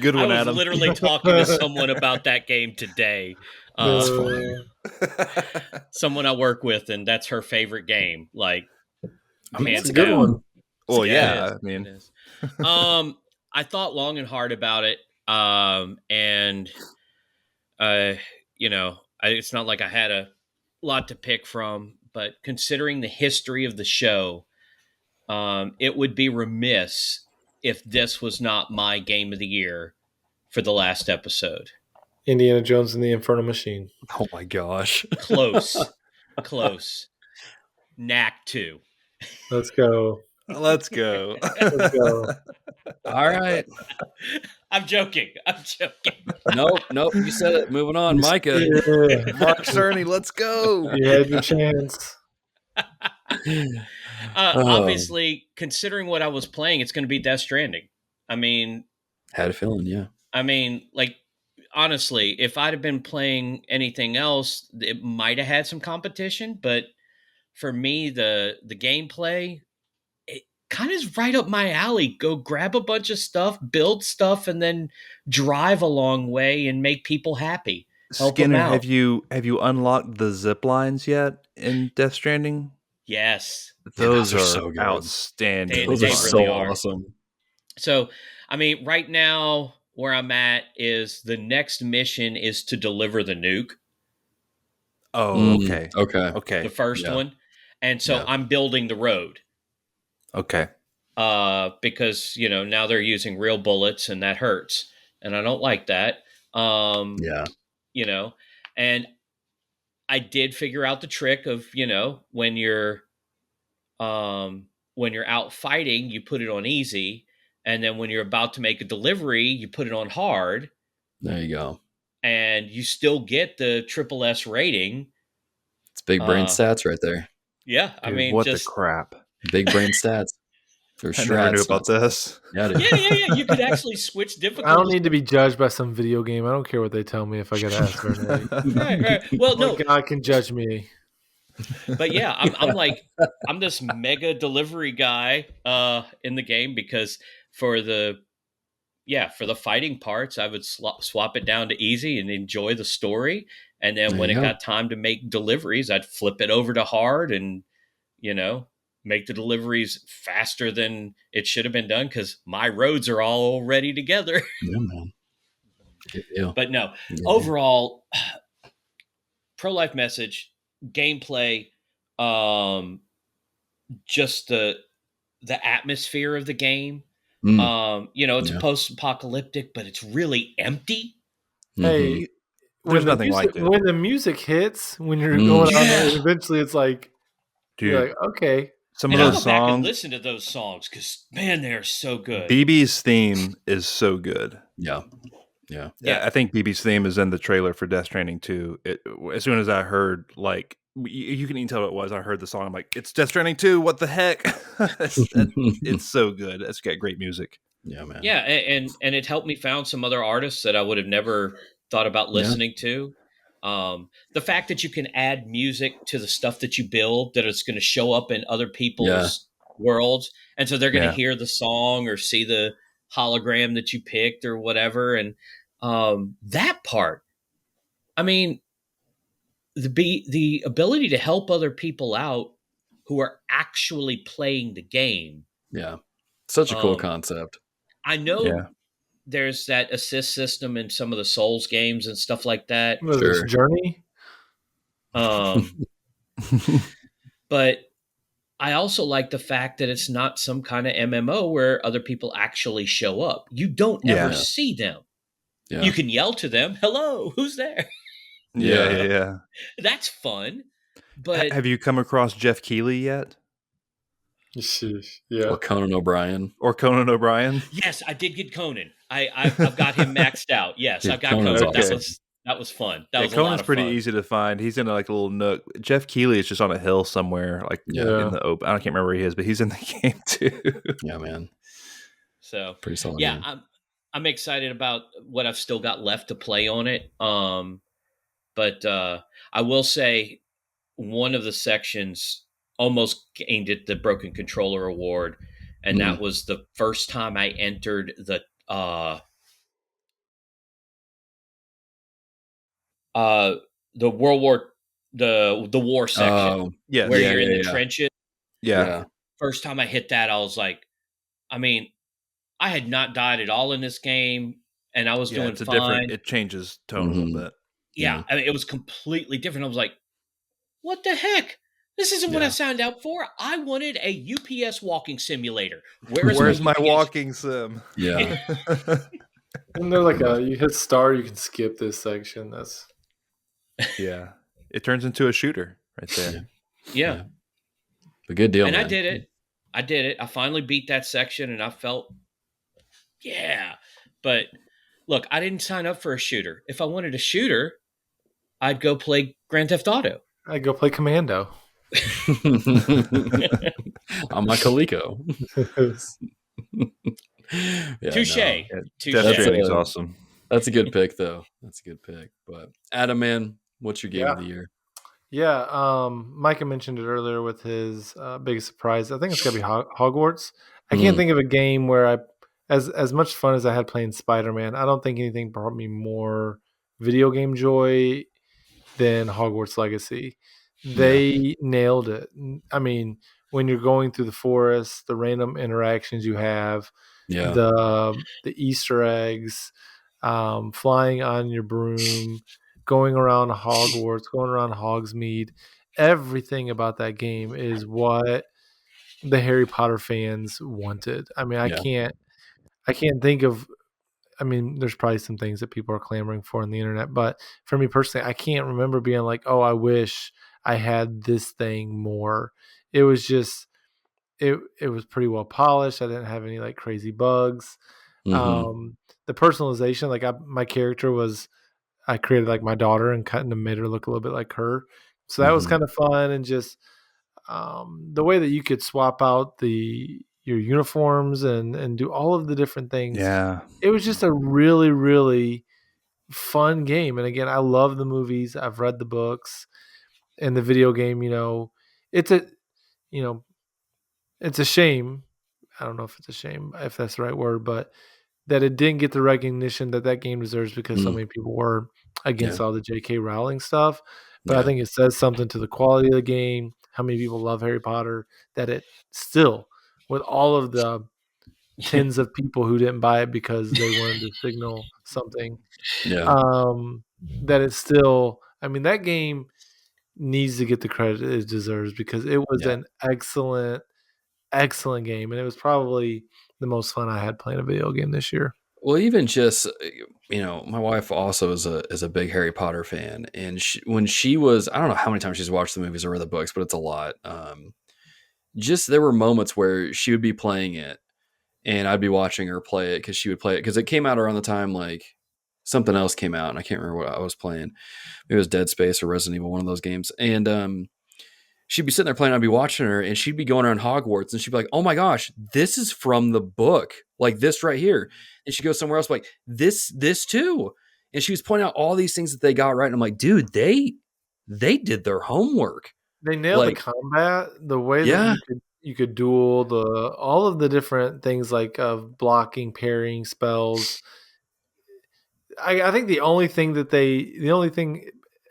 Speaker 2: Good one,
Speaker 4: I was
Speaker 2: Adam.
Speaker 4: literally talking to someone about that game today.
Speaker 1: That's funny.
Speaker 4: Someone I work with, and that's her favorite game.
Speaker 3: It's a good one.
Speaker 2: Well,
Speaker 4: yeah,
Speaker 2: I mean,
Speaker 4: it is. I thought long and hard about it, and it's not like I had a lot to pick from. But considering the history of the show, it would be remiss if this was not my game of the year for the last episode.
Speaker 3: Indiana Jones and the Infernal Machine.
Speaker 1: Oh my gosh.
Speaker 4: Close. Knack 2.
Speaker 3: Let's go.
Speaker 2: Let's go.
Speaker 3: Let's go.
Speaker 1: All right.
Speaker 4: I'm joking.
Speaker 1: Nope. You said it. Moving on. Micah.
Speaker 3: Yeah.
Speaker 2: Mark Cerny, let's go.
Speaker 3: You had your chance.
Speaker 4: Obviously, considering what I was playing, it's going to be Death Stranding. I mean,
Speaker 1: had a feeling, yeah.
Speaker 4: Honestly, if I'd have been playing anything else, it might have had some competition. But for me, the gameplay, kind of is right up my alley. Go grab a bunch of stuff, build stuff, and then drive a long way and make people happy. Help them
Speaker 2: Skinner,
Speaker 4: out.
Speaker 2: have you unlocked the zip lines yet in Death Stranding?
Speaker 4: Yes,
Speaker 1: Yeah,
Speaker 2: Those
Speaker 1: are
Speaker 2: are
Speaker 1: so good.
Speaker 2: outstanding.
Speaker 1: Those are
Speaker 4: They
Speaker 1: so
Speaker 4: really are.
Speaker 1: awesome.
Speaker 4: So, I mean, right now where I'm at is the next mission is to deliver the nuke,
Speaker 2: Oh, okay.
Speaker 1: Okay.
Speaker 2: Okay.
Speaker 4: the first
Speaker 1: Yeah.
Speaker 4: one. And so
Speaker 1: Yeah.
Speaker 4: I'm building the road
Speaker 2: Okay.
Speaker 4: because, now they're using real bullets and that hurts. And I don't like that.
Speaker 1: Yeah.
Speaker 4: And I did figure out the trick of, when you're out fighting, you put it on easy. And then when you're about to make a delivery, you put it on hard.
Speaker 1: There you go.
Speaker 4: And you still get the triple S rating.
Speaker 1: It's big brain stats right there.
Speaker 4: Yeah,
Speaker 2: Dude,
Speaker 4: I mean,
Speaker 2: what
Speaker 4: just
Speaker 2: the crap?
Speaker 1: Big brain stats. For
Speaker 2: I never knew about this.
Speaker 1: Yeah, dude.
Speaker 4: yeah. You could actually switch difficulties.
Speaker 3: I don't need to be judged by some video game. I don't care what they tell me if I get asked for it.
Speaker 4: Right. Well, no,
Speaker 3: Only God can judge me.
Speaker 4: but yeah, I'm like, I'm this mega delivery guy in the game because for the fighting parts, I would swap it down to easy and enjoy the story. And then
Speaker 1: There
Speaker 4: when
Speaker 1: you
Speaker 4: it
Speaker 1: go.
Speaker 4: got time to make deliveries, I'd flip it over to hard and, make the deliveries faster than it should have been done because my roads are all already together.
Speaker 1: Yeah, man. Good deal.
Speaker 4: But no,
Speaker 1: Yeah.
Speaker 4: overall, pro-life message, gameplay, just the atmosphere of the game. It's
Speaker 1: Yeah.
Speaker 4: post-apocalyptic, but it's really empty.
Speaker 3: Hey,
Speaker 2: There's nothing like it.
Speaker 3: When the music hits, when you're going on there,
Speaker 4: Yeah.
Speaker 3: eventually it's like,
Speaker 2: Dude,
Speaker 3: you're like, okay.
Speaker 2: some
Speaker 4: And
Speaker 2: of
Speaker 4: I'll
Speaker 2: those
Speaker 4: go back and
Speaker 2: songs.
Speaker 4: listen to those songs because, man, they're so good.
Speaker 2: BB's theme is so good.
Speaker 1: Yeah. Yeah.
Speaker 2: Yeah, I think BB's theme is in the trailer for Death Stranding 2. As soon as I heard, like, you can even tell what it was. I heard the song. I'm like, it's Death Stranding 2. What the heck? It's so good. It's got great music.
Speaker 1: Yeah, man.
Speaker 4: Yeah, and it helped me found some other artists that I would have never thought about listening to. The fact that you can add music to the stuff that you build, that it's going to show up in other people's worlds, and so they're going to hear the song or see the hologram that you picked or whatever. And that part, I mean, the ability to help other people out who are actually playing the game.
Speaker 1: Yeah. Such a cool concept.
Speaker 4: I know there's that assist system in some of the Souls games and stuff like that.
Speaker 3: What is this, Journey?
Speaker 4: But I also like the fact that it's not some kind of MMO where other people actually show up. You don't ever see them.
Speaker 1: Yeah.
Speaker 4: You can yell to them, "Hello, who's there?"
Speaker 2: Yeah.
Speaker 4: That's fun. But
Speaker 2: have you come across Jeff Keighley yet?
Speaker 3: Yeah.
Speaker 1: Or Conan O'Brien.
Speaker 4: Yes, I did get Conan. I've got him maxed out. Yes,
Speaker 1: Dude,
Speaker 4: I've got
Speaker 1: Conan's
Speaker 4: Conan.
Speaker 1: awesome.
Speaker 4: That was fun. That was a lot
Speaker 2: Conan's
Speaker 4: of
Speaker 2: pretty
Speaker 4: fun.
Speaker 2: easy to find. He's in like a little nook. Jeff Keighley is just on a hill somewhere, like in the open. I can't remember where he is, but he's in the game too.
Speaker 1: Yeah, man.
Speaker 4: So
Speaker 1: pretty solid.
Speaker 4: Yeah,
Speaker 1: game.
Speaker 4: I'm excited about what I've still got left to play on it. But I will say one of the sections almost gained it the Broken Controller Award, and that was the first time I entered the World War the war section where you're in the trenches.
Speaker 2: Yeah.
Speaker 4: First time I hit that, I was like, I mean, I had not died at all in this game, and I was doing fine.
Speaker 2: It changes tone a little bit.
Speaker 4: Yeah, I mean, it was completely different. I was like, what the heck? This isn't what I signed up for. I wanted a UPS walking simulator.
Speaker 2: Where's my walking sim?
Speaker 1: Yeah.
Speaker 3: And they're like, you hit star, you can skip this section. That's
Speaker 2: it turns into a shooter right there.
Speaker 4: Yeah.
Speaker 1: A good deal.
Speaker 4: And
Speaker 1: man.
Speaker 4: I did it. I finally beat that section, and I felt, But look, I didn't sign up for a shooter. If I wanted a shooter, I'd go play Grand Theft Auto.
Speaker 3: I'd go play Commando.
Speaker 1: I'm like Coleco.
Speaker 4: Touche.
Speaker 2: That's awesome.
Speaker 1: That's a good pick, though. That's a good pick. But Adam, man, what's your game of the year?
Speaker 3: Yeah, Micah mentioned it earlier with his biggest surprise. I think it's gonna be Hogwarts. I can't
Speaker 1: Mm,
Speaker 3: think of a game where as much fun as I had playing Spider Man, I don't think anything brought me more video game joy than Hogwarts Legacy.
Speaker 1: yeah,
Speaker 3: They nailed it. I mean, when you're going through the forest, the random interactions you have,
Speaker 1: yeah,
Speaker 3: the Easter eggs, flying on your broom, going around Hogwarts, going around Hogsmeade, everything about that game is what the Harry Potter fans wanted. I mean,
Speaker 1: yeah.
Speaker 3: I can't think of I mean, there's probably some things that people are clamoring for on the internet, but for me personally, I can't remember being like, "Oh, I wish I had this thing more." It was just it was pretty well polished. I didn't have any like crazy bugs.
Speaker 1: Hmm.
Speaker 3: Um, the personalization, like my character was, I created like my daughter and kind of made her look a little bit like her, so that was
Speaker 1: Hmm.
Speaker 3: kind of fun. And just the way that you could swap out the your uniforms and do all of the different things,
Speaker 2: Yeah.
Speaker 3: it was just a really really fun game. And again, I love the movies. I've read the books, and the video game. It's a you know it's a shame. I don't know if it's a shame if that's the right word, but that it didn't get the recognition that that game deserves because so
Speaker 1: Mm,
Speaker 3: many people were
Speaker 1: yeah,
Speaker 3: against all the J.K. Rowling stuff. But I
Speaker 1: yeah,
Speaker 3: think it says something to the quality of the game, how many people love Harry Potter, that it still, with all of the tens of people who didn't buy it because they wanted to signal something,
Speaker 1: yeah,
Speaker 3: um, that it's still. I mean, that game needs to get the credit it deserves because it was
Speaker 1: yeah.
Speaker 3: an excellent, excellent game, and it was probably the most fun I had playing a video game this year.
Speaker 1: Well, even just my wife also is a big Harry Potter fan, and when she was, I don't know how many times she's watched the movies or read the books, but it's a lot. Just there were moments where she would be playing it, and I'd be watching her play it because she would play it because it came out around the time like something else came out, and I can't remember what I was playing. Maybe it was Dead Space or Resident Evil, one of those games, and she'd be sitting there playing. I'd be watching her, and she'd be going around Hogwarts, and she'd be like, "Oh my gosh, this is from the book, like this right here." And she goes somewhere else, like this too. And she was pointing out all these things that they got right, and I'm like, "Dude, they did their homework."
Speaker 3: They nailed the
Speaker 1: Like,
Speaker 3: combat, the way that
Speaker 1: yeah,
Speaker 3: you could duel, the all of the different things like of blocking, parrying spells. I think the only thing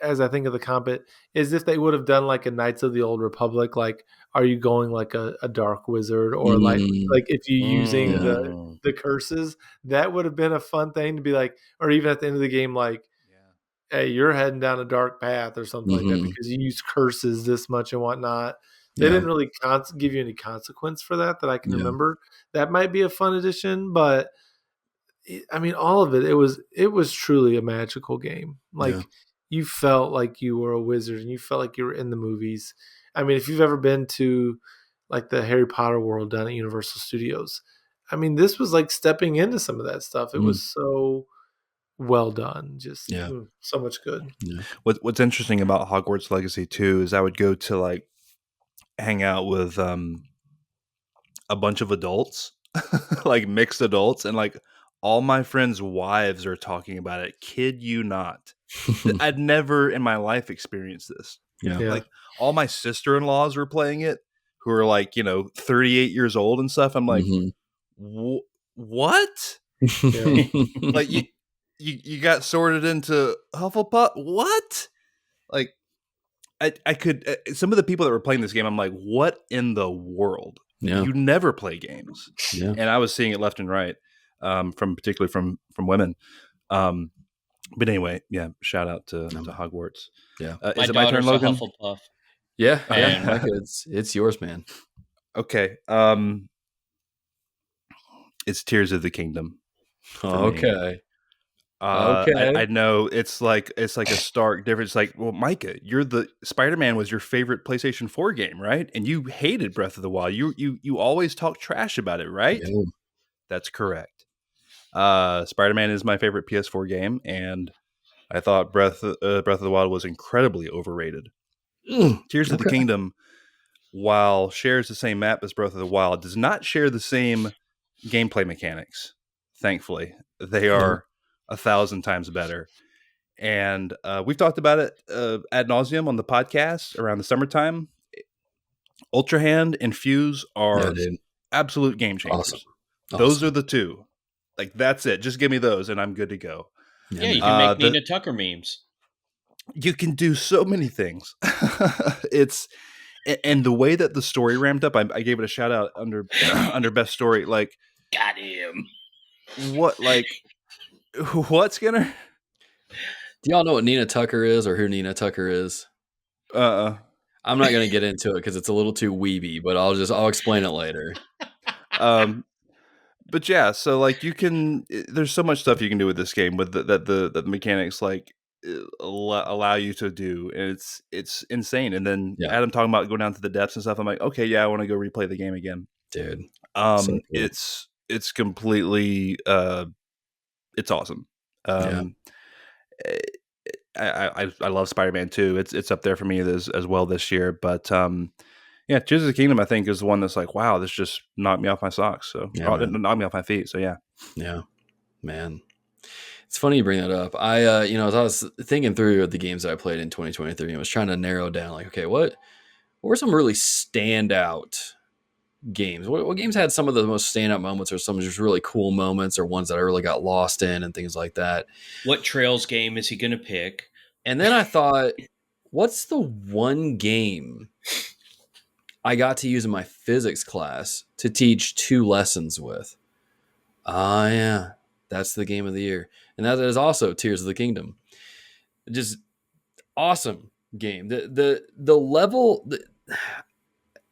Speaker 3: as I think of the combat is if they would have done like a Knights of the Old Republic, like are you going like a dark wizard or
Speaker 1: mm,
Speaker 3: like if you using
Speaker 1: yeah,
Speaker 3: the curses, that would have been a fun thing to be like, or even at the end of the game, like,
Speaker 2: Yeah.
Speaker 3: hey, you're heading down a dark path or something like that
Speaker 1: hmm,
Speaker 3: because you use curses this much and whatnot. They
Speaker 1: yeah,
Speaker 3: didn't really give you any consequence for that I can
Speaker 1: yeah,
Speaker 3: remember. That might be a fun addition, but I mean, all of it. It was truly a magical game.
Speaker 1: yeah.
Speaker 3: Like you felt like you were a wizard and you felt like you were in the movies. I mean, if you've ever been to like the Harry Potter world down at Universal Studios, I mean, this was like stepping into some of that stuff. It
Speaker 1: Mm,
Speaker 3: was so well done. Just
Speaker 1: yeah,
Speaker 3: so much good.
Speaker 1: yeah.
Speaker 2: What's interesting about Hogwarts Legacy too is I would go to like hang out with a bunch of adults, like mixed adults, and like all my friends' wives are talking about it. Kid you not. I'd never in my life experienced this.
Speaker 1: Yeah.
Speaker 3: Yeah.
Speaker 2: Like all my sister-in-laws were playing it who are like, 38 years old and stuff. I'm like,
Speaker 1: Hmm.
Speaker 2: what?
Speaker 3: Yeah.
Speaker 2: Like you got sorted into Hufflepuff? What? Like I could some of the people that were playing this game, I'm like, what in the world?
Speaker 1: Yeah.
Speaker 2: You never play games,
Speaker 1: Yeah.
Speaker 2: and I was seeing it left and right, from particularly from women. Um, but anyway, yeah, shout out to Hogwarts.
Speaker 1: Yeah.
Speaker 4: My
Speaker 2: Is it my turn,
Speaker 4: daughter's a
Speaker 2: Logan?
Speaker 4: Hufflepuff,
Speaker 1: Yeah. Yeah.
Speaker 4: and
Speaker 1: Micah, it's yours, man.
Speaker 2: Okay. It's Tears of the Kingdom for me.
Speaker 1: Okay. Okay.
Speaker 2: I know it's like a stark difference. Like, well, Micah, you're the Spider-Man was your favorite PlayStation 4 game, right? And you hated Breath of the Wild. You always talk trash about it, right?
Speaker 1: Yeah.
Speaker 2: That's correct. Spider-Man is my favorite PS4 game, and I thought Breath of the Wild was incredibly overrated.
Speaker 1: Mm,
Speaker 2: Tears of the
Speaker 1: okay.
Speaker 2: Kingdom, while shares the same map as Breath of the Wild, does not share the same gameplay mechanics. Thankfully, they
Speaker 1: Yeah.
Speaker 2: are 1,000 times better. And we've talked about it ad nauseum on the podcast around the summertime. Ultra Hand and Fuse
Speaker 1: Yeah,
Speaker 2: are
Speaker 1: dude.
Speaker 2: absolute game
Speaker 1: Awesome.
Speaker 2: changers. Those are the two. Like, that's it. Just give me those and I'm good to go.
Speaker 4: Yeah, you
Speaker 1: man.
Speaker 4: can make Nina Tucker memes.
Speaker 2: You can do so many things. And the way that the story ramped up, I gave it a shout out under under best story. Like,
Speaker 4: got him.
Speaker 2: What, Skinner?
Speaker 1: Do y'all know what Nina Tucker is or who Nina Tucker is? I'm not going to get into it because it's a little too weeby, but I'll explain it later.
Speaker 2: But yeah, so like there's so much stuff you can do with this game with the mechanics like allow you to do, and it's insane. And then Adam talking about going down to the depths and stuff. I'm like, okay, yeah, I want to go replay the game again,
Speaker 1: dude.
Speaker 2: So cool. It's completely it's awesome. I love Spider-Man 2. It's up there for me as well this year. But yeah, Tears of the Kingdom I think is the one that's like, wow, this just knocked me off my socks. So knocked me off my feet. So yeah,
Speaker 1: man. It's funny you bring that up. I as I was thinking through the games that I played in 2023, I was trying to narrow down like, okay, what were some really standout games? What games had some of the most standout moments, or some just really cool moments, or ones that I really got lost in, and things like that?
Speaker 4: What Trails game is he going to pick?
Speaker 1: And then I thought, what's the one game I got to use in my physics class to teach 2 lessons with? Yeah, that's the game of the year, and that is also Tears of the Kingdom. Just awesome game. The level.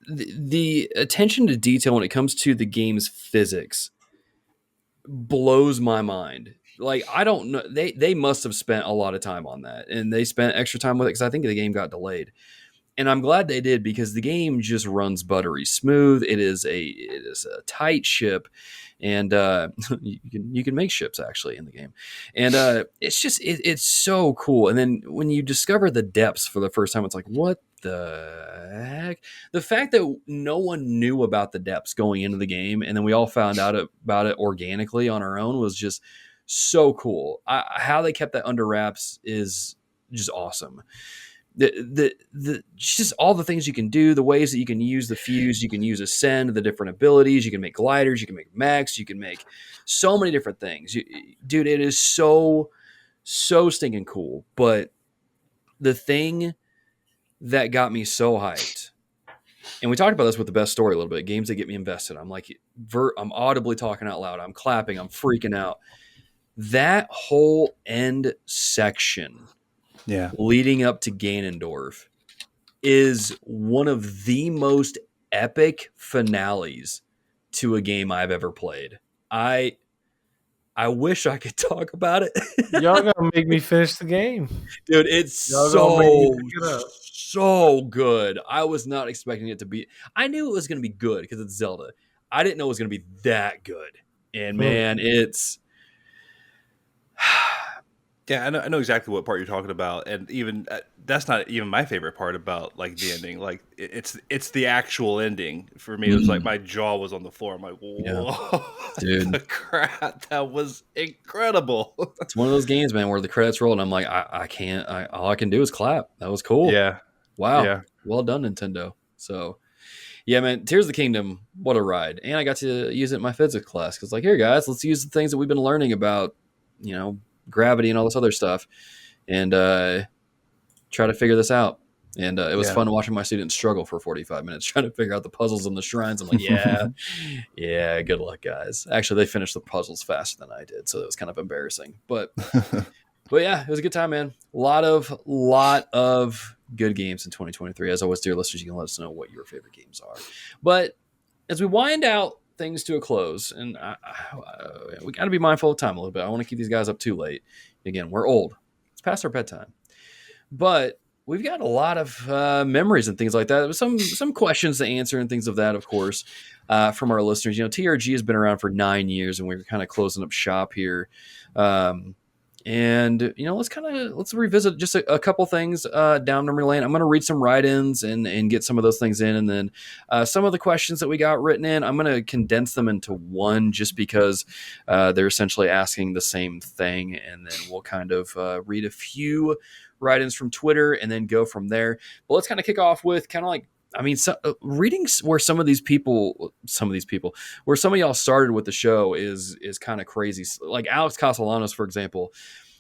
Speaker 1: The attention to detail when it comes to the game's physics blows my mind. Like, I don't know. They must have spent a lot of time on that, and they spent extra time with it because I think the game got delayed. And I'm glad they did, because the game just runs buttery smooth. It is a tight ship, and you can make ships actually in the game, and it's just it's so cool. And then when you discover the depths for the first time, it's like, what the heck? The fact that no one knew about the depths going into the game, and then we all found out about it organically on our own, was just so cool. How they kept that under wraps is just awesome. The just all the things you can do, the ways that you can use the fuse, you can use ascend, the different abilities, you can make gliders, you can make mechs, you can make so many different things. Dude, it is so stinking cool. But the thing that got me so hyped, and we talked about this with the best story a little bit, games that get me invested. I'm like, I'm audibly talking out loud, I'm clapping, I'm freaking out. That whole end section, leading up to Ganondorf, is one of the most epic finales to a game I've ever played. I wish I could talk about it.
Speaker 3: Y'all gonna make me finish the game,
Speaker 1: dude. It's so good. I was not expecting it to be. I knew it was going to be good because it's Zelda. I didn't know it was going to be that good. And man, it's.
Speaker 2: Yeah, I know exactly what part you're talking about, and even that's not even my favorite part about like the ending. Like it's the actual ending for me. It was like my jaw was on the floor. I'm like, whoa, dude, crap, that was incredible.
Speaker 1: It's one of those games, man, where the credits roll, and I'm like, I can't. All I can do is clap. That was cool.
Speaker 2: Yeah,
Speaker 1: wow.
Speaker 2: Yeah,
Speaker 1: well done, Nintendo. So. Yeah, man, Tears of the Kingdom, what a ride. And I got to use it in my physics class because, like, here, guys, let's use the things that we've been learning about, gravity and all this other stuff, and try to figure this out. And it was fun watching my students struggle for 45 minutes trying to figure out the puzzles and the shrines. I'm like, yeah, good luck, guys. Actually, they finished the puzzles faster than I did, so it was kind of embarrassing. But yeah, it was a good time, man. Lot of good games in 2023. As always, dear listeners, you can let us know what your favorite games are. But as we wind out things to a close, and we got to be mindful of time a little bit. I want to keep these guys up too late. Again, we're old. It's past our bedtime. But we've got a lot of memories and things like that. Some questions to answer and things of that, of course, from our listeners. TRG has been around for 9 years, and we're kind of closing up shop here And let's revisit just a couple things down memory lane. I'm going to read some write-ins and get some of those things in, and then some of the questions that we got written in, I'm going to condense them into one, just because they're essentially asking the same thing, and then we'll kind of read a few write-ins from Twitter and then go from there. But let's kind of kick off with kind of like, reading where some of y'all started with the show is kind of crazy. Like Alex Castellanos, for example,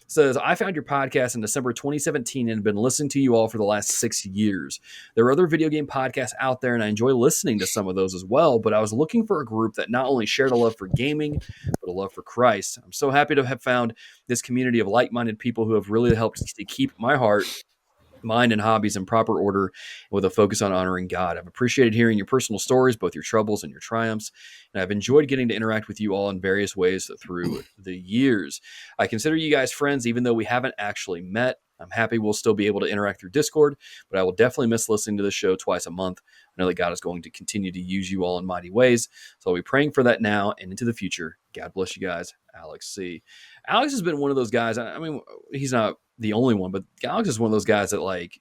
Speaker 1: says, I found your podcast in December 2017 and have been listening to you all for the last 6 years. There are other video game podcasts out there, and I enjoy listening to some of those as well, but I was looking for a group that not only shared a love for gaming, but a love for Christ. I'm so happy to have found this community of like-minded people who have really helped to keep my heart, mind, and hobbies in proper order with a focus on honoring God. I've appreciated hearing your personal stories, both your troubles and your triumphs, and I've enjoyed getting to interact with you all in various ways through the years. I consider you guys friends, even though we haven't actually met. I'm happy we'll still be able to interact through Discord, but I will definitely miss listening to the show twice a month. I know that God is going to continue to use you all in mighty ways, so I'll be praying for that now and into the future. God bless you guys. Alex C. Alex has been one of those guys. I mean, he's not the only one, but Alex is one of those guys that, like,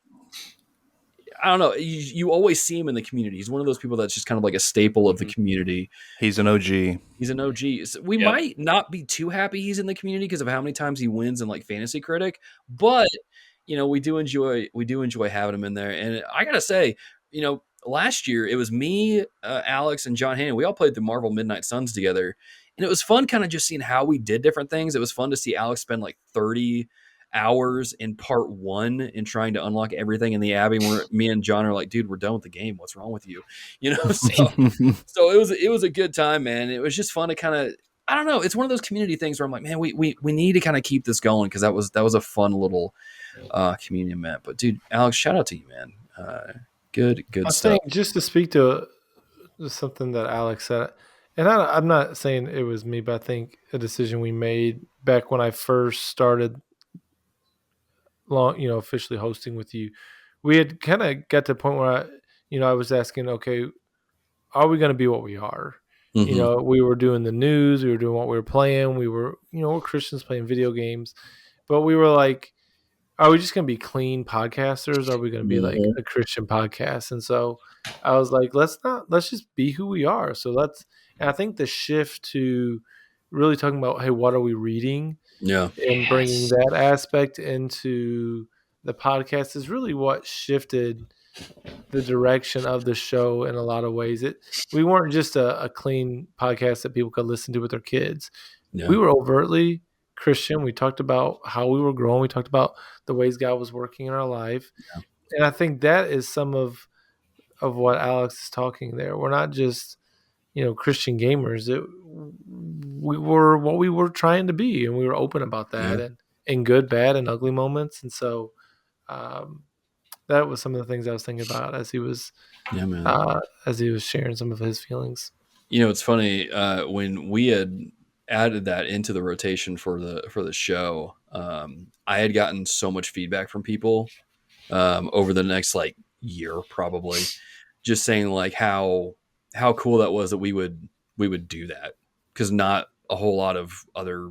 Speaker 1: I don't know, you always see him in the community. He's one of those people that's just kind of like a staple of the community.
Speaker 2: He's an OG.
Speaker 1: He's an OG. So we might not be too happy he's in the community because of how many times he wins in like Fantasy Critic, but we do enjoy having him in there. And I gotta say, last year it was me, Alex, and John Hannon. We all played the Marvel Midnight Suns together, and it was fun kind of just seeing how we did different things. It was fun to see Alex spend like 30 hours in part 1 in trying to unlock everything in the Abbey, where me and John are like, dude, we're done with the game. What's wrong with you? So it was a good time, man. It was just fun to kind of, I don't know. It's one of those community things where I'm like, man, we need to kind of keep this going, because that was a fun little community event. But dude, Alex, shout out to you, man. Good
Speaker 3: I
Speaker 1: stuff.
Speaker 3: think just to speak to something that Alex said, and I'm not saying it was me, but I think a decision we made back when I first started officially hosting with you, we had kind of got to the point where I was asking, okay, are we going to be what we are?
Speaker 1: Mm-hmm.
Speaker 3: We were doing the news, we were doing what we were playing, we were, we're Christians playing video games, but we were like, are we just going to be clean podcasters? Or are we going to be like a Christian podcast? And so I was like, let's just be who we are. So and I think the shift to really talking about, hey, what are we reading?
Speaker 1: Yeah.
Speaker 3: And bringing that aspect into the podcast is really what shifted the direction of the show in a lot of ways. We weren't just a clean podcast that people could listen to with their kids. Yeah. We were overtly Christian. We talked about how we were growing. We talked about the ways God was working in our life. Yeah. And I think that is some of what Alex is talking there. We're not just, Christian gamers. We were what we were trying to be, and we were open about that, and in good, bad, and ugly moments. And so that was some of the things I was thinking about as he was sharing some of his feelings.
Speaker 1: It's funny, when we had added that into the rotation for the show, I had gotten so much feedback from people over the next like year, probably, just saying like how cool that was that we would do that, because not a whole lot of other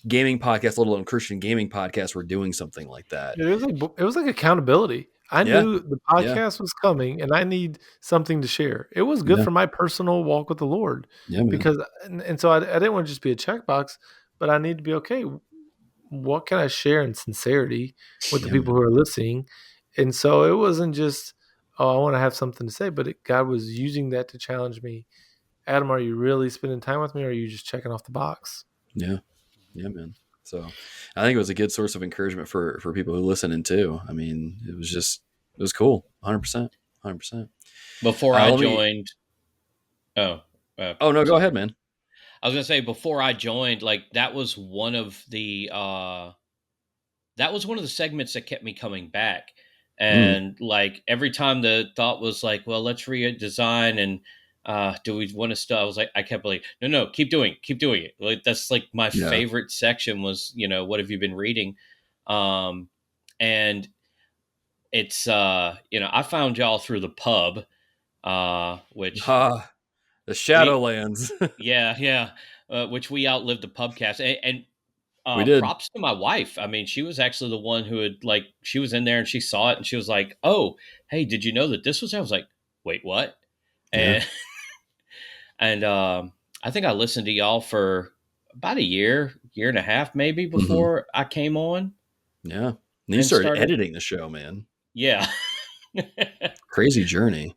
Speaker 1: gaming podcasts, let alone Christian gaming podcasts, were doing something like that.
Speaker 3: It was like accountability. I knew the podcast was coming, and I need something to share. It was good for my personal walk with the Lord, because and so I didn't want to just be a checkbox, but I need to be, okay, what can I share in sincerity with the people who are listening? And so it wasn't just, I want to have something to say, but God was using that to challenge me. Adam, are you really spending time with me, or are you just checking off the box?
Speaker 1: Yeah, man. So I think it was a good source of encouragement for people who listen in too. I mean, it was cool. 100%.
Speaker 4: Before I joined. No,
Speaker 1: go ahead, man.
Speaker 4: I was going to say, before I joined, like that was one of the segments that kept me coming back. And like every time the thought was like, well, let's redesign and do we want to still? I was like, I kept like, no, keep doing it. Like that's like my favorite section was, what have you been reading? And it's I found y'all through the pub, which
Speaker 1: the Shadowlands.
Speaker 4: which we outlived the pubcast, and
Speaker 1: We did.
Speaker 4: Props to my wife. I mean, she was actually the one who had like she was in there and she saw it and she was like, "Oh, hey, did you know that this was?" I was like, "Wait, what?"
Speaker 1: Yeah.
Speaker 4: And and I think I listened to y'all for about a year and a half, maybe before I came on
Speaker 1: Yeah. And you
Speaker 4: and
Speaker 1: started
Speaker 4: started.
Speaker 1: editing the show, man.
Speaker 4: Yeah,
Speaker 1: Crazy journey.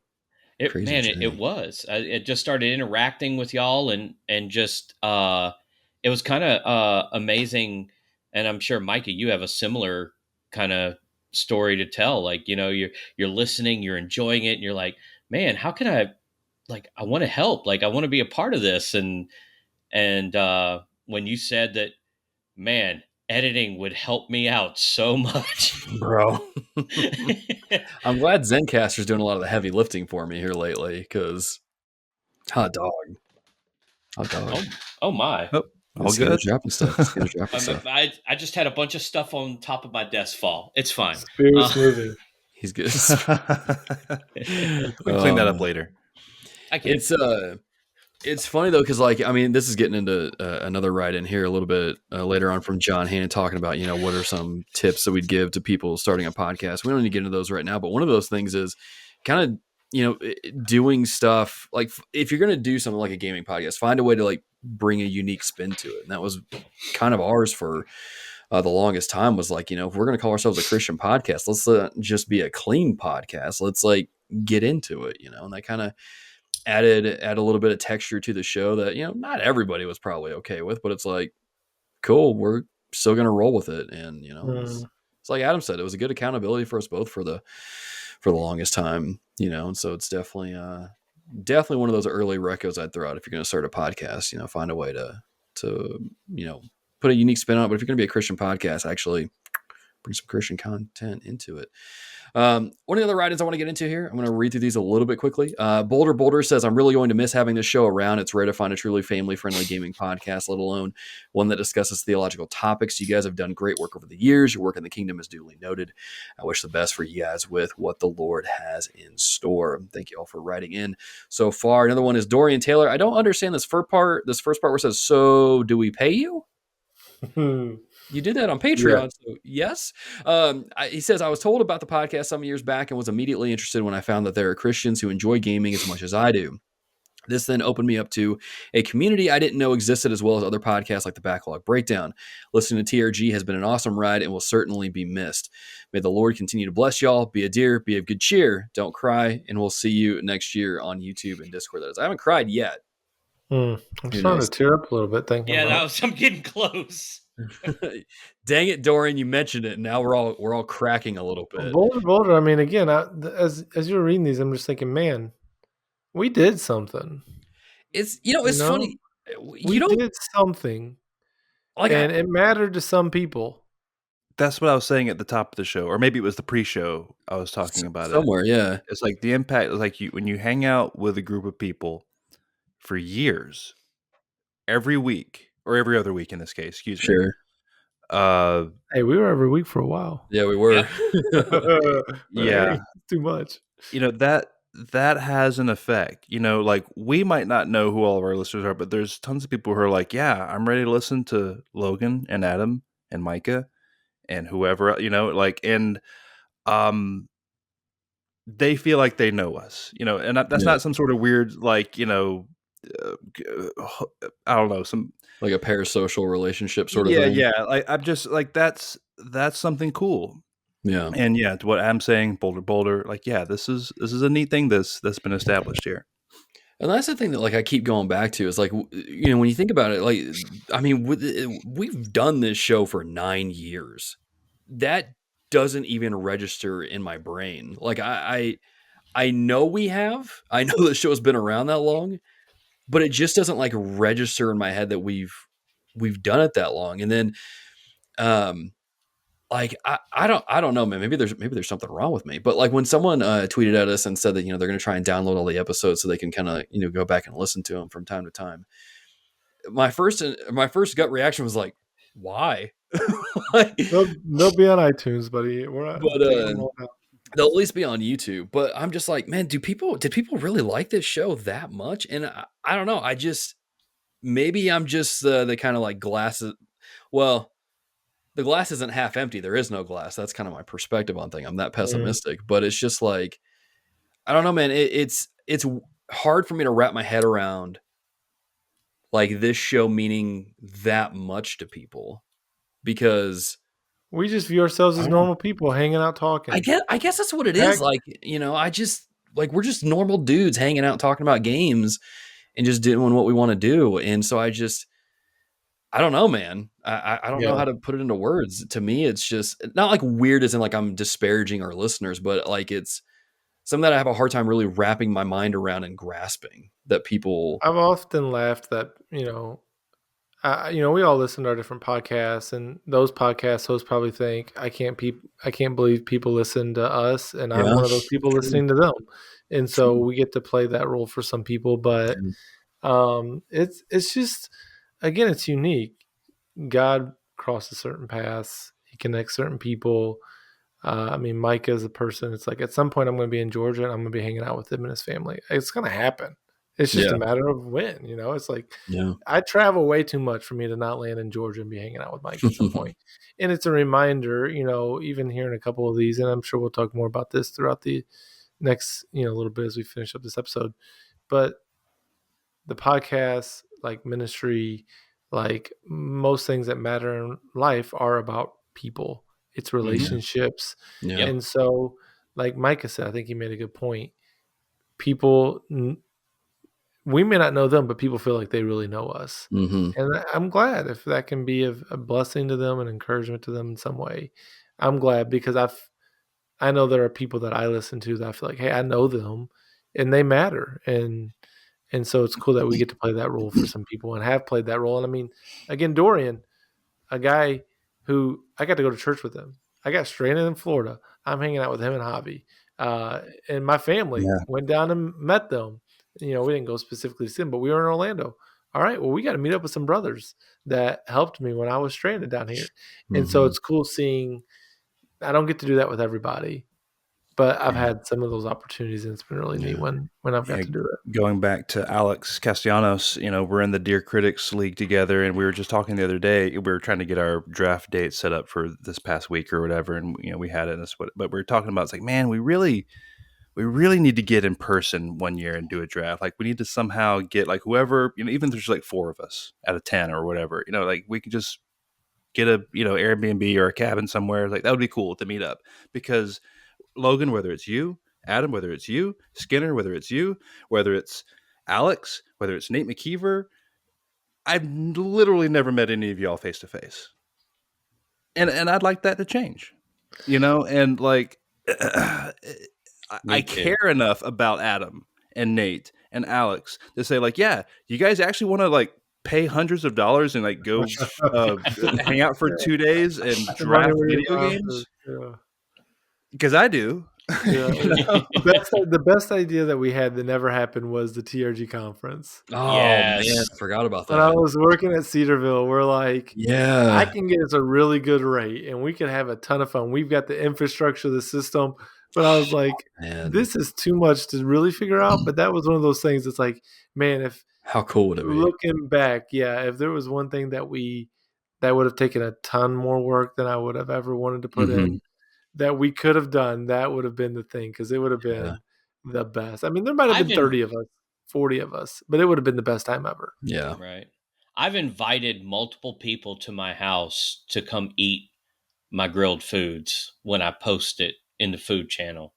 Speaker 4: it was. It just started interacting with y'all and just it was kind of amazing. And I'm sure Micah, you have a similar kind of story to tell. Like you're listening, you're enjoying it, and you're like, man, how can I like I want to help, like I want to be a part of this. And when you said that, man, editing would help me out so much,
Speaker 1: bro. I'm glad Zencaster's doing a lot of the heavy lifting for me here lately because hot dog.
Speaker 4: oh my.
Speaker 2: Oh, all
Speaker 1: It's gonna
Speaker 2: good.
Speaker 1: dropping stuff.
Speaker 4: I just had a bunch of stuff on top of my desk fall. It's fine.
Speaker 3: Spirit's moving.
Speaker 1: He's good.
Speaker 2: We can clean that up later.
Speaker 4: I can.
Speaker 1: It's funny though, because like I mean, this is getting into another write in here a little bit later on from John Hannon talking about what are some tips that we'd give to people starting a podcast. We don't need to get into those right now, but one of those things is kind of doing stuff like if you're going to do something like a gaming podcast, find a way to like bring a unique spin to it, and that was kind of ours for the longest time. Was like if we're going to call ourselves a Christian podcast, let's just be a clean podcast. Let's like get into it, and that kind of add a little bit of texture to the show that not everybody was probably okay with, but it's like cool, we're still gonna roll with it. And it's like Adam said, it was a good accountability for us both for the longest time, and so it's definitely one of those early recos I'd throw out if you're gonna start a podcast. Find a way to put a unique spin on it. But if you're gonna be a Christian podcast, actually bring some Christian content into it. One of the other write-ins I want to get into here, I'm going to read through these a little bit quickly. Boulder says, I'm really going to miss having this show around. It's rare to find a truly family-friendly gaming podcast, let alone one that discusses theological topics. You guys have done great work over the years. Your work in the kingdom is duly noted. I wish the best for you guys with what the Lord has in store. Thank you all for writing in so far. Another one is Dorian Taylor. I don't understand this first part where it says, so do we pay you? You did that on Patreon, so yes. He says, I was told about the podcast some years back and was immediately interested when I found that there are Christians who enjoy gaming as much as I do. This then opened me up to a community I didn't know existed, as well as other podcasts like the Backlog Breakdown. Listening to TRG has been an awesome ride and will certainly be missed. May the Lord continue to bless y'all. Be a dear, be of good cheer. Don't cry, and we'll see you next year on YouTube and Discord. That is, I haven't cried yet.
Speaker 3: I'm starting to tear up a little bit. Thinking
Speaker 4: I'm getting close.
Speaker 1: Dang it, Dorian! You mentioned it, and now we're all cracking a little bit.
Speaker 3: Boulder. I mean, again, as you were reading these, I'm just thinking, man, we did something.
Speaker 1: It's it's funny.
Speaker 3: We did something, and it mattered to some people.
Speaker 2: That's what I was saying at the top of the show, or maybe it was the pre-show. I was talking about
Speaker 1: somewhere. Yeah,
Speaker 2: it's like the impact. Like when you hang out with a group of people for years, every week. Or every other week in this case, excuse me.
Speaker 1: Sure.
Speaker 3: Hey, we were every week for a while.
Speaker 1: Yeah, we were.
Speaker 2: Yeah.
Speaker 3: Too much.
Speaker 2: That has an effect. Like we might not know who all of our listeners are, but there's tons of people who are like, yeah, I'm ready to listen to Logan and Adam and Micah and whoever, and they feel like they know us, and that's not some sort of weird, like, I don't know, some
Speaker 1: like a parasocial relationship sort of thing.
Speaker 2: Yeah. Like I'm just like that's something cool.
Speaker 1: Yeah.
Speaker 2: And to what I'm saying, Boulder, like this is a neat thing that's been established here.
Speaker 1: And that's the thing that like I keep going back to is like when you think about it, like I mean we've done this show for 9 years. That doesn't even register in my brain. Like I know we have. I know the show's been around that long. But it just doesn't like register in my head that we've done it that long. And then, like, I don't know, man, maybe there's something wrong with me, but like when someone tweeted at us and said that, they're going to try and download all the episodes so they can kind of, go back and listen to them from time to time. My first gut reaction was like, why?
Speaker 3: Like, they'll be on iTunes, buddy. We're not,
Speaker 1: but, they'll at least be on YouTube, but I'm just like, man, did people really like this show that much? And I don't know. Maybe I'm just the kind of like glasses. Well, the glass isn't half empty. There is no glass. That's kind of my perspective on things. I'm that pessimistic, but it's just like, I don't know, man. It's hard for me to wrap my head around like this show meaning that much to people, because
Speaker 3: We just view ourselves
Speaker 1: I
Speaker 3: as
Speaker 1: don't know.
Speaker 3: normal people hanging out talking.
Speaker 1: I guess that's what it
Speaker 3: Heck,
Speaker 1: is. Like, I just like, we're just normal dudes hanging out talking about games and just doing what we want to do. And so I don't know, man. I don't know
Speaker 3: yeah.
Speaker 1: how to put it into words. To me, it's just not like weird as in like I'm disparaging our listeners, but like it's something that I have a hard time really wrapping my mind around and grasping that people.
Speaker 3: I've often laughed that, we all listen to our different podcasts, and those podcast hosts probably think, I can't believe people listen to us, and I'm
Speaker 1: Yeah,
Speaker 3: one of those people
Speaker 1: true,
Speaker 3: listening to them. And so
Speaker 1: true.
Speaker 3: we get to play that role for some people, but
Speaker 1: Yeah.
Speaker 3: it's just, again, it's unique. God crosses certain paths. He connects certain people. I mean, Micah is a person. It's like at some point I'm going to be in Georgia and I'm going to be hanging out with him and his family. It's going to happen. It's just a
Speaker 1: Yeah.
Speaker 3: matter of when. It's like
Speaker 1: Yeah.
Speaker 3: I travel way too much for me to not land in Georgia and be hanging out with Mike at some point. And it's a reminder, even hearing a couple of these, and I'm sure we'll talk more about this throughout the next, little bit as we finish up this episode. But the podcast, like ministry, like most things that matter in life are about people. It's relationships.
Speaker 1: Yeah.
Speaker 3: And so, like Micah said, I think he made a good point. People, we may not know them, but people feel like they really know us.
Speaker 1: Mm-hmm.
Speaker 3: And I'm glad if that can be a blessing to them and encouragement to them in some way. I'm glad because I know there are people that I listen to that I feel like, hey, I know them and they matter. And so it's cool that we get to play that role for some people and have played that role. And I mean, again, Dorian, a guy who I got to go to church with him. I got stranded in Florida. I'm hanging out with him and Javi. And my family went down and met them. We didn't go specifically to see them, but we were in Orlando. All right, well, we got to meet up with some brothers that helped me when I was stranded down here. And so it's cool seeing, I don't get to do that with everybody, but I've had some of those opportunities, and it's been really neat when I've got to do it.
Speaker 2: Going back to Alex Castellanos, we're in the Dear Critics League together, and we were just talking the other day. We were trying to get our draft date set up for this past week or whatever, and we had it. But we were talking about, it's like, man, we really need to get in person one year and do a draft. Like, we need to somehow get like whoever, even if there's like 4 of us out of 10 or whatever, like we could just get a Airbnb or a cabin somewhere. Like, that would be cool to meet up, because Logan, whether it's you, Adam, whether it's you, Skinner, whether it's you, whether it's Alex, whether it's Nate McKeever, I've literally never met any of y'all face to face, and I'd like that to change, and like I care enough about Adam and Nate and Alex to say, like, yeah, you guys actually want to like pay hundreds of dollars and like go hang out for 2 days and draft video games. Because I do.
Speaker 3: Yeah. The best idea that we had that never happened was the TRG conference.
Speaker 1: Oh, man, I forgot about that.
Speaker 3: When I was working at Cedarville, we're like,
Speaker 1: yeah,
Speaker 3: I can get us a really good rate and we can have a ton of fun. We've got the infrastructure, the system. But I was like, this is too much to really figure out. But that was one of those things that's like, man,
Speaker 1: how cool would it be?
Speaker 3: Looking back, if there was one thing that would have taken a ton more work than I would have ever wanted to put in, that we could have done, that would have been the thing, because it would have been the best. I mean, there might have been 30 of us, 40 of us, but it would have been the best time ever.
Speaker 1: Yeah.
Speaker 4: Right. I've invited multiple people to my house to come eat my grilled foods when I post it in the food channel.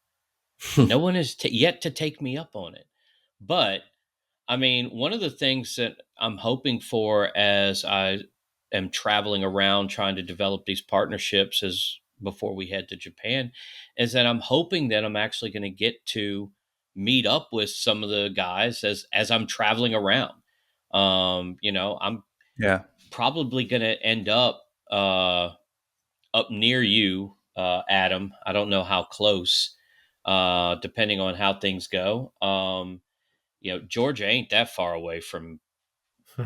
Speaker 4: No one has yet to take me up on it. But, I mean, one of the things that I'm hoping for as I am traveling around trying to develop these partnerships before we head to Japan, is that I'm hoping that I'm actually going to get to meet up with some of the guys as I'm traveling around. I'm probably going to end up near you, Adam. I don't know how close, depending on how things go. Georgia ain't that far away from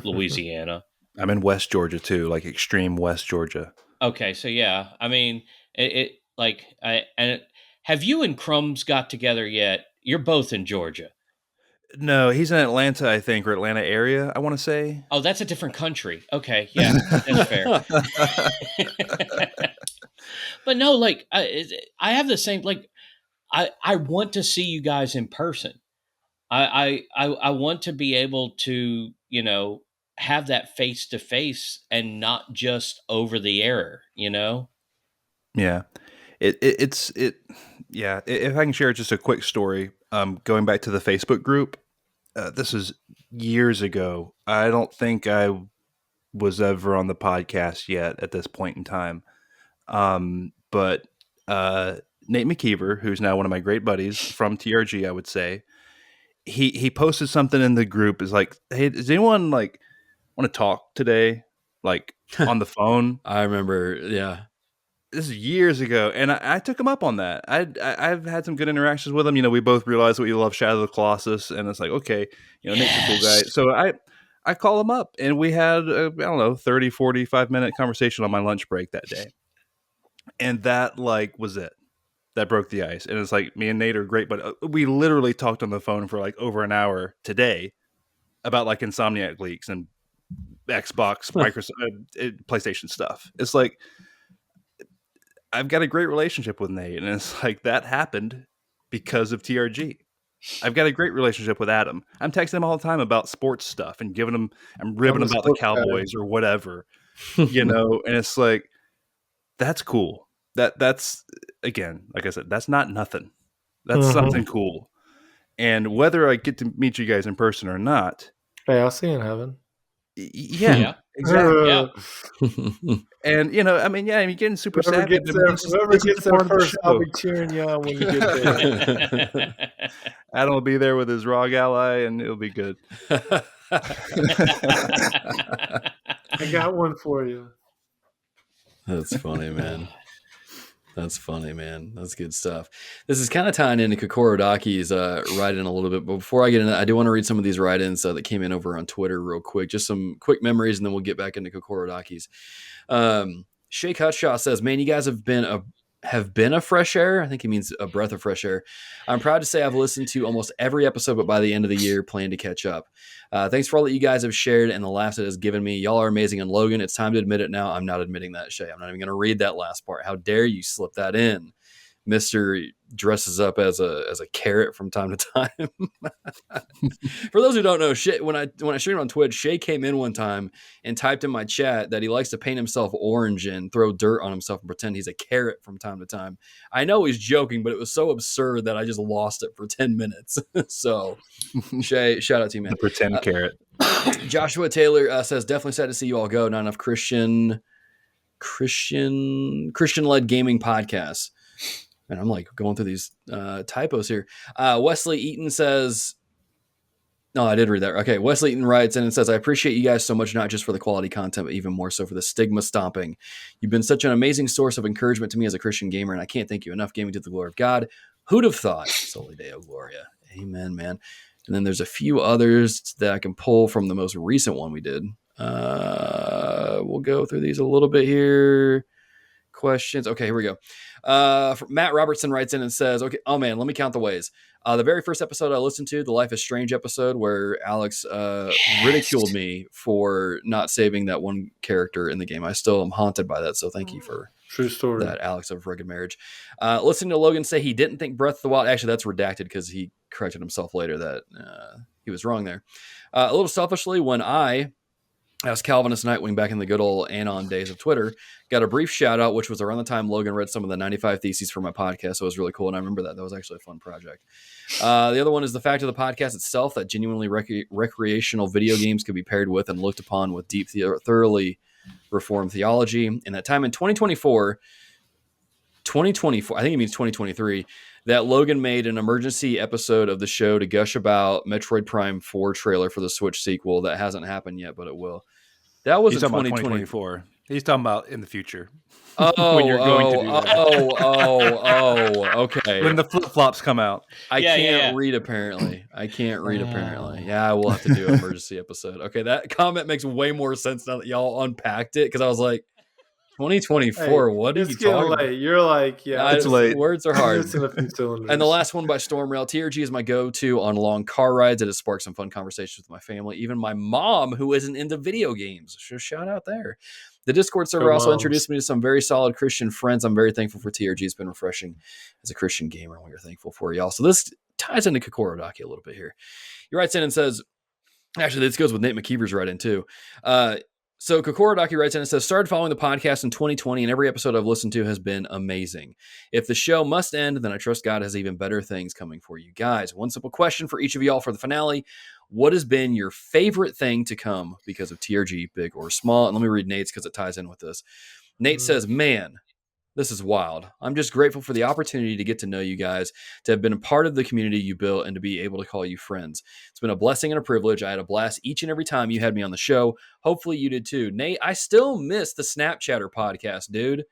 Speaker 4: Louisiana.
Speaker 2: I'm in West Georgia too, like extreme West Georgia.
Speaker 4: Okay, so yeah, I mean, have you and Crumbs got together yet? You're both in Georgia.
Speaker 2: No, he's in Atlanta, I think, or Atlanta area, I want to say.
Speaker 4: Oh, that's a different country. Okay, yeah, that's fair. But no, like I have the same. Like I want to see you guys in person. I want to be able to, you know, have that face to face and not just over the air, you know?
Speaker 2: Yeah. Yeah. If I can share just a quick story, going back to the Facebook group, this is years ago. I don't think I was ever on the podcast yet at this point in time. But Nate McKeever, who's now one of my great buddies from TRG, I would say, he posted something in the group. Is like, hey, does anyone like want to talk today, like on the phone?
Speaker 1: I remember, yeah.
Speaker 2: This is years ago, and I took him up on that. I've had some good interactions with him. You know, we both realized that we love Shadow of the Colossus, and it's like, okay, you know, Nate's a cool guy. So I call him up, and we had I don't know, 30, 45-minute conversation on my lunch break that day. And that like was it. That broke the ice. And it's like me and Nate are great, but we literally talked on the phone for like over an hour today about like Insomniac leaks and Xbox, Microsoft, PlayStation stuff. It's like I've got a great relationship with Nate, and it's like that happened because of TRG. I've got a great relationship with Adam. I'm texting him all the time about sports stuff and I'm ribbing about the Cowboys or whatever, you know. And it's like that's cool. That's again, like I said, that's not nothing. That's something cool. And whether I get to meet you guys in person or not,
Speaker 3: hey, I'll see you in heaven.
Speaker 2: Yeah, exactly.
Speaker 4: Yeah.
Speaker 2: And you know, I mean, you're getting super
Speaker 3: Whoever
Speaker 2: savvy.
Speaker 3: Whoever gets there first, I'll be cheering you on when you get there.
Speaker 2: Adam will be there with his ROG ally, and it'll be good.
Speaker 3: I got one for you.
Speaker 1: That's funny, man. That's funny, man. That's good stuff. This is kind of tying into Kokorodaki's write-in a little bit, but before I get into that, I do want to read some of these write-ins that came in over on Twitter real quick. Just some quick memories, and then we'll get back into Kokorodaki's. Shake Hutshaw says, man, you guys have been a fresh air. I think he means a breath of fresh air. I'm proud to say I've listened to almost every episode, but by the end of the year, plan to catch up. Thanks for all that you guys have shared and the laughs it has given me. Y'all are amazing. And Logan, it's time to admit it now. I'm not admitting that, Shay. I'm not even going to read that last part. How dare you slip that in? Mr. dresses up as a carrot from time to time. For those who don't know, Shay, when I streamed on Twitch, Shay came in one time and typed in my chat that he likes to paint himself orange and throw dirt on himself and pretend he's a carrot from time to time. I know he's joking, but it was so absurd that I just lost it for 10 minutes. So, Shay, shout out to you, man.
Speaker 2: The pretend carrot.
Speaker 1: Joshua Taylor says, definitely sad to see you all go. Not enough Christian-led gaming podcasts. And I'm like going through these typos here. Wesley Eaton says, no, I did read that. Okay. Wesley Eaton writes in and says, I appreciate you guys so much, not just for the quality content, but even more so for the stigma stomping. You've been such an amazing source of encouragement to me as a Christian gamer, and I can't thank you enough. Gaming to the glory of God. Who'd have thought? Soli Deo Gloria. Amen, man. And then there's a few others that I can pull from the most recent one we did. We'll go through these a little bit here. Questions. Okay, here we go. Matt Robertson writes in and says, okay, oh man, let me count the ways. The very first episode I listened to, the Life is Strange episode, where Alex ridiculed me for not saving that one character in the game. I still am haunted by that, so thank you for
Speaker 3: true story.
Speaker 1: That Alex of Rugged Marriage. Listening to Logan say he didn't think Breath of the Wild, actually that's redacted because he corrected himself later that he was wrong there. A little selfishly, when I, as Calvinist Nightwing back in the good old Anon days of Twitter, got a brief shout out, which was around the time Logan read some of the 95 Theses for my podcast. So it was really cool. And I remember that. That was actually a fun project. The other one is the fact of the podcast itself, that genuinely recreational video games could be paired with and looked upon with deep, thoroughly reformed theology. And that time in 2024, I think it means 2023, that Logan made an emergency episode of the show to gush about Metroid Prime 4 trailer for the Switch sequel. That hasn't happened yet, but it will. That was in
Speaker 2: 2024. He's talking about in the future.
Speaker 1: Oh,
Speaker 2: when you're going to do
Speaker 1: that. Okay.
Speaker 2: When the flip-flops come out.
Speaker 1: I can't read, apparently. Yeah, I will have to do an emergency episode. Okay, that comment makes way more sense now that y'all unpacked it, because I was like, 2024. What are
Speaker 3: it's
Speaker 1: you
Speaker 3: getting
Speaker 1: talking
Speaker 3: late. You're like, yeah,
Speaker 2: It's late.
Speaker 1: Words are hard.
Speaker 3: missing a few cylinders.
Speaker 1: And the last one by Stormrail. TRG is my go-to on long car rides. It has sparked some fun conversations with my family, even my mom, who isn't into video games. So shout out there. The Discord server
Speaker 3: Go
Speaker 1: also
Speaker 3: moms.
Speaker 1: introduced me to some very solid Christian friends. I'm very thankful for TRG. It's been refreshing as a Christian gamer, and we are thankful for y'all. So this ties into Kokorodaki a little bit here. He writes in and says, actually, this goes with Nate McKeever's write in too. So Kokorodaki writes in and says, started following the podcast in 2020, and every episode I've listened to has been amazing. If the show must end, then I trust God has even better things coming for you guys. One simple question for each of y'all for the finale. What has been your favorite thing to come because of TRG, big or small? And let me read Nate's because it ties in with this. Nate says, man, this is wild. I'm just grateful for the opportunity to get to know you guys, to have been a part of the community you built, and to be able to call you friends. It's been a blessing and a privilege. I had a blast each and every time you had me on the show. Hopefully you did too. Nate, I still miss the Snapchatter podcast, dude.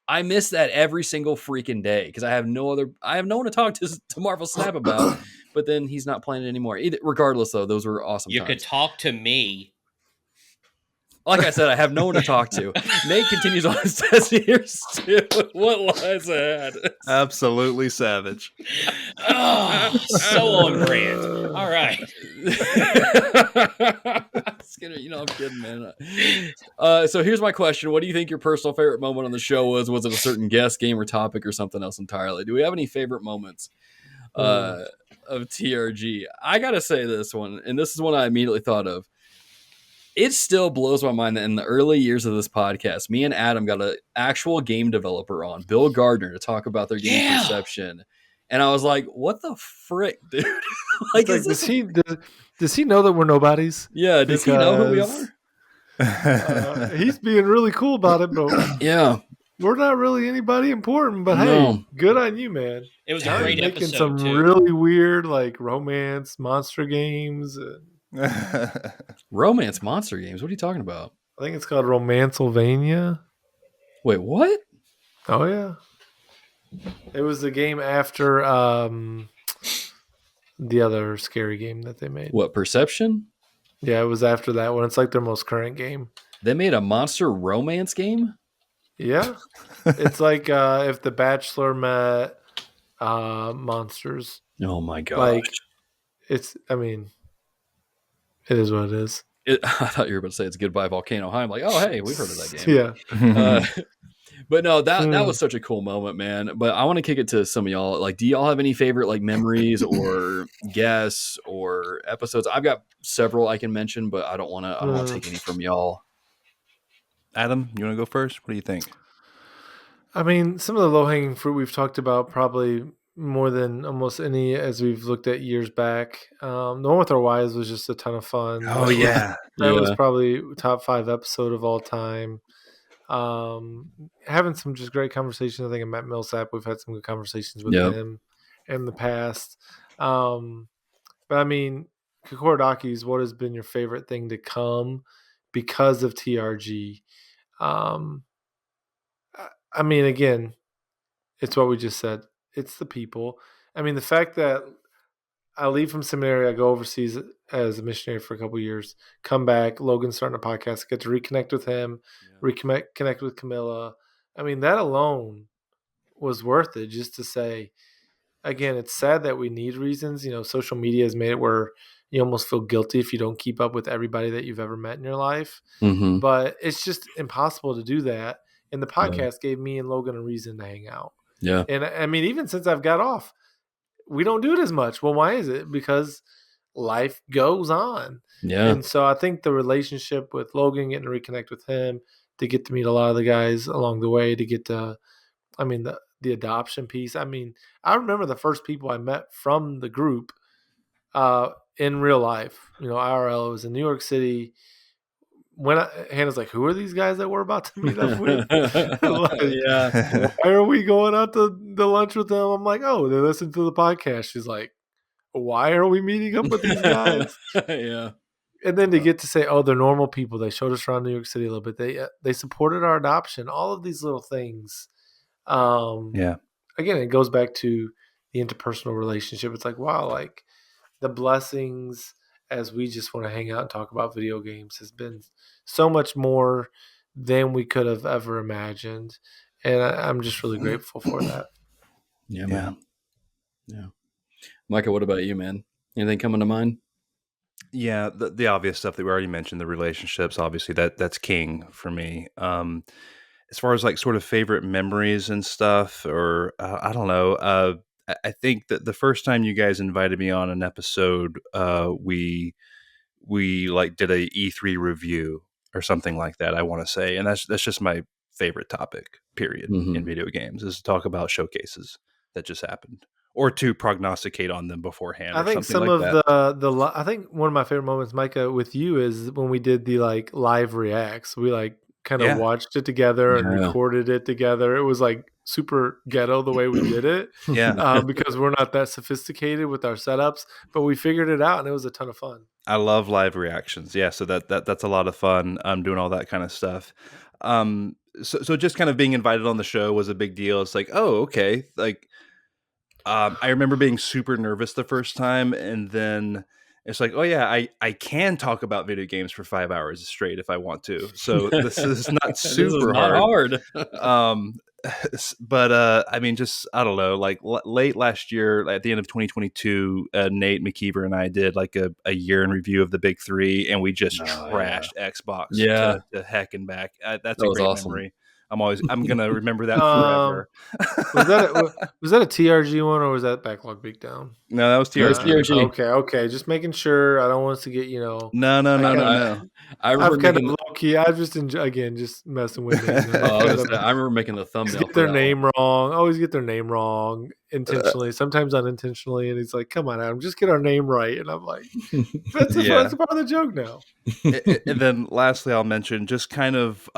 Speaker 1: I miss that every single freaking day because I have no one to talk to Marvel Snap about, but then he's not playing it anymore. Regardless, though, those were awesome
Speaker 4: You
Speaker 1: times.
Speaker 4: could talk to me.
Speaker 1: Like I said, I have no one to talk to. Nate continues on his test years too. What lies ahead?
Speaker 2: Absolutely savage.
Speaker 4: Oh, so on brand. All right.
Speaker 1: I'm kidding, man. So here's my question. What do you think your personal favorite moment on the show was? Was it a certain guest, game, or topic, or something else entirely? Do we have any favorite moments of TRG? I got to say this one, and this is one I immediately thought of. It still blows my mind that in the early years of this podcast, me and Adam got an actual game developer on, Bill Gardner, to talk about their game perception. And I was like, what the frick, dude?
Speaker 3: does he know that we're nobodies?
Speaker 1: Yeah, does he know who we are?
Speaker 3: He's being really cool about it, but
Speaker 1: yeah,
Speaker 3: we're not really anybody important. But hey, good on you, man.
Speaker 4: It was a great
Speaker 3: making
Speaker 4: episode,
Speaker 3: some
Speaker 4: too.
Speaker 3: really weird, like romance monster games.
Speaker 1: Romance monster games? What are you talking about?
Speaker 3: I think it's called Romancylvania.
Speaker 1: Wait, what?
Speaker 3: Oh yeah, it was the game after the other scary game that they made.
Speaker 1: What, Perception?
Speaker 3: Yeah, it was after that one. It's like their most current game.
Speaker 1: They made a monster romance game?
Speaker 3: Yeah. It's like if The Bachelor met monsters.
Speaker 1: Oh my gosh.
Speaker 3: Like, it is what it is.
Speaker 1: I thought you were about to say it's Goodbye Volcano High. I'm like, oh, hey, we've heard of that game.
Speaker 3: Yeah.
Speaker 1: But no, that was such a cool moment, man. But I want to kick it to some of y'all. Like, do y'all have any favorite like memories or guests or episodes? I've got several I can mention, but I don't want to take any from y'all.
Speaker 2: Adam, you want to go first? What do you think?
Speaker 3: I mean, some of the low-hanging fruit we've talked about probably more than almost any as we've looked at years back. The one with our wives was just a ton of fun.
Speaker 2: Oh, yeah.
Speaker 3: That was probably top 5 episode of all time. Having some just great conversations. I think at Matt Millsap, we've had some good conversations with him in the past. But I mean, Kokorodaki's, what has been your favorite thing to come because of TRG? I mean, again, it's what we just said. It's the people. I mean, the fact that I leave from seminary, I go overseas as a missionary for a couple of years, come back, Logan's starting a podcast, get to reconnect with him, reconnect with Camilla. I mean, that alone was worth it just to say, again, it's sad that we need reasons. You know, social media has made it where you almost feel guilty if you don't keep up with everybody that you've ever met in your life.
Speaker 1: Mm-hmm.
Speaker 3: But it's just impossible to do that. And the podcast gave me and Logan a reason to hang out.
Speaker 1: Yeah.
Speaker 3: And I mean, even since I've got off, we don't do it as much. Well, why is it? Because life goes on.
Speaker 1: Yeah.
Speaker 3: And so I think the relationship with Logan, getting to reconnect with him, to get to meet a lot of the guys along the way, to get to, I mean, the adoption piece. I mean, I remember the first people I met from the group in real life, you know, IRL. It was in New York City. When Hannah's like, who are these guys that we're about to meet up with?
Speaker 1: Yeah.
Speaker 3: Why are we going out to the lunch with them? I'm like, oh, they listen to the podcast. She's like, why are we meeting up with these guys?
Speaker 1: Yeah.
Speaker 3: And then to get to say, oh, they're normal people. They showed us around New York City a little bit. They supported our adoption. All of these little things. Again, it goes back to the interpersonal relationship. It's like, wow, like the blessings as we just want to hang out and talk about video games has been so much more than we could have ever imagined. And I'm just really grateful for that.
Speaker 1: Yeah, man. Yeah. Micah, what about you, man? Anything coming to mind?
Speaker 2: Yeah, the obvious stuff that we already mentioned, the relationships, obviously that's king for me. As far as like sort of favorite memories and stuff, or I don't know, I think that the first time you guys invited me on an episode, we like did a E3 review or something like that, I want to say, and that's just my favorite topic, period, in video games, is to talk about showcases that just happened, or to prognosticate on them beforehand,
Speaker 3: I
Speaker 2: or
Speaker 3: think
Speaker 2: something
Speaker 3: some
Speaker 2: like
Speaker 3: of
Speaker 2: that.
Speaker 3: I think one of my favorite moments, Micah, with you is when we did the like live reacts. We like kind of
Speaker 2: Yeah.
Speaker 3: watched it together and
Speaker 1: Yeah.
Speaker 3: recorded it together. It was like super ghetto the way we did it,
Speaker 2: Yeah.
Speaker 3: because we're not that sophisticated with our setups, but we figured it out and it was a ton of fun.
Speaker 2: I love live reactions. Yeah, so that's a lot of fun. Doing all that kind of stuff. So just kind of being invited on the show was a big deal. It's like, oh, okay. Like, I remember being super nervous the first time, and then it's like, oh yeah, I can talk about video games for 5 hours straight if I want to. So this is not
Speaker 1: This is
Speaker 2: super
Speaker 1: not hard.
Speaker 2: um, but I mean, just I don't know. Like late last year, at the end of 2022, Nate McKeever and I did like a year in review of the big three, and we just trashed Xbox
Speaker 1: Yeah.
Speaker 2: to heck and back. That's
Speaker 1: That
Speaker 2: a
Speaker 1: was
Speaker 2: great
Speaker 1: awesome.
Speaker 2: memory. I'm gonna remember that
Speaker 3: Um,
Speaker 2: forever.
Speaker 3: was that a TRG one or was that Backlog Beatdown?
Speaker 2: No, that was
Speaker 1: That was
Speaker 2: TRG.
Speaker 1: TRG.
Speaker 3: Okay. Just making sure. I don't want us to get
Speaker 2: No, no,
Speaker 3: I
Speaker 2: no,
Speaker 3: kind
Speaker 2: no,
Speaker 3: of
Speaker 2: no.
Speaker 1: I remember
Speaker 3: I've kind of
Speaker 1: making.
Speaker 3: low key. I've just again just messing with Nate. And
Speaker 1: I was
Speaker 3: kind
Speaker 1: gonna
Speaker 3: of
Speaker 1: say, I remember making the
Speaker 3: always
Speaker 1: thumbnail
Speaker 3: get
Speaker 1: for
Speaker 3: their
Speaker 1: that
Speaker 3: name wrong. Always get their name wrong intentionally, sometimes unintentionally. And he's like, "Come on, Adam, just get our name right." And I'm like,
Speaker 1: one.
Speaker 3: "That's
Speaker 2: Yeah.
Speaker 3: part of the joke now."
Speaker 2: And then lastly, I'll mention just kind of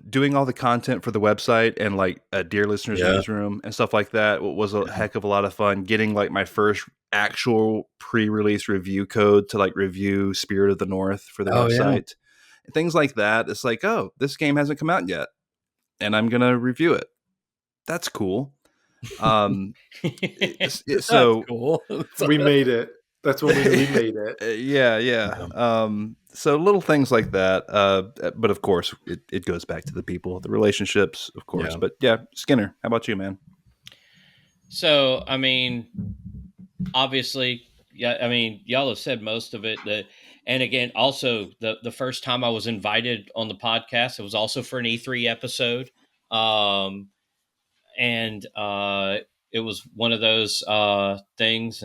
Speaker 2: doing all the content for the website and like a Dear Listeners
Speaker 1: Yeah.
Speaker 2: newsroom and stuff like that was a heck of a lot of fun. Getting like my first actual pre-release review code to like review Spirit of the North for the
Speaker 1: Oh, yeah.
Speaker 2: website. Things like that. It's like, oh, this game hasn't come out yet, and I'm gonna review it. That's cool.
Speaker 1: That's
Speaker 2: So
Speaker 1: cool.
Speaker 3: We made it. That's when we knew we made it.
Speaker 2: yeah. So little things like that. But of course, it goes back to the people, the relationships, of course.
Speaker 1: Yeah.
Speaker 2: But yeah, Skinner, how about you, man?
Speaker 4: So, I mean, obviously, yeah, I mean, y'all have said most of it. And again, also the first time I was invited on the podcast, it was also for an E3 episode. And it was one of those things.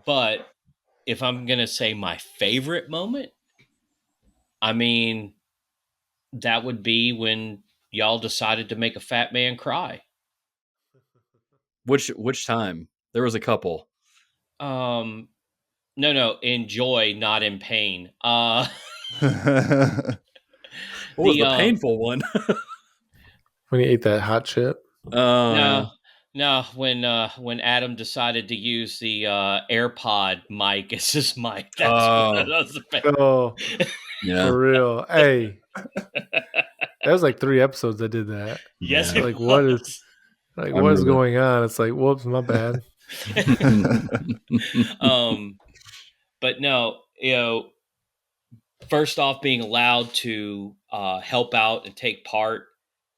Speaker 4: But if I'm going to say my favorite moment, I mean, that would be when y'all decided to make a fat man cry.
Speaker 1: Which time? There was a couple.
Speaker 4: No, in joy, not in pain.
Speaker 1: What was the painful one?
Speaker 3: When he ate that hot chip.
Speaker 4: No, when Adam decided to use the AirPod mic as his mic, that's that was the pain.
Speaker 3: Oh,
Speaker 1: Yeah.
Speaker 3: for real. Hey, that was like 3 episodes that did that.
Speaker 4: Yes,
Speaker 1: Yeah.
Speaker 4: it
Speaker 3: Like,
Speaker 4: was.
Speaker 3: what is going on? It's like, whoops, my bad.
Speaker 4: But no, first off, being allowed to help out and take part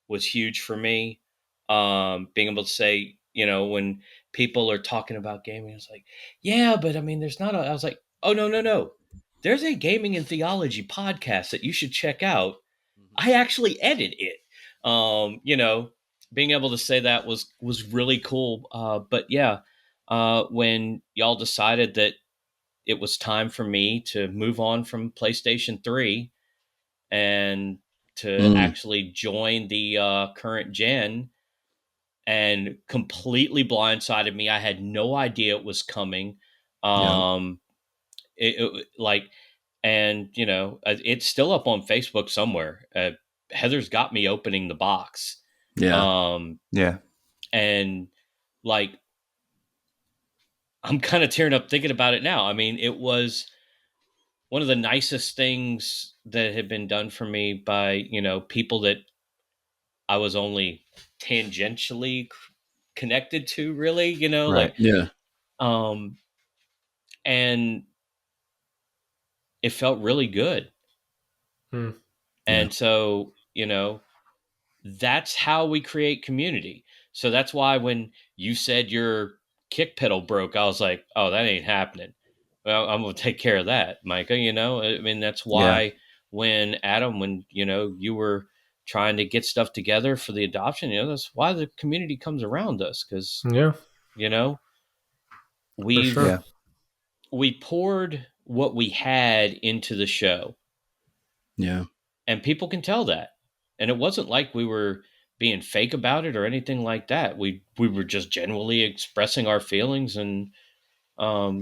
Speaker 4: was huge for me. Being able to say, when people are talking about gaming, it's like, yeah, but I mean, I was like, oh, no. There's a gaming and theology podcast that you should check out. I actually edit it. Being able to say that was really cool. But yeah, when y'all decided that it was time for me to move on from PlayStation 3 and to actually join the current gen, and completely blindsided me. I had no idea it was coming. It's still up on Facebook somewhere. Heather's got me opening the box.
Speaker 1: Yeah.
Speaker 2: Yeah.
Speaker 4: And like, I'm kind of tearing up thinking about it now. I mean, it was one of the nicest things that had been done for me by, people that I was only tangentially connected to, really,
Speaker 2: Right.
Speaker 1: Yeah.
Speaker 4: And it felt really good.
Speaker 3: Hmm.
Speaker 4: And so that's how we create community. So that's why when you said your kick pedal broke, I was like, oh, that ain't happening. Well, I'm going to take care of that, Micah. I mean, that's why when you were trying to get stuff together for the adoption, that's why the community comes around us. Cause we poured what we had into the show.
Speaker 1: Yeah.
Speaker 4: And people can tell that. And it wasn't like we were being fake about it or anything like that. We were just genuinely expressing our feelings and our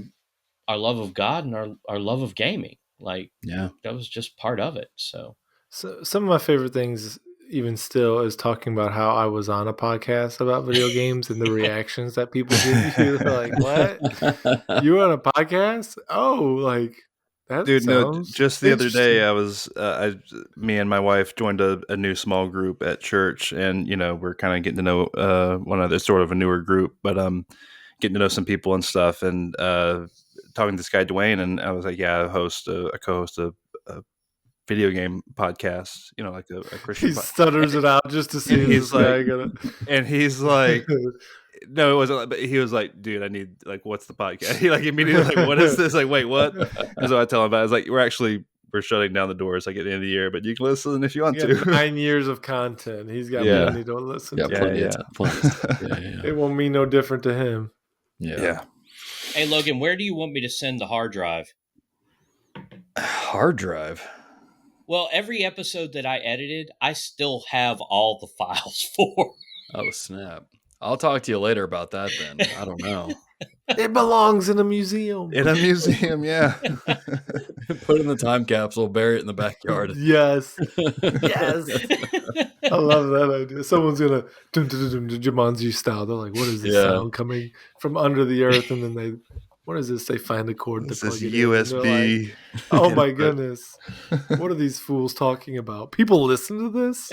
Speaker 4: love of God and our love of gaming. Like, that was just part of it. So
Speaker 3: some of my favorite things even still is talking about how I was on a podcast about video games and the reactions that people give you. They're like, what? You were on a podcast? Oh, like that
Speaker 2: dude,
Speaker 3: sounds
Speaker 2: just the other day I was me and my wife joined a new small group at church, and we're kind of getting to know one other, sort of a newer group, but getting to know some people and stuff, and talking to this guy Dwayne, and I was like, I co-host a video game podcast, like a Christian.
Speaker 3: He stutters it out just to see.
Speaker 2: He's like, and he's like, no, it wasn't. But he was like, dude, I need what's the podcast? He immediately what is this? Wait, what? And so I tell him about it. I was like, we're shutting down the doors at the end of the year, but you can listen if you want to.
Speaker 3: 9 years of content. He's got plenty to listen to.
Speaker 1: Plenty of time.
Speaker 3: It won't mean no different to him.
Speaker 1: Yeah.
Speaker 4: Hey, Logan, where do you want me to send the hard drive?
Speaker 1: Hard drive?
Speaker 4: Well, every episode that I edited, I still have all the files for.
Speaker 1: Oh, snap. I'll talk to you later about that then. I don't know.
Speaker 3: It belongs in a museum.
Speaker 2: In a museum, yeah.
Speaker 1: Put it in the time capsule, bury it in the backyard.
Speaker 3: Yes. Yes. I love that idea. Someone's going to Jumanji style. They're like, what is this sound coming from under the earth? And then what is this? They find a cord to plug it
Speaker 2: USB.
Speaker 3: in. Like, oh my goodness. What are these fools talking about? People listen to this?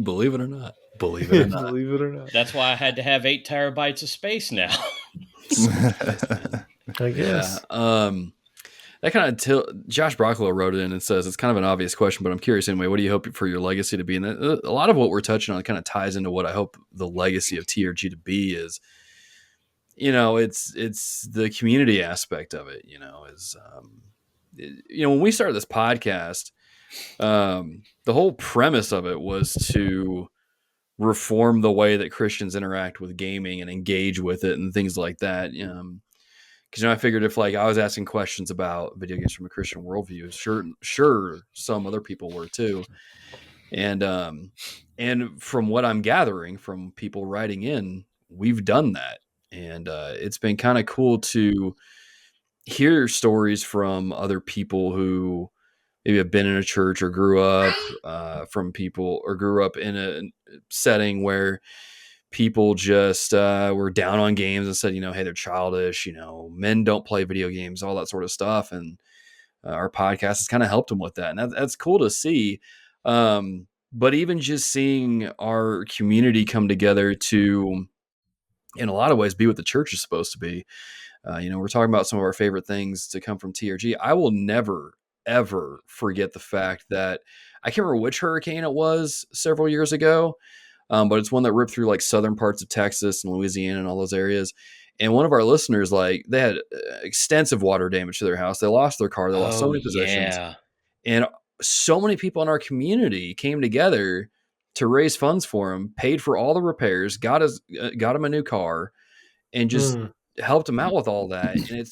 Speaker 1: Believe it or not. Believe it or not.
Speaker 3: Believe it or not.
Speaker 4: That's why I had to have 8 terabytes of space now.
Speaker 3: I guess.
Speaker 1: That kind of Josh Brocklow wrote it in and says it's kind of an obvious question, but I'm curious anyway. What do you hope for your legacy to be? And a lot of what we're touching on kind of ties into what I hope the legacy of TRG to be is. It's the community aspect of it. When we started this podcast, the whole premise of it was to reform the way that Christians interact with gaming and engage with it and things like that. Because I figured if I was asking questions about video games from a Christian worldview, sure, some other people were too, and from what I'm gathering from people writing in, we've done that. And it's been kind of cool to hear stories from other people who maybe have been in a church or grew up in a setting where people just were down on games and said, hey, they're childish, men don't play video games, all that sort of stuff. And our podcast has kind of helped them with that. And that's cool to see. But even just seeing our community come together to, in a lot of ways, be what the church is supposed to be. We're talking about some of our favorite things to come from TRG. I will never, ever forget the fact that I can't remember which hurricane it was several years ago, but it's one that ripped through southern parts of Texas and Louisiana and all those areas. And one of our listeners, they had extensive water damage to their house. They lost their car. They lost so many possessions. Yeah. And so many people in our community came together to raise funds for him, paid for all the repairs, got him a new car, and just helped him out with all that. And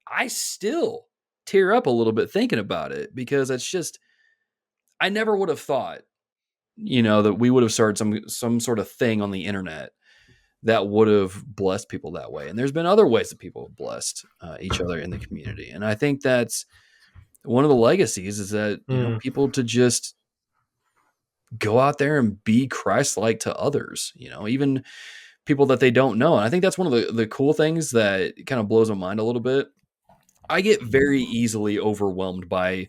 Speaker 1: I still tear up a little bit thinking about it because it's just, I never would have thought, that we would have started some sort of thing on the internet that would have blessed people that way. And there's been other ways that people have blessed each other in the community. And I think that's one of the legacies is that, people to just go out there and be Christ-like to others, even people that they don't know. And I think that's one of the cool things that kind of blows my mind a little bit. I get very easily overwhelmed by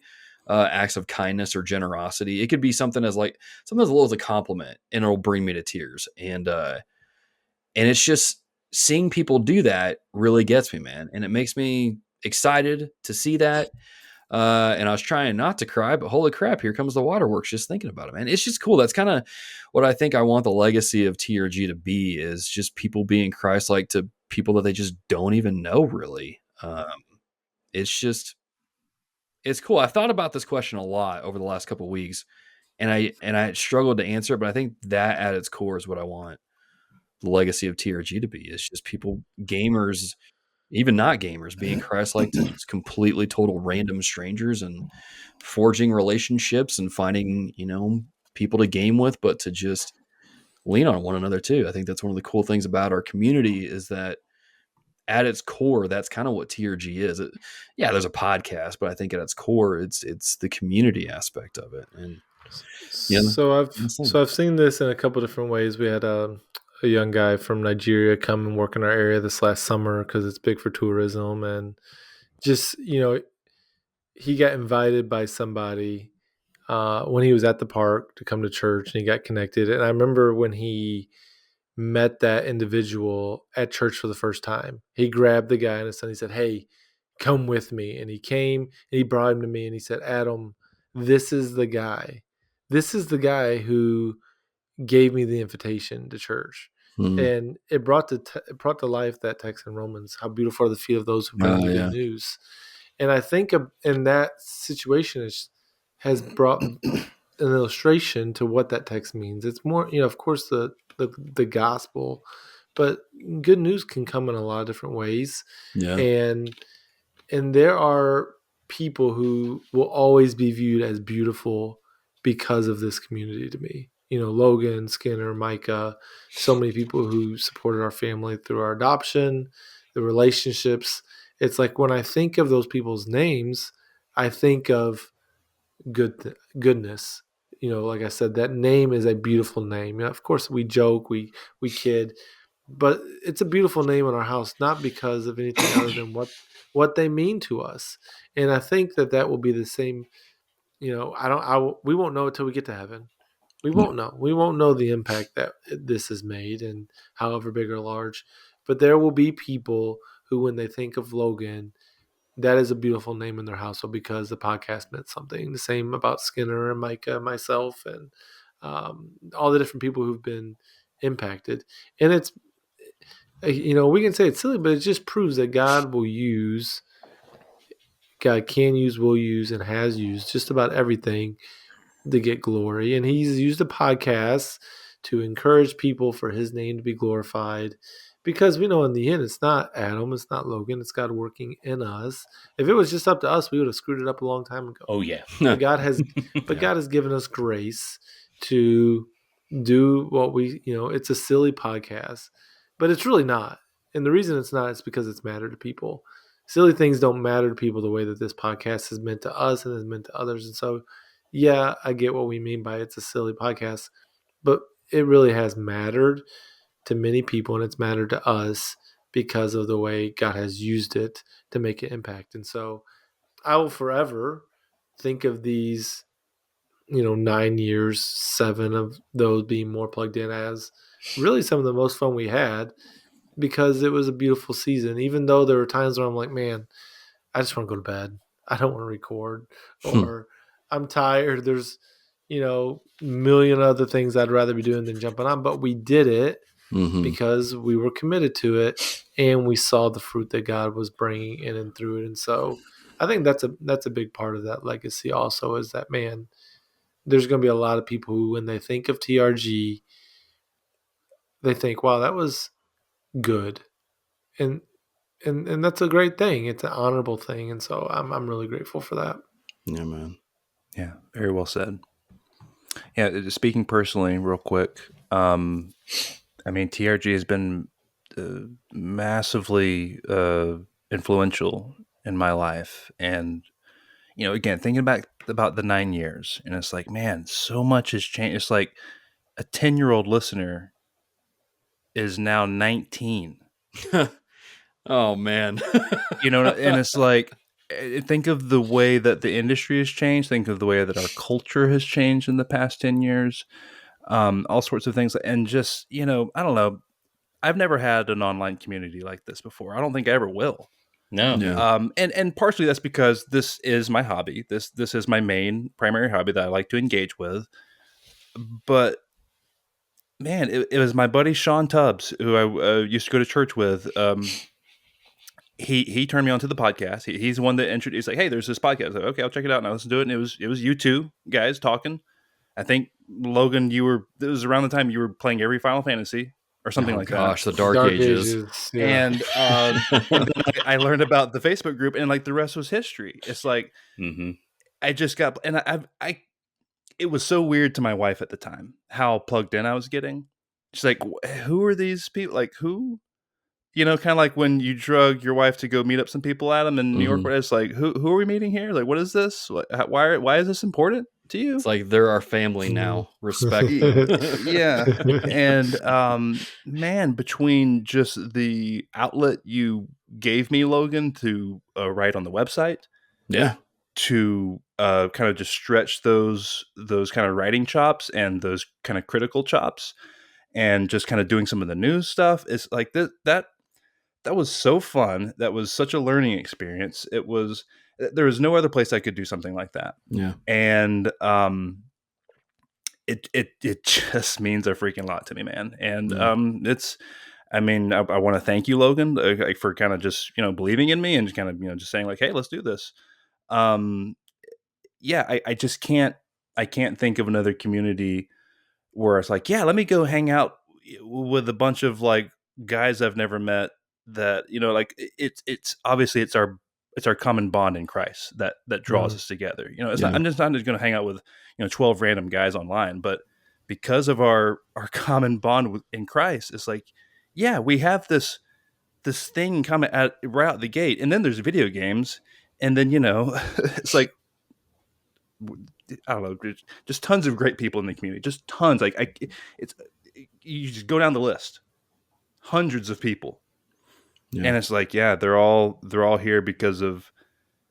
Speaker 1: acts of kindness or generosity. It could be something as little as a compliment, and it'll bring me to tears. And it's just seeing people do that really gets me, man. And it makes me excited to see that. And I was trying not to cry, but holy crap, here comes the waterworks just thinking about it, man. It's just cool. That's kind of what I think I want the legacy of TRG to be, is just people being Christ-like to people that they just don't even know, really. It's cool. I've thought about this question a lot over the last couple of weeks, and I struggled to answer it, but I think that at its core is what I want the legacy of TRG to be. It's just people, gamers, even not gamers, being Christ-like to completely total random strangers and forging relationships and finding, people to game with, but to just lean on one another too. I think that's one of the cool things about our community, is that at its core, that's kind of what TRG is. There's a podcast, but I think at its core, it's the community aspect of it. And
Speaker 3: I've seen this in a couple different ways. We had a young guy from Nigeria come and work in our area this last summer because it's big for tourism, and just he got invited by somebody when he was at the park to come to church, and he got connected. And I remember when he met that individual at church for the first time, he grabbed the guy and his son. He said, "Hey, come with me." And he came and he brought him to me and he said, "Adam, this is the guy. This is the guy who gave me the invitation to church." And it brought to life that text in Romans, how beautiful are the feet of those who bring the good news. And I think in that situation, has brought an illustration to what that text means. It's more, of course, the gospel, but good news can come in a lot of different ways.
Speaker 1: Yeah.
Speaker 3: And there are people who will always be viewed as beautiful because of this community to me. Logan, Skinner, Micah, so many people who supported our family through our adoption, the relationships. It's like when I think of those people's names, I think of goodness. Like I said, that name is a beautiful name. Of course, we joke, we kid, but it's a beautiful name in our house, not because of anything other than what they mean to us. And I think that will be the same. We won't know it till we get to heaven. We won't know. We won't know the impact that this has made, and however big or large. But there will be people who, when they think of Logan, that is a beautiful name in their household because the podcast meant something. The same about Skinner and Micah, myself, and all the different people who've been impacted. And it's, we can say it's silly, but it just proves that God can use, will use, and has used just about everything to get glory. And he's used a podcast to encourage people for his name to be glorified, because we know in the end it's not Adam, it's not Logan, it's God working in us. If it was just up to us, we would have screwed it up a long time ago.
Speaker 4: Oh yeah.
Speaker 3: But God has given us grace to do what it's a silly podcast, but it's really not. And the reason it's not is because it's mattered to people. Silly things don't matter to people the way that this podcast is meant to us and is meant to others. And so, yeah, I get what we mean by it's a silly podcast, but it really has mattered to many people, and it's mattered to us because of the way God has used it to make an impact. And so I will forever think of these, 9 years, 7 of those being more plugged in, as really some of the most fun we had, because it was a beautiful season, even though there were times where I'm like, man, I just want to go to bed. I don't want to record, or I'm tired. There's, a million other things I'd rather be doing than jumping on. But we did it because we were committed to it, and we saw the fruit that God was bringing in and through it. And so I think that's a big part of that legacy also, is that, man, there's going to be a lot of people who, when they think of TRG, they think, wow, that was good. And that's a great thing. It's an honorable thing. And so I'm really grateful for that.
Speaker 1: Yeah, man.
Speaker 2: Yeah, very well said. Yeah, speaking personally, real quick, TRG has been massively influential in my life. And, again, thinking about the 9 years, and it's like, man, so much has changed. It's like a 10-year-old listener is now 19.
Speaker 1: Oh, man.
Speaker 2: And it's like, think of the way that the industry has changed. Think of the way that our culture has changed in the past 10 years. All sorts of things. And just, I don't know. I've never had an online community like this before. I don't think I ever will.
Speaker 4: No.
Speaker 1: Yeah.
Speaker 2: And partially that's because this is my hobby. This is my main primary hobby that I like to engage with. But man, it was my buddy Sean Tubbs, who I used to go to church with. He turned me on to the podcast. He's the one that introduced, like, hey, there's this podcast. I was like, okay, I'll check it out. And I listened to it, and it was you two guys talking. I think Logan, it was around the time you were playing every Final Fantasy or something like
Speaker 1: gosh,
Speaker 2: that.
Speaker 1: the Dark Ages.
Speaker 3: Yeah.
Speaker 2: And then I learned about the Facebook group, and like the rest was history. It's like I just got, and I it was so weird to my wife at the time how plugged in I was getting. She's like, who are these people? Like, who? You know, kind of like when you drug your wife to go meet up some people, Adam, in New York. Where it's like, who are we meeting here? Like, what is this? Why is this important to you?
Speaker 1: It's like they're our family now. Respect them.
Speaker 2: Yeah. And man, between just the outlet you gave me, Logan, to write on the website,
Speaker 1: Yeah.
Speaker 2: to kind of just stretch those kind of writing chops and those kind of critical chops, and just kind of doing some of the news stuff, it's like that was so fun. That was such a learning experience. There was no other place I could do something like that.
Speaker 1: Yeah.
Speaker 2: And it just means a freaking lot to me, man. And I want to thank you, Logan, for kind of just, believing in me and just kind of, just saying like, hey, let's do this. I just can't think of another community where it's like, yeah, let me go hang out with a bunch of like guys I've never met, that, like it's obviously it's our common bond in Christ that draws us together. I'm just not going to hang out with 12 random guys online, but because of our common bond in Christ, it's like, yeah, we have this thing coming right out the gate, and then there's video games, and then it's like, I don't know, just tons of great people in the community, just tons. Like you just go down the list, hundreds of people. Yeah. And it's like, yeah, they're all here because of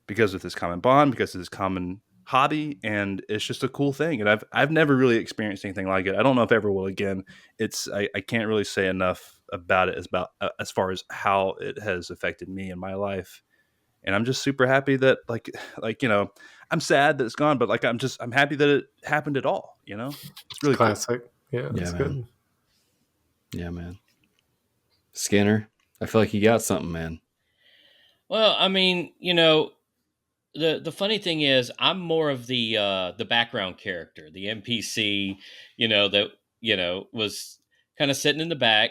Speaker 2: this common bond, because of this common hobby, and it's just a cool thing. And I've never really experienced anything like it. I don't know if I ever will again. I can't really say enough about it as far as how it has affected me in my life. And I'm just super happy that like I'm sad that it's gone, but like I'm happy that it happened at all. It's really
Speaker 3: classic.
Speaker 2: Cool.
Speaker 3: Yeah, that's good.
Speaker 1: Yeah, man. Skinner, I feel like you got something, man.
Speaker 4: Well, I mean, the funny thing is, I'm more of the background character, the NPC, that was kind of sitting in the back.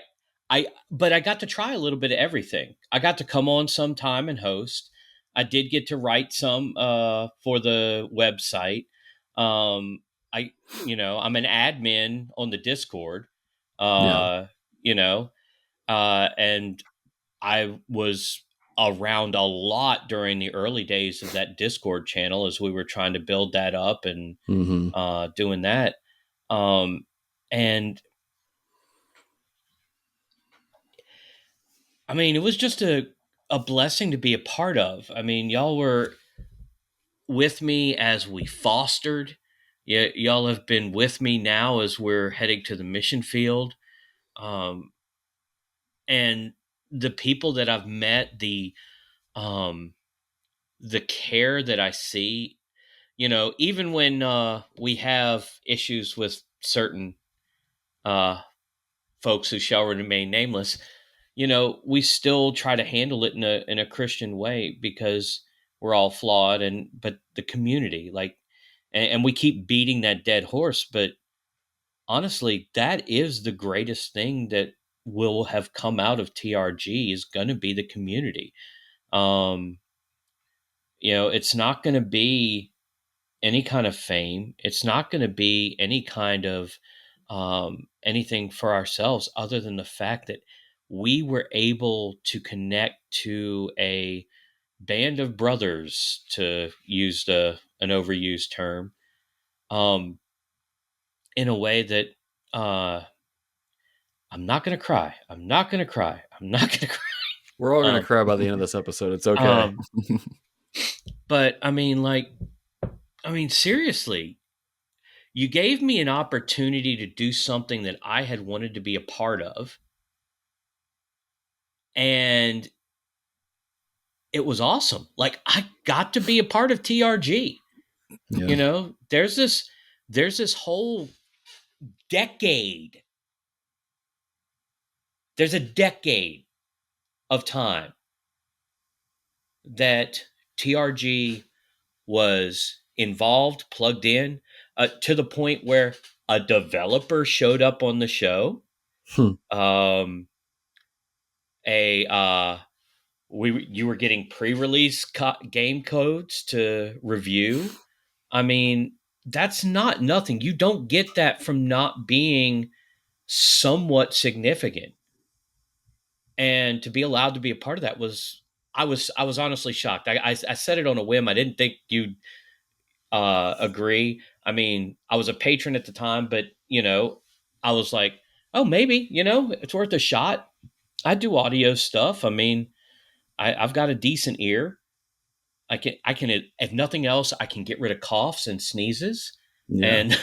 Speaker 4: But I got to try a little bit of everything. I got to come on sometime and host. I did get to write some for the website. I'm an admin on the Discord. And I was around a lot during the early days of that Discord channel as we were trying to build that up and doing that. And I mean, it was just a blessing to be a part of. I mean, y'all were with me as we fostered. Y'all have been with me now as we're heading to the mission field. And the people that I've met, the care that I see, even when we have issues with certain folks who shall remain nameless, we still try to handle it in a Christian way, because we're all flawed, but the community, like, and we keep beating that dead horse, but honestly, that is the greatest thing that will have come out of TRG, is going to be the community. It's not going to be any kind of fame. It's not going to be any kind of anything for ourselves, other than the fact that we were able to connect to a band of brothers, to use an overused term, in a way that I'm not going to cry. I'm not going to cry. I'm not going to cry.
Speaker 1: We're all going to cry by the end of this episode. It's okay.
Speaker 4: But I mean, seriously, you gave me an opportunity to do something that I had wanted to be a part of. And it was awesome. Like, I got to be a part of TRG.
Speaker 1: Yeah.
Speaker 4: You know, there's this whole decade. There's a decade of time that TRG was involved, plugged in, to the point where a developer showed up on the show. Um, you were getting pre-release game codes to review. I mean, that's not nothing. You don't get that from not being somewhat significant. And to be allowed to be a part of that I was honestly shocked. I said it on a whim. I didn't think you'd agree. I mean, I was a patron at the time, but I was like, oh, maybe, it's worth a shot. I do audio stuff. I mean, I've got a decent ear. I can, if nothing else, I can get rid of coughs and sneezes.
Speaker 1: Yeah.
Speaker 4: And,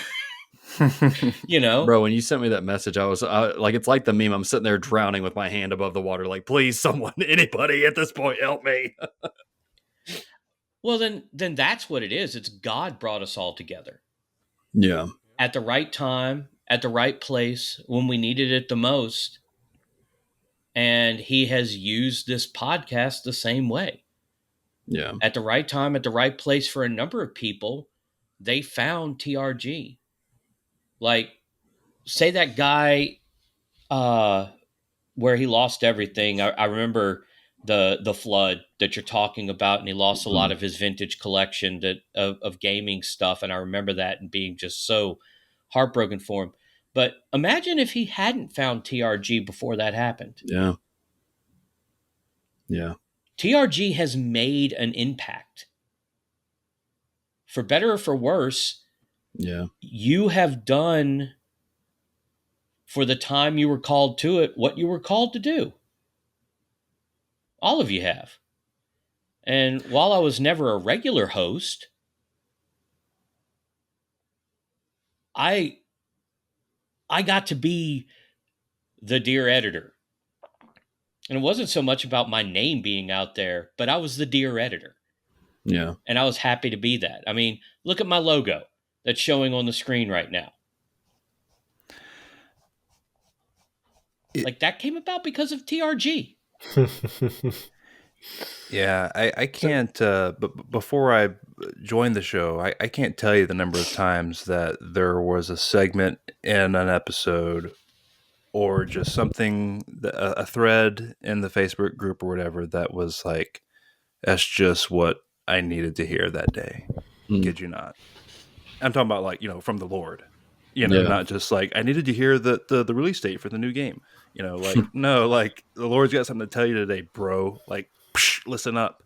Speaker 1: Bro, when you sent me that message, I was like, it's like the meme. I'm sitting there drowning with my hand above the water. Like, please, someone, anybody at this point, help me.
Speaker 4: Well, then that's what it is. It's God brought us all together.
Speaker 1: Yeah.
Speaker 4: At the right time, at the right place, when we needed it the most. And he has used this podcast the same way.
Speaker 1: Yeah.
Speaker 4: At the right time, at the right place for a number of people, they found TRG. Like, say that guy where he lost everything. I remember the flood that you're talking about, and he lost a lot of his vintage collection of gaming stuff. And I remember that and being just so heartbroken for him. But imagine if he hadn't found TRG before that happened.
Speaker 1: Yeah. Yeah.
Speaker 4: TRG has made an impact. For better or for worse,
Speaker 1: yeah,
Speaker 4: you have done for the time you were called to it what you were called to do. All of you have. And while I was never a regular host, I got to be the dear editor. And it wasn't so much about my name being out there, but I was the dear editor.
Speaker 1: Yeah.
Speaker 4: And I was happy to be that. I mean, look at my logo that's showing on the screen right now. Like, that came about because of TRG.
Speaker 2: Yeah, I can't, but before I joined the show, I can't tell you the number of times that there was a segment in an episode or just something, a thread in the Facebook group or whatever that was like, that's just what I needed to hear that day. Kid you not. I'm talking about, like, from the Lord, not just like, I needed to hear the release date for the new game. Like, no, like, the Lord's got something to tell you today, bro. Like, listen up.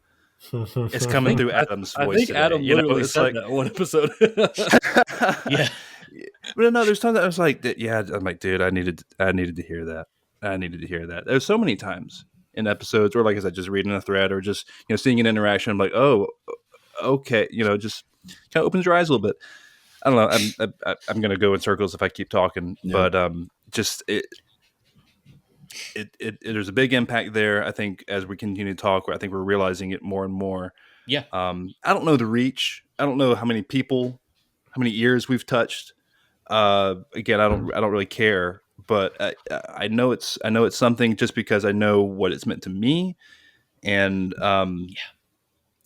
Speaker 2: It's coming through Adam's voice. I think today.
Speaker 1: Adam literally said that one episode.
Speaker 4: Yeah.
Speaker 2: But no, there's times that I was like, yeah, I'm like, dude, I needed to hear that. I needed to hear that. There's so many times in episodes, or like I said, just reading a thread, or just seeing an interaction. I'm like, oh, okay, just kind of opens your eyes a little bit. I don't know. I'm going to go in circles if I keep talking, but just there's a big impact there. I think as we continue to talk, I think we're realizing it more and more.
Speaker 4: Yeah.
Speaker 2: I don't know the reach. I don't know how many people, how many ears we've touched. Again, I don't really care, but I know it's something just because I know what it's meant to me. And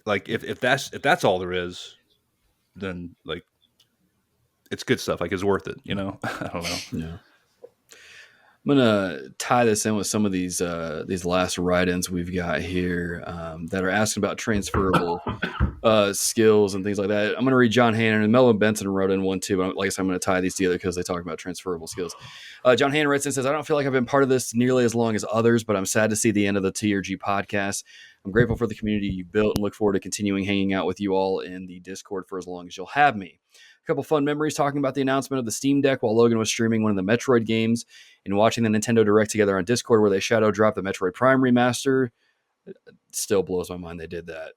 Speaker 2: like if that's all there is, then like it's good stuff. Like, it's worth it. I don't know.
Speaker 1: Yeah. I'm gonna tie this in with some of these last write-ins we've got here that are asking about transferable skills and things like that. I'm gonna read John Hannon, and Melvin Benson wrote in one too. But like I said, I'm gonna tie these together because they talk about transferable skills. John Hannon writes in and says, "I don't feel like I've been part of this nearly as long as others, but I'm sad to see the end of the TRG podcast. I'm grateful for the community you built and look forward to continuing hanging out with you all in the Discord for as long as you'll have me. A couple fun memories talking about the announcement of the Steam Deck while Logan was streaming one of the Metroid games and watching the Nintendo Direct together on Discord where they shadow dropped the Metroid Prime remaster. It still blows my mind they did that.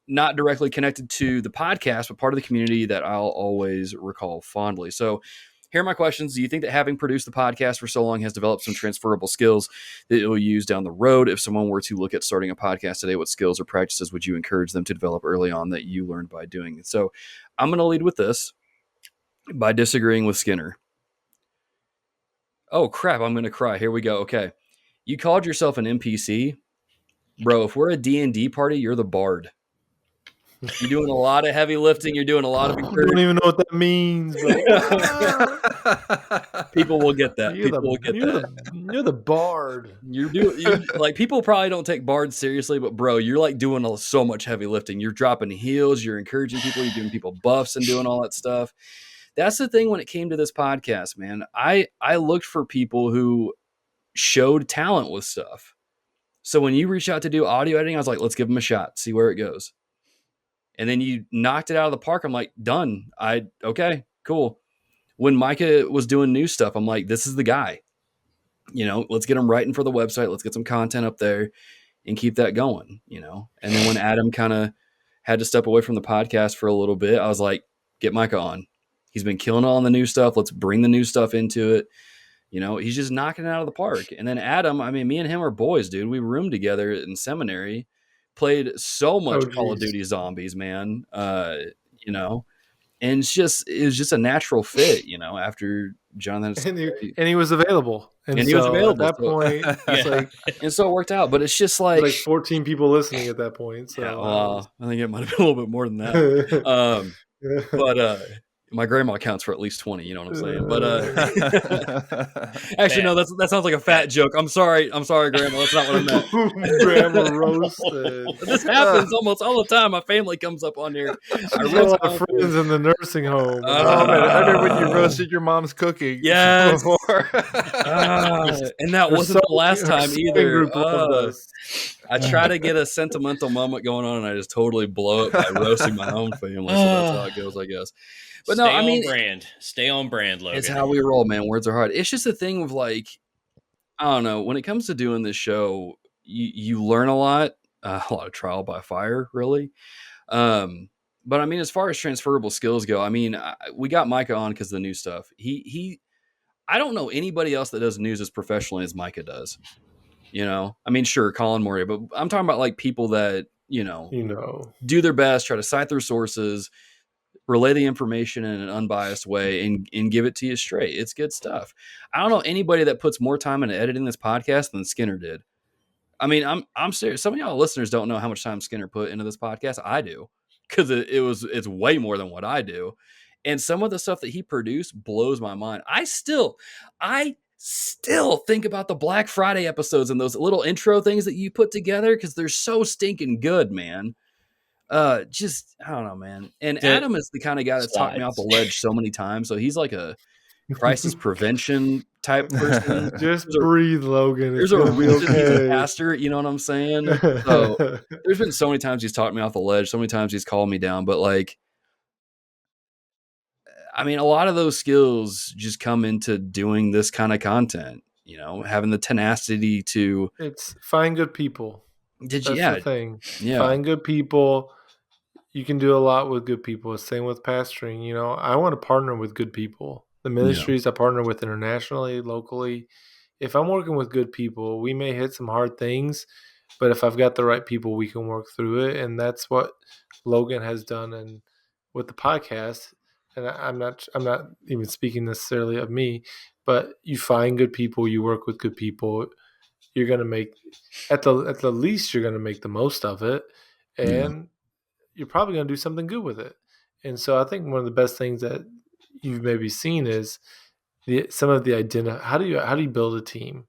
Speaker 1: Not directly connected to the podcast, but part of the community that I'll always recall fondly. So Here are my questions. Do you think that having produced the podcast for so long has developed some transferable skills that you'll use down the road? If someone were to look at starting a podcast today, what skills or practices would you encourage them to develop early on that you learned by doing it? So I'm going to lead with this by disagreeing with Skinner. Oh, crap. I'm going to cry. Here we go. Okay. You called yourself an NPC. Bro, if we're a D&D party, you're the bard. You're doing a lot of heavy lifting. You're doing a lot of
Speaker 3: I don't even know what that means, but
Speaker 1: people will get that.
Speaker 3: You're
Speaker 1: People will get that.
Speaker 3: You're the bard.
Speaker 1: Like people probably don't take bards seriously, but bro, you're like doing so much heavy lifting. You're dropping heals. You're encouraging people. You're giving people buffs and doing all that stuff. That's the thing when it came to this podcast, man. I looked for people who showed talent with stuff. So when you reached out to do audio editing, I was like, let's give them a shot, see where it goes. And then you knocked it out of the park. I'm like, done. Okay, cool. When Micah was doing new stuff, I'm like, this is the guy. Let's get him writing for the website. Let's get some content up there and keep that going, And then when Adam kind of had to step away from the podcast for a little bit, I was like, get Micah on. He's been killing all the new stuff. Let's bring the new stuff into it. He's just knocking it out of the park. And then Adam, I mean, me and him are boys, dude. We roomed together in seminary, played so much Call of Duty Zombies, man. And it was just a natural fit, after Jonathan
Speaker 3: and he was available. And he was available at that point.
Speaker 1: And so it worked out. But it's just like
Speaker 3: 14 people listening at that point. So
Speaker 1: I think it might have been a little bit more than that. But my grandma counts for at least 20, you know what I'm saying? But actually, no, that sounds like a fat joke. I'm sorry, Grandma. That's not what I meant.
Speaker 3: Grandma roasted.
Speaker 1: This happens almost all the time. My family comes up on here.
Speaker 3: I have a lot of friends in the nursing home.
Speaker 2: I remember when you roasted your mom's cooking.
Speaker 1: Yes. And that wasn't the last time either. I try to get a sentimental moment going on, and I just totally blow it by roasting my own family. So that's how it goes, I guess. But
Speaker 4: Stay on brand. Stay on brand, Logan.
Speaker 1: It's how we roll, man. Words are hard. It's just a thing of I don't know. When it comes to doing this show, you learn a lot of trial by fire, really. But I mean, as far as transferable skills go, I mean, we got Micah on because of the new stuff. I don't know anybody else that does news as professionally as Micah does. I mean, sure, Colin Moria, but I'm talking about people that do their best, try to cite their sources, relay the information in an unbiased way, and give it to you straight. It's good stuff. I don't know anybody that puts more time into editing this podcast than Skinner did. I mean, I'm serious. Some of y'all listeners don't know how much time Skinner put into this podcast. I do, because it's way more than what I do. And some of the stuff that he produced blows my mind. I still think about the Black Friday episodes and those little intro things that you put together, because they're so stinking good, man. I don't know, man. And Adam is the kind of guy that's talked me off the ledge so many times. So he's like a crisis prevention type person.
Speaker 3: Just breathe, Logan.
Speaker 1: There's a real pastor, you know what I'm saying? So there's been so many times he's talked me off the ledge, so many times he's called me down. But I mean, a lot of those skills just come into doing this kind of content, having the tenacity to
Speaker 3: find good people.
Speaker 1: That's
Speaker 3: the thing. Yeah. Find good people. You can do a lot with good people. Same with pastoring. I want to partner with good people. The ministries I partner with internationally, locally. If I'm working with good people, we may hit some hard things, but if I've got the right people, we can work through it. And that's what Logan has done. And with the podcast, and I'm not even speaking necessarily of me, but you find good people, you work with good people, you're going to make, at the least, you're going to make the most of it. And you're probably going to do something good with it. And so I think one of the best things that you've maybe seen is some of the how do you build a team?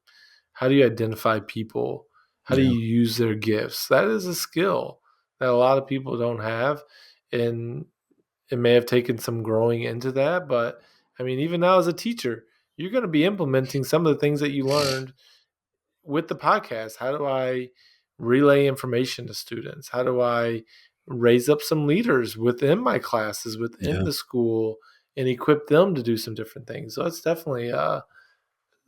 Speaker 3: How do you identify people? How do you use their gifts? That is a skill that a lot of people don't have. And it may have taken some growing into that. But I mean, even now as a teacher, you're going to be implementing some of the things that you learned with the podcast. How do I relay information to students? How do I raise up some leaders within my classes, within the school, and equip them to do some different things? So it's definitely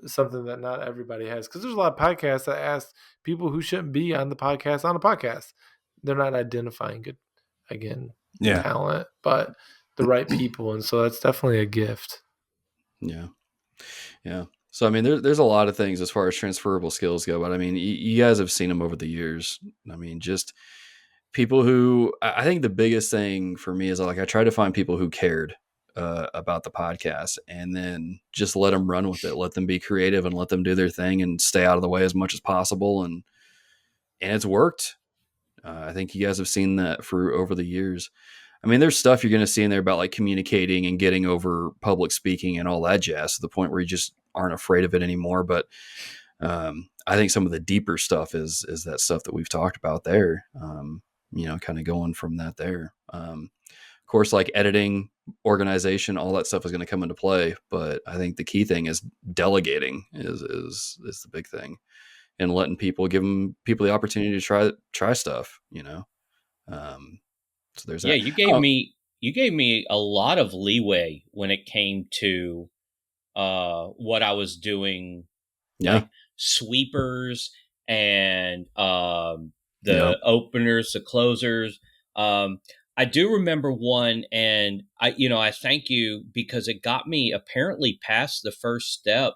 Speaker 3: something that not everybody has, because there's a lot of podcasts that ask people who shouldn't be on the podcast. They're not identifying good, talent, but the right people. And so that's definitely a gift.
Speaker 1: Yeah. Yeah. So, I mean, there's a lot of things as far as transferable skills go, but I mean, you guys have seen them over the years. I mean, just people who, I think the biggest thing for me is like, I try to find people who cared about the podcast and then just let them run with it, let them be creative and let them do their thing and stay out of the way as much as possible. And it's worked. I think you guys have seen that for over the years. I mean, there's stuff you're going to see in there about like communicating and getting over public speaking and all that jazz to the point where you just aren't afraid of it anymore. But I think some of the deeper stuff is that stuff that we've talked about there. Kind of going from that there. Of course, like editing, organization, all that stuff is going to come into play. But I think the key thing is delegating is the big thing, and letting people people the opportunity to try stuff. So there's
Speaker 4: Yeah,
Speaker 1: that.
Speaker 4: you gave me a lot of leeway when it came to what I was doing,
Speaker 1: Yeah.
Speaker 4: like sweepers and the openers, the closers. I do remember one, and I thank you because it got me apparently past the first step.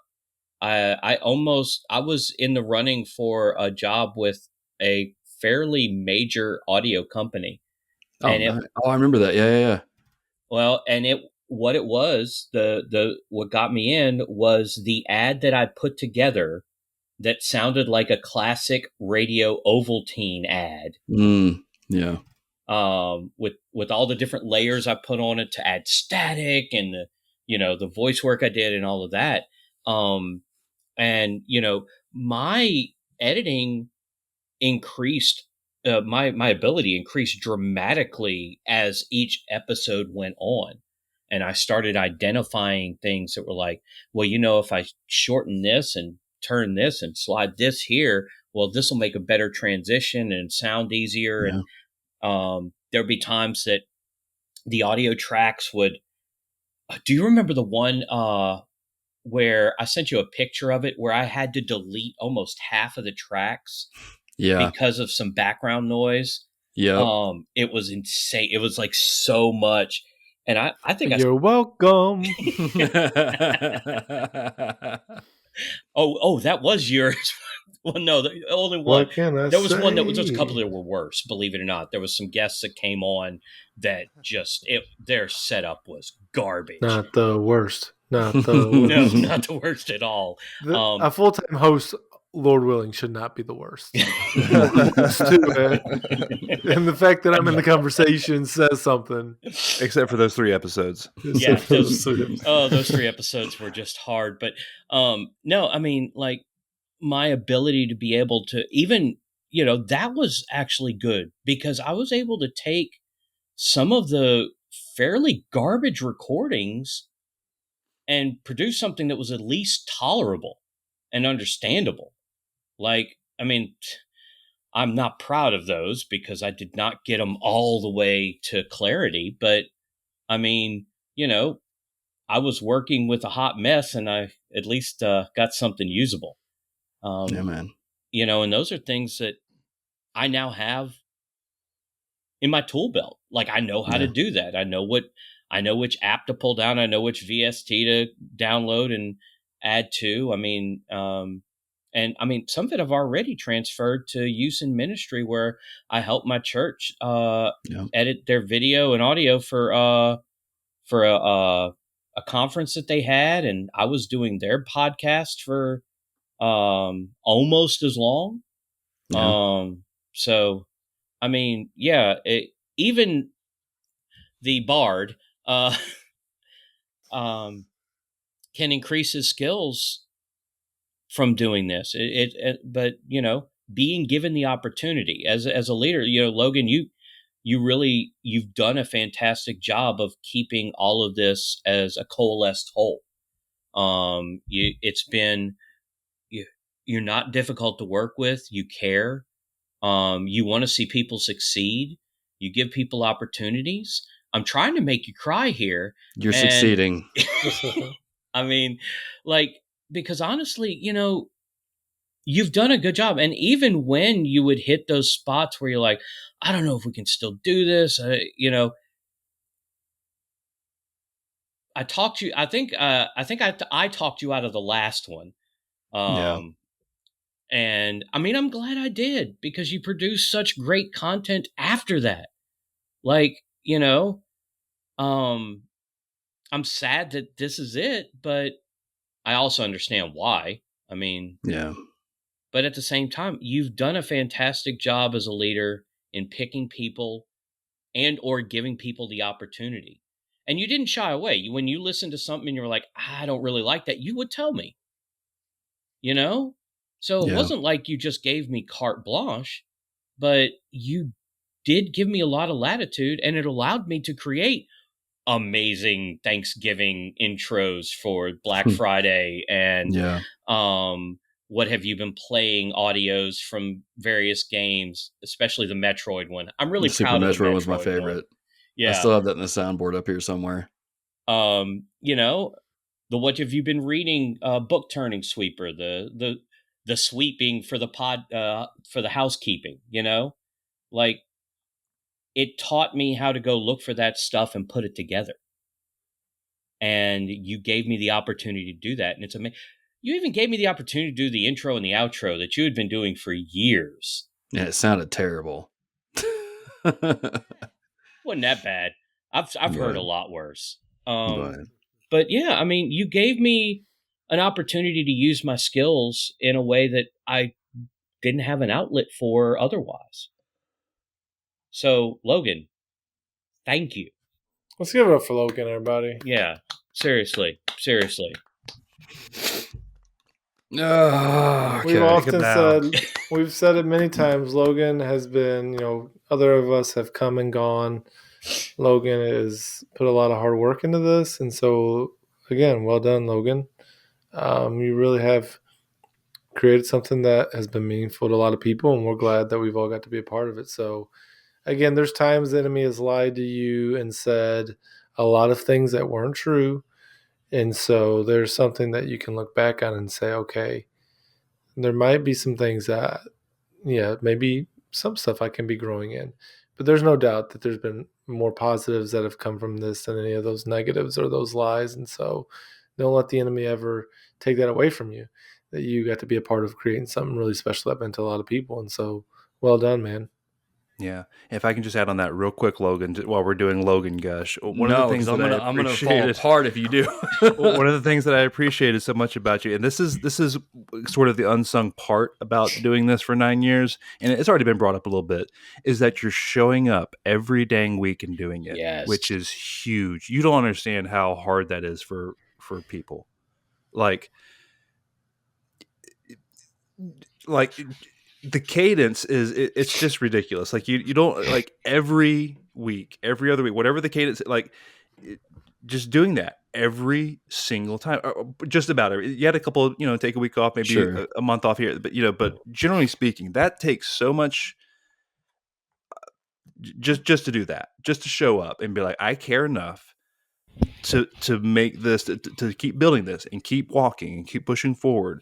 Speaker 4: I was in the running for a job with a fairly major audio company.
Speaker 1: Oh,
Speaker 4: And
Speaker 1: I remember that. Yeah.
Speaker 4: well, and what it was, what got me in was the ad that I put together that sounded like a classic radio Ovaltine ad.
Speaker 1: Yeah.
Speaker 4: With all the different layers I put on it to add static and the voice work I did and all of that. And my editing increased, my ability increased dramatically as each episode went on. And I started identifying things that were like, well, if I shorten this and turn this and slide this here, well, this will make a better transition and sound easier.
Speaker 1: Yeah.
Speaker 4: And there'd be times that the audio tracks would, do you remember the one where I sent you a picture of it where I had to delete almost half of the tracks because of some background noise?
Speaker 1: Yeah.
Speaker 4: It was insane. It was like so much. And I think
Speaker 3: you're welcome.
Speaker 4: Oh, that was yours. Well, no, the only one.
Speaker 3: What can I
Speaker 4: there was
Speaker 3: say?
Speaker 4: One that was, there's a couple that were worse, believe it or not. There was some guests that came on that their setup was garbage.
Speaker 3: Not the worst. Not the worst.
Speaker 4: No, not the worst at all.
Speaker 3: A full-time host, Lord willing, should not be the worst. And the fact that I'm in the conversation says something.
Speaker 2: Except for those 3 episodes.
Speaker 4: Yeah, those 3 episodes were just hard. But no, I mean, like, my ability to be able to even, that was actually good because I was able to take some of the fairly garbage recordings and produce something that was at least tolerable and understandable. Like, I mean, I'm not proud of those because I did not get them all the way to clarity, but I mean, I was working with a hot mess and I at least got something usable.
Speaker 1: Yeah, man.
Speaker 4: And those are things that I now have in my tool belt. Like, I know how to do that. I know which app to pull down. I know which VST to download and add to. I mean, and I mean, some of it I've already transferred to use in ministry where I help my church edit their video and audio for a conference that they had, and I was doing their podcast for almost as long. So I mean, even the bard can increase his skills from doing this. But being given the opportunity as a leader, Logan, you've done a fantastic job of keeping all of this as a coalesced whole. You're not difficult to work with. You care. You want to see people succeed. You give people opportunities. I'm trying to make you cry here.
Speaker 1: You're succeeding.
Speaker 4: I mean, like, because honestly, you've done a good job. And even when you would hit those spots where you're like, I don't know if we can still do this, I talked you. I think I talked you out of the last one.
Speaker 1: Yeah.
Speaker 4: And I mean, I'm glad I did, because you produced such great content after that. Like, I'm sad that this is it, but I also understand why. I mean,
Speaker 1: Yeah.
Speaker 4: but at the same time, you've done a fantastic job as a leader in picking people and or giving people the opportunity. And you didn't shy away. When you listened to something and you were like, I don't really like that, you would tell me, you know? So it
Speaker 1: Yeah.
Speaker 4: wasn't like you just gave me carte blanche, but you did give me a lot of latitude, and it allowed me to create amazing Thanksgiving intros for Black Friday and
Speaker 1: Yeah.
Speaker 4: what have you been playing audios from various games, especially the Metroid one. I'm really
Speaker 1: The Super
Speaker 4: proud of the
Speaker 1: Metroid was my
Speaker 4: Metroid
Speaker 1: favorite.
Speaker 4: one.
Speaker 1: I
Speaker 4: Yeah.
Speaker 1: still have that in the soundboard up here somewhere.
Speaker 4: The what have you been reading book turning sweeper, the sweeping for the for the housekeeping, like it taught me how to go look for that stuff and put it together. And you gave me the opportunity to do that. And it's amazing. You even gave me the opportunity to do the intro and the outro that you had been doing for years.
Speaker 1: Yeah, it sounded terrible.
Speaker 4: Wasn't that bad. I've heard a
Speaker 1: But-
Speaker 4: lot worse.
Speaker 1: but
Speaker 4: But yeah, I mean, you gave me an opportunity to use my skills in a way that I didn't have an outlet for otherwise. So, Logan, thank you.
Speaker 3: Let's give it up for Logan, everybody.
Speaker 4: Yeah, seriously.
Speaker 1: Oh,
Speaker 3: We've
Speaker 1: okay.
Speaker 3: often
Speaker 2: now.
Speaker 3: said, we've said it many times, Logan has been, other of us have come and gone. Logan has put a lot of hard work into this. And so, again, well done, Logan. You really have created something that has been meaningful to a lot of people, and we're glad that we've all got to be a part of it. So, again, there's times the enemy has lied to you and said a lot of things that weren't true. And so there's something that you can look back on and say, okay, there might be some things that, maybe some stuff I can be growing in. But there's no doubt that there's been more positives that have come from this than any of those negatives or those lies. And so don't let the enemy ever take that away from you, that you got to be a part of creating something really special that meant to a lot of people. And so well done, man.
Speaker 2: Yeah. If I can just add on that real quick, Logan, while we're doing Logan Gush, one of the things
Speaker 1: I'm
Speaker 2: that
Speaker 1: gonna fall apart if you do.
Speaker 2: one of the things that I appreciated so much about you, and this is sort of the unsung part about doing this for 9 years, and it's already been brought up a little bit, is that you're showing up every dang week and doing it,
Speaker 4: Yes.
Speaker 2: which is huge. You don't understand how hard that is for people. Like the cadence is it's just ridiculous. Like you don't, like, every week, every other week, whatever the cadence, like just doing that every single time, just about every. You had a couple, take a week off, maybe
Speaker 1: Sure.
Speaker 2: a month off here, but generally speaking, that takes so much. Just to do that, just to show up and be like, I care enough to make this, to keep building this and keep walking and keep pushing forward.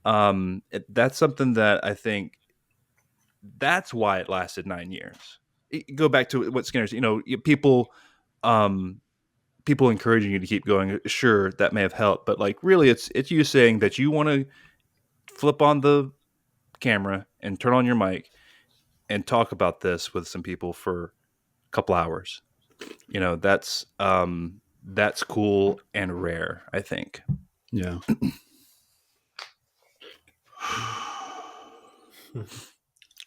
Speaker 2: That's something that I think that's why it lasted 9 years. Go back to what Skinner's, people encouraging you to keep going. Sure, that may have helped, but like really it's you saying that you want to flip on the camera and turn on your mic and talk about this with some people for a couple hours. That's cool and rare, I think.
Speaker 1: Yeah.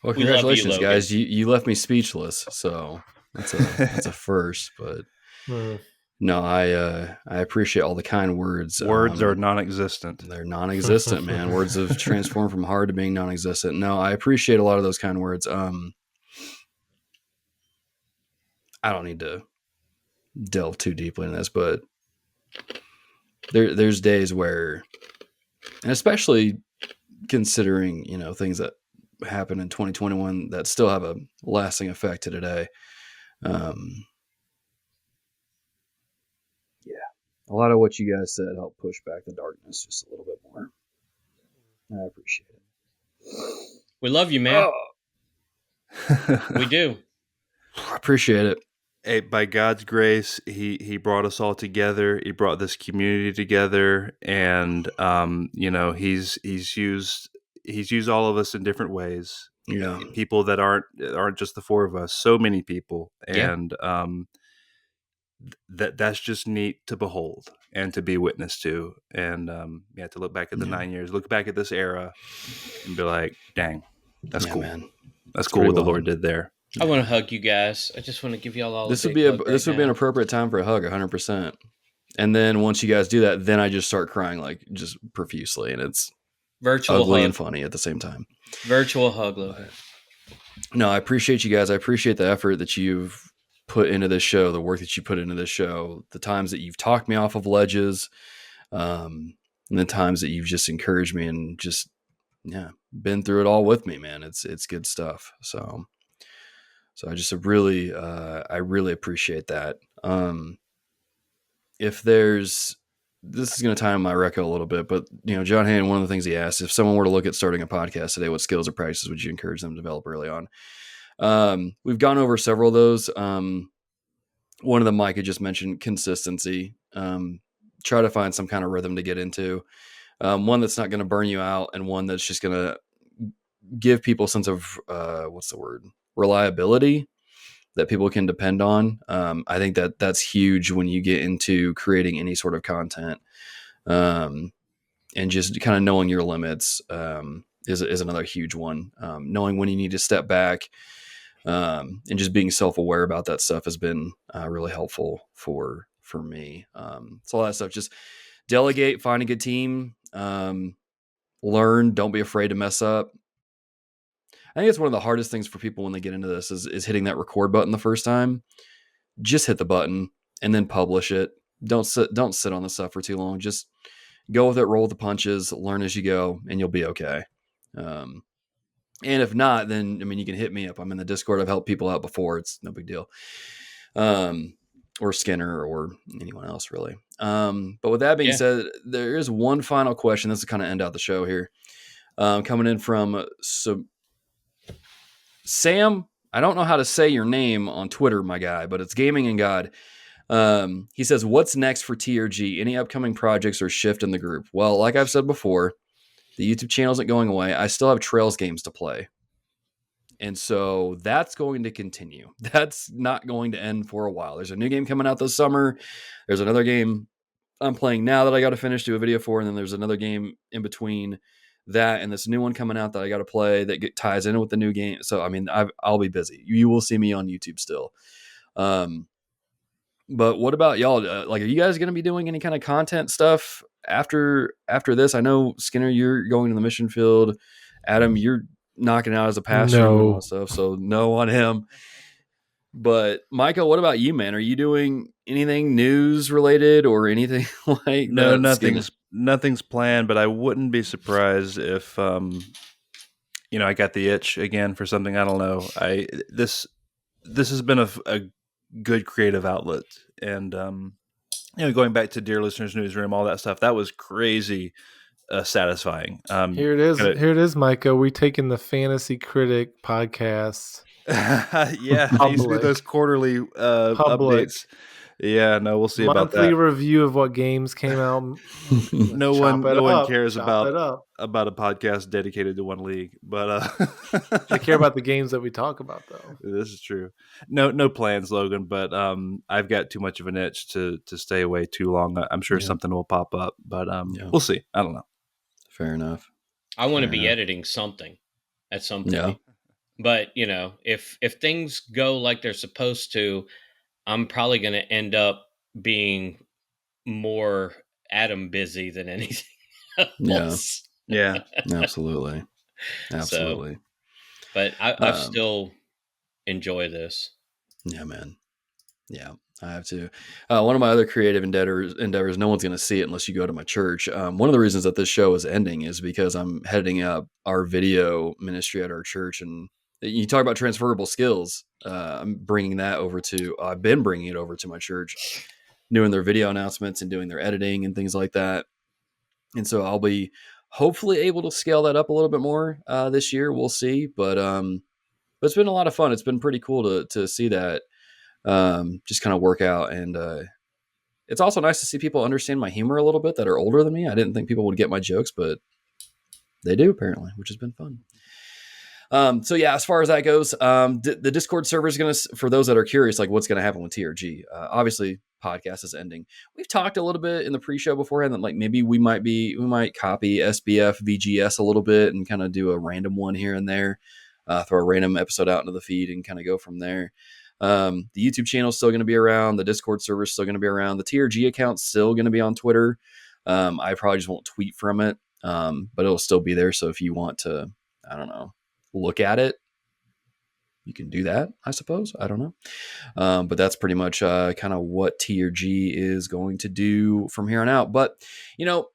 Speaker 1: Well, congratulations, guys! You left me speechless, so that's a first. But no, I appreciate all the kind words.
Speaker 2: Words are non-existent.
Speaker 1: They're non-existent, man. Words have transformed from hard to being non-existent. No, I appreciate a lot of those kind words. I don't need to delve too deeply into this, but there's days where, and especially considering things that happened in 2021 that still have a lasting effect to today. Yeah, a lot of what you guys said helped push back the darkness just a little bit more. I appreciate it.
Speaker 4: We love you, man. We do.
Speaker 1: I appreciate it.
Speaker 2: by God's grace, he brought us all together. He brought this community together, and he's used all of us in different ways.
Speaker 1: Yeah.
Speaker 2: People that aren't just the four of us. So many people,
Speaker 4: Yeah.
Speaker 2: and that's just neat to behold and to be witness to, and to look back at the 9 years, look back at this era, and be like, "Dang, that's cool,
Speaker 1: man.
Speaker 2: That's
Speaker 1: It's
Speaker 2: cool
Speaker 1: pretty
Speaker 2: what the
Speaker 1: wild.
Speaker 2: Lord did there."
Speaker 4: I want to hug you guys. I just want to give y'all all
Speaker 1: This
Speaker 4: a
Speaker 1: would
Speaker 4: big
Speaker 1: be
Speaker 4: hug
Speaker 1: this
Speaker 4: right
Speaker 1: would be an
Speaker 4: now.
Speaker 1: appropriate time for a hug, 100%. And then once you guys do that, then I just start crying like just profusely, and it's
Speaker 4: Virtual
Speaker 1: ugly
Speaker 4: hug.
Speaker 1: and funny at the same time.
Speaker 4: Virtual hug, Logan.
Speaker 1: No, I appreciate you guys. I appreciate the effort that you've put into this show, the work that you put into this show, the times that you've talked me off of ledges, and the times that you've just encouraged me and just been through it all with me, man. It's good stuff. So I just really I really appreciate that. If there's This is going to time my Reco a little bit, but John Hain, one of the things he asked, if someone were to look at starting a podcast today, what skills or practices would you encourage them to develop early on? We've gone over several of those. One of them Micah just mentioned, consistency. Try to find some kind of rhythm to get into. One that's not going to burn you out, and one that's just going to give people a sense of reliability that people can depend on. I think that's huge when you get into creating any sort of content, and just kind of knowing your limits is another huge one. Knowing when you need to step back, and just being self-aware about that stuff has been really helpful for me. So all that stuff, just delegate, find a good team, learn, don't be afraid to mess up. I think it's one of the hardest things for people when they get into this is hitting that record button the first time. Just hit the button and then publish it. Don't sit on the stuff for too long. Just go with it, roll with the punches, learn as you go, and you'll be okay. And if not, then you can hit me up. I'm in the Discord. I've helped people out before. It's no big deal. Or Skinner or anyone else really. But with that being said, there is one final question. This is kind of end out the show here. Coming in from Sam. I don't know how to say your name on Twitter, my guy, but it's Gaming and God. He says, what's next for TRG? Any upcoming projects or shift in the group? Well, like I've said before, the YouTube channel isn't going away. I still have Trails games to play. And so that's going to continue. That's not going to end for a while. There's a new game coming out this summer. There's another game I'm playing now that I got to finish, do a video for. And then there's another game in between that and this new one coming out that I got to play that ties in with the new game. So, I'll be busy. You will see me on YouTube still. But what about y'all? Are you guys going to be doing any kind of content stuff after this? I know Skinner, you're going to the mission field. Adam, you're knocking out as a pastor and doing all that stuff. So no on him. But Micah, what about you, man? Are you doing anything news related or anything like
Speaker 2: No,
Speaker 1: that?
Speaker 2: nothing's planned, but I wouldn't be surprised if I got the itch again for something. I don't know. This has been a good creative outlet, and going back to Dear Listeners Newsroom, all that stuff, that was crazy satisfying.
Speaker 3: Here it is, Micah. We taking the Fantasy Critic podcast.
Speaker 2: Yeah, needs to do those quarterly updates. Yeah, no, we'll see about that.
Speaker 3: Monthly review of what games came out.
Speaker 2: No one cares about a podcast dedicated to one league, but
Speaker 3: they care about the games that we talk about, though.
Speaker 2: This is true. No plans, Logan, but I've got too much of an itch to stay away too long. I'm sure something will pop up, but we'll see. I don't know.
Speaker 1: Fair enough.
Speaker 4: I want to be editing something at some point. Yeah. But, if things go like they're supposed to, I'm probably going to end up being more Adam busy than anything else.
Speaker 1: Yeah. Absolutely.
Speaker 4: So, but I still enjoy this.
Speaker 1: Yeah, man. Yeah, I have to. One of my other creative endeavors, no one's going to see it unless you go to my church. One of the reasons that this show is ending is because I'm heading up our video ministry at our church. And you talk about transferable skills. I'm bringing that over I've been bringing it over to my church, doing their video announcements and doing their editing and things like that. And so I'll be hopefully able to scale that up a little bit more this year. We'll see. But it's been a lot of fun. It's been pretty cool to see that just kind of work out. And it's also nice to see people understand my humor a little bit that are older than me. I didn't think people would get my jokes, but they do apparently, which has been fun. So yeah, as far as that goes, the Discord server is going to, for those that are curious, like what's going to happen with TRG, obviously podcast is ending. We've talked a little bit in the pre-show beforehand that like maybe we might copy SBF VGS a little bit and kind of do a random one here and there, throw a random episode out into the feed and kind of go from there. The YouTube channel is still going to be around. The Discord server is still going to be around. The TRG account's still going to be on Twitter. I probably just won't tweet from it, but it'll still be there. So if you want to, I don't know, look at it, you can do that, I suppose. I don't know. But that's pretty much kind of what TRG is going to do from here on out. But, you know,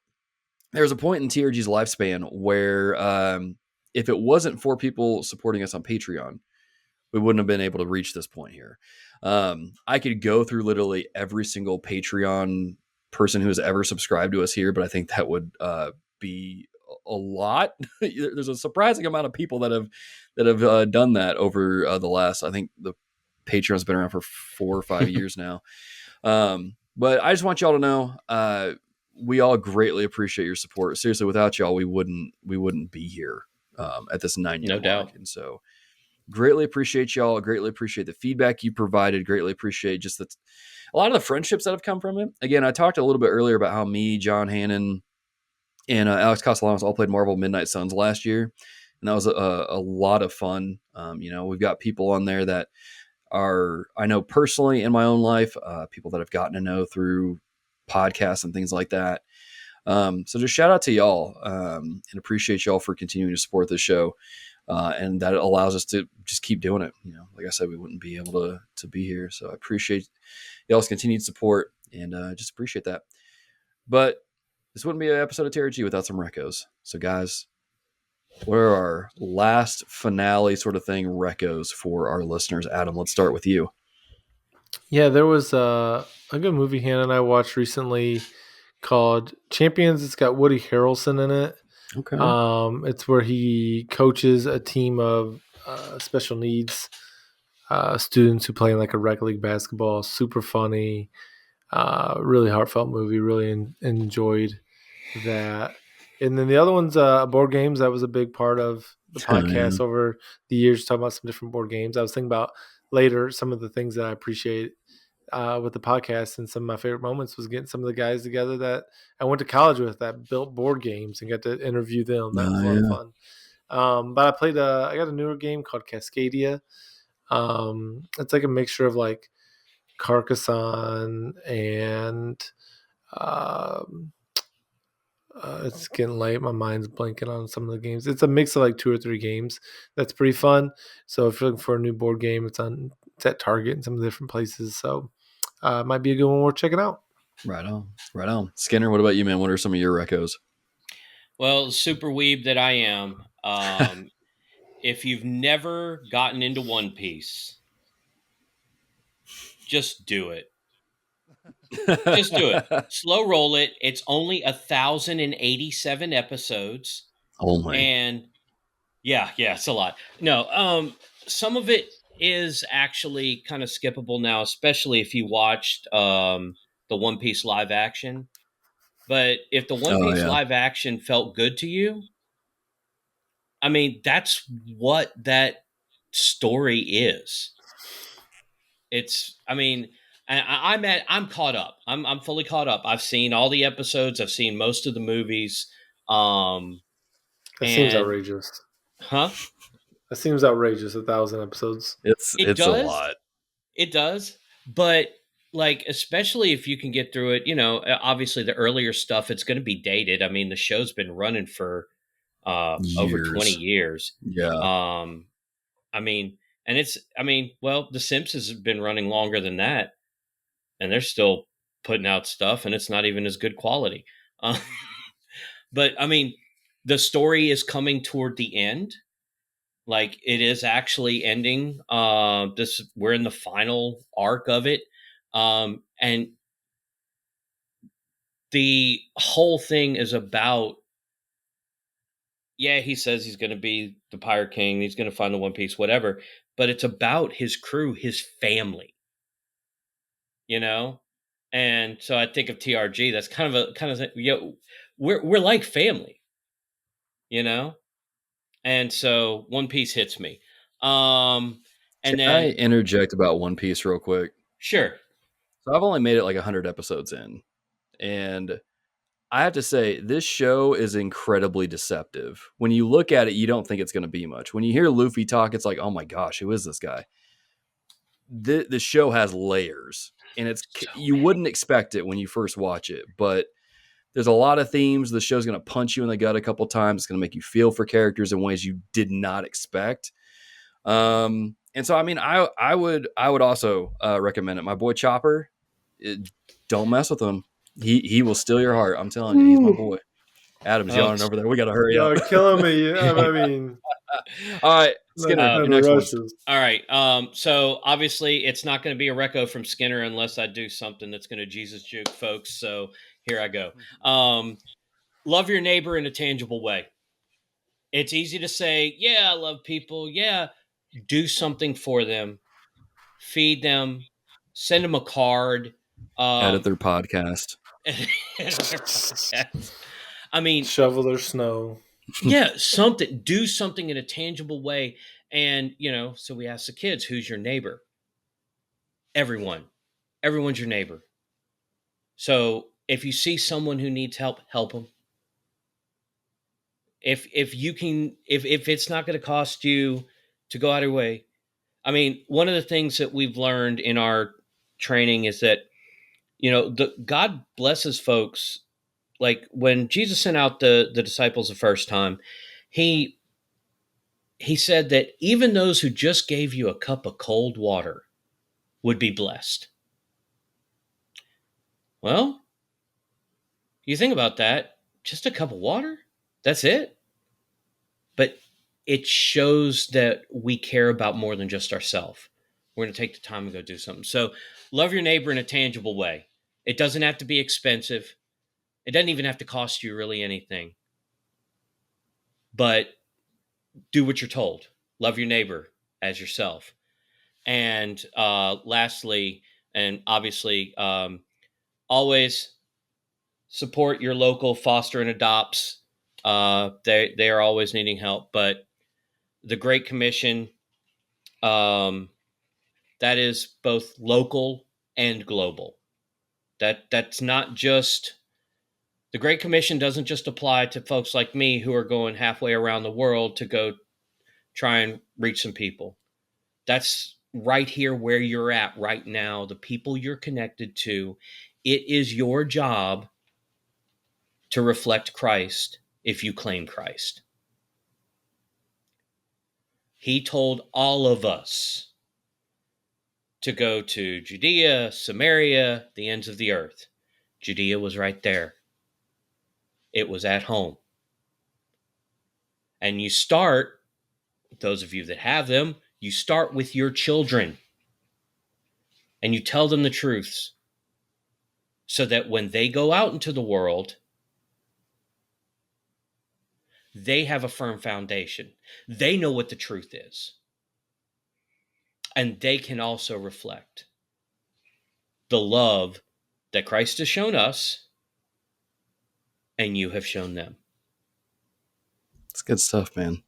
Speaker 1: there's a point in TRG's lifespan where if it wasn't for people supporting us on Patreon, we wouldn't have been able to reach this point here. I could go through literally every single Patreon person who has ever subscribed to us here, but I think that would be a lot. There's a surprising amount of people that have done that over the last, I think the Patreon's been around for 4 or 5 years now. But I just want y'all to know, we all greatly appreciate your support. Seriously, without y'all, we wouldn't be here at this 9-year mark.
Speaker 4: doubt.
Speaker 1: And so greatly appreciate y'all. Greatly appreciate the feedback you provided. Greatly appreciate just a lot of the friendships that have come from it. Again, I talked a little bit earlier about how me, John Hannon, and Alex Castellanos all played Marvel Midnight Suns last year, and that was a lot of fun. We've got people on there that are, I know personally in my own life, people that I've gotten to know through podcasts and things like that. So just shout out to y'all and appreciate y'all for continuing to support this show. And that allows us to just keep doing it. Like I said, we wouldn't be able to be here. So I appreciate y'all's continued support and just appreciate that. But this wouldn't be an episode of TRG without some recos. So guys, what are our last finale sort of thing recos for our listeners? Adam, let's start with you.
Speaker 3: Yeah, there was a good movie Hannah and I watched recently called Champions. It's got Woody Harrelson in it.
Speaker 1: Okay.
Speaker 3: It's where he coaches a team of special needs students who play in like a rec league basketball. Super funny, really heartfelt movie. Really enjoyed that. And then the other one's board games. That was a big part of the podcast over the years, talking about some different board games. I was thinking about later some of the things that I appreciate with the podcast, and some of my favorite moments was getting some of the guys together that I went to college with that built board games and got to interview them. That was a lot of fun. But I got a newer game called Cascadia. It's like a mixture of like Carcassonne and it's getting late. My mind's blanking on some of the games. It's a mix of like 2 or 3 games. That's pretty fun. So if you're looking for a new board game, it's at Target and some of the different places. So it might be a good one worth checking out.
Speaker 1: Right on. Skinner, what about you, man? What are some of your recos?
Speaker 4: Well, super weeb that I am. If you've never gotten into One Piece, just do it. Just do it. Slow roll it. It's only 1,087 episodes.
Speaker 1: Only.
Speaker 4: And yeah, it's a lot. No, some of it is actually kind of skippable now, especially if you watched the One Piece live action. But if the One Piece live action felt good to you, I mean, that's what that story is. I'm caught up. I'm fully caught up. I've seen all the episodes. I've seen most of the movies.
Speaker 3: That seems outrageous.
Speaker 4: Huh?
Speaker 3: That seems outrageous. 1,000 episodes.
Speaker 1: It's a lot.
Speaker 4: It does. But like, especially if you can get through it, obviously the earlier stuff, it's going to be dated. I mean, the show's been running for over 20 years.
Speaker 1: Yeah.
Speaker 4: The Simpsons have been running longer than that, and they're still putting out stuff, and it's not even as good quality. But I mean, the story is coming toward the end. Like, it is actually ending. We're in the final arc of it. And the whole thing is about, he says he's going to be the Pirate King. He's going to find the One Piece, whatever. But it's about his crew, his family. And so I think of TRG. That's kind of we're like family, and so One Piece hits me. And
Speaker 1: Can
Speaker 4: then
Speaker 1: I interject about One Piece real quick?
Speaker 4: sure.
Speaker 1: So I've only made it like 100 episodes in, and I have to say this show is incredibly deceptive. When you look at it, you don't think it's going to be much. When you hear Luffy talk, it's like, oh my gosh, who is this guy? The show has layers, and you wouldn't expect it when you first watch it, but there's a lot of themes. The show's going to punch you in the gut a couple times. It's going to make you feel for characters in ways you did not expect. And so, I mean, I would also recommend it. My boy Chopper, don't mess with him. He will steal your heart. I'm telling you, he's my boy. Adam's yawning over there. We got to hurry up.
Speaker 3: You're killing me. I mean,
Speaker 1: all right, Skinner, your next one.
Speaker 4: All right. So obviously it's not going to be a reco from Skinner unless I do something that's going to Jesus juke folks. So here I go. Love your neighbor in a tangible way. It's easy to say, yeah, I love people. Yeah. Do something for them. Feed them. Send them a card.
Speaker 1: Edit their podcast.
Speaker 4: I mean,
Speaker 3: shovel their snow.
Speaker 4: Yeah, do something in a tangible way. And, so we ask the kids, who's your neighbor? Everyone's your neighbor. So if you see someone who needs help them. If it's not going to cost you to go out of your way. I mean, one of the things that we've learned in our training is that, God blesses folks. Like when Jesus sent out the disciples the first time, he said that even those who just gave you a cup of cold water would be blessed. Well, you think about that, just a cup of water, that's it. But it shows that we care about more than just ourselves. We're going to take the time and go do something. So love your neighbor in a tangible way. It doesn't have to be expensive. It doesn't even have to cost you really anything. But do what you're told. Love your neighbor as yourself. And lastly, and obviously, always support your local foster and adopts. They are always needing help. But the Great Commission, that is both local and global. That's not just the Great Commission doesn't just apply to folks like me who are going halfway around the world to go try and reach some people. That's right here where you're at right now, the people you're connected to. It is your job to reflect Christ if you claim Christ. He told all of us to go to Judea, Samaria, the ends of the earth. Judea was right there. It was at home. And you start, those of you that have them, you start with your children. And you tell them the truths. So that when they go out into the world, they have a firm foundation. They know what the truth is. And they can also reflect the love that Christ has shown us and you have shown them.
Speaker 1: It's good stuff, man.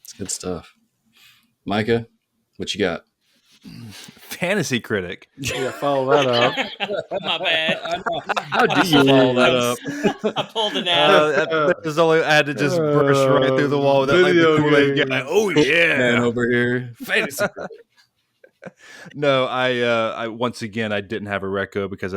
Speaker 1: It's good stuff. Micah, what you got?
Speaker 2: Fantasy critic.
Speaker 3: Yeah, follow that up.
Speaker 4: My bad.
Speaker 1: How do you follow that up?
Speaker 4: I pulled it out.
Speaker 2: I had to just burst right through the wall with that, like the Kool-Aid guy. Oh yeah,
Speaker 1: man over here. Fantasy critic.
Speaker 2: No, I once again I didn't have a reco because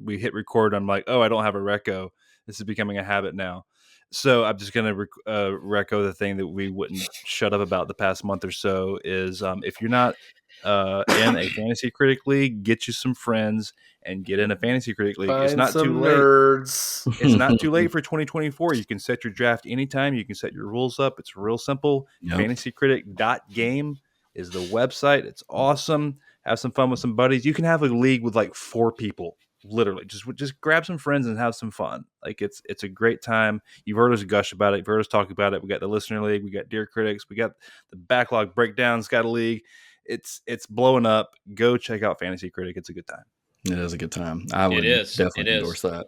Speaker 2: we hit record. I'm like, oh, I don't have a reco. This is becoming a habit now. So I'm just gonna reco the thing that we wouldn't shut up about the past month or so is if you're not in a fantasy critic league, get you some friends and get in a fantasy critic league.
Speaker 3: Find
Speaker 2: it's not
Speaker 3: some
Speaker 2: too late.
Speaker 3: Nerds.
Speaker 2: It's not too late for 2024. You can set your draft anytime. You can set your rules up. It's real simple.
Speaker 1: Yep.
Speaker 2: Fantasycritic.game is the website. It's awesome. Have some fun with some buddies. You can have a league with like 4 people. Literally, just grab some friends and have some fun. Like it's a great time. You've heard us gush about it. You've heard us talk about it. We got the listener league. We got Dear Critics. We got the backlog breakdowns. Got a league. it's blowing up. Go check out Fantasy Critic. It's a good time.
Speaker 1: It is a good time. I would
Speaker 4: is.
Speaker 1: definitely endorse that.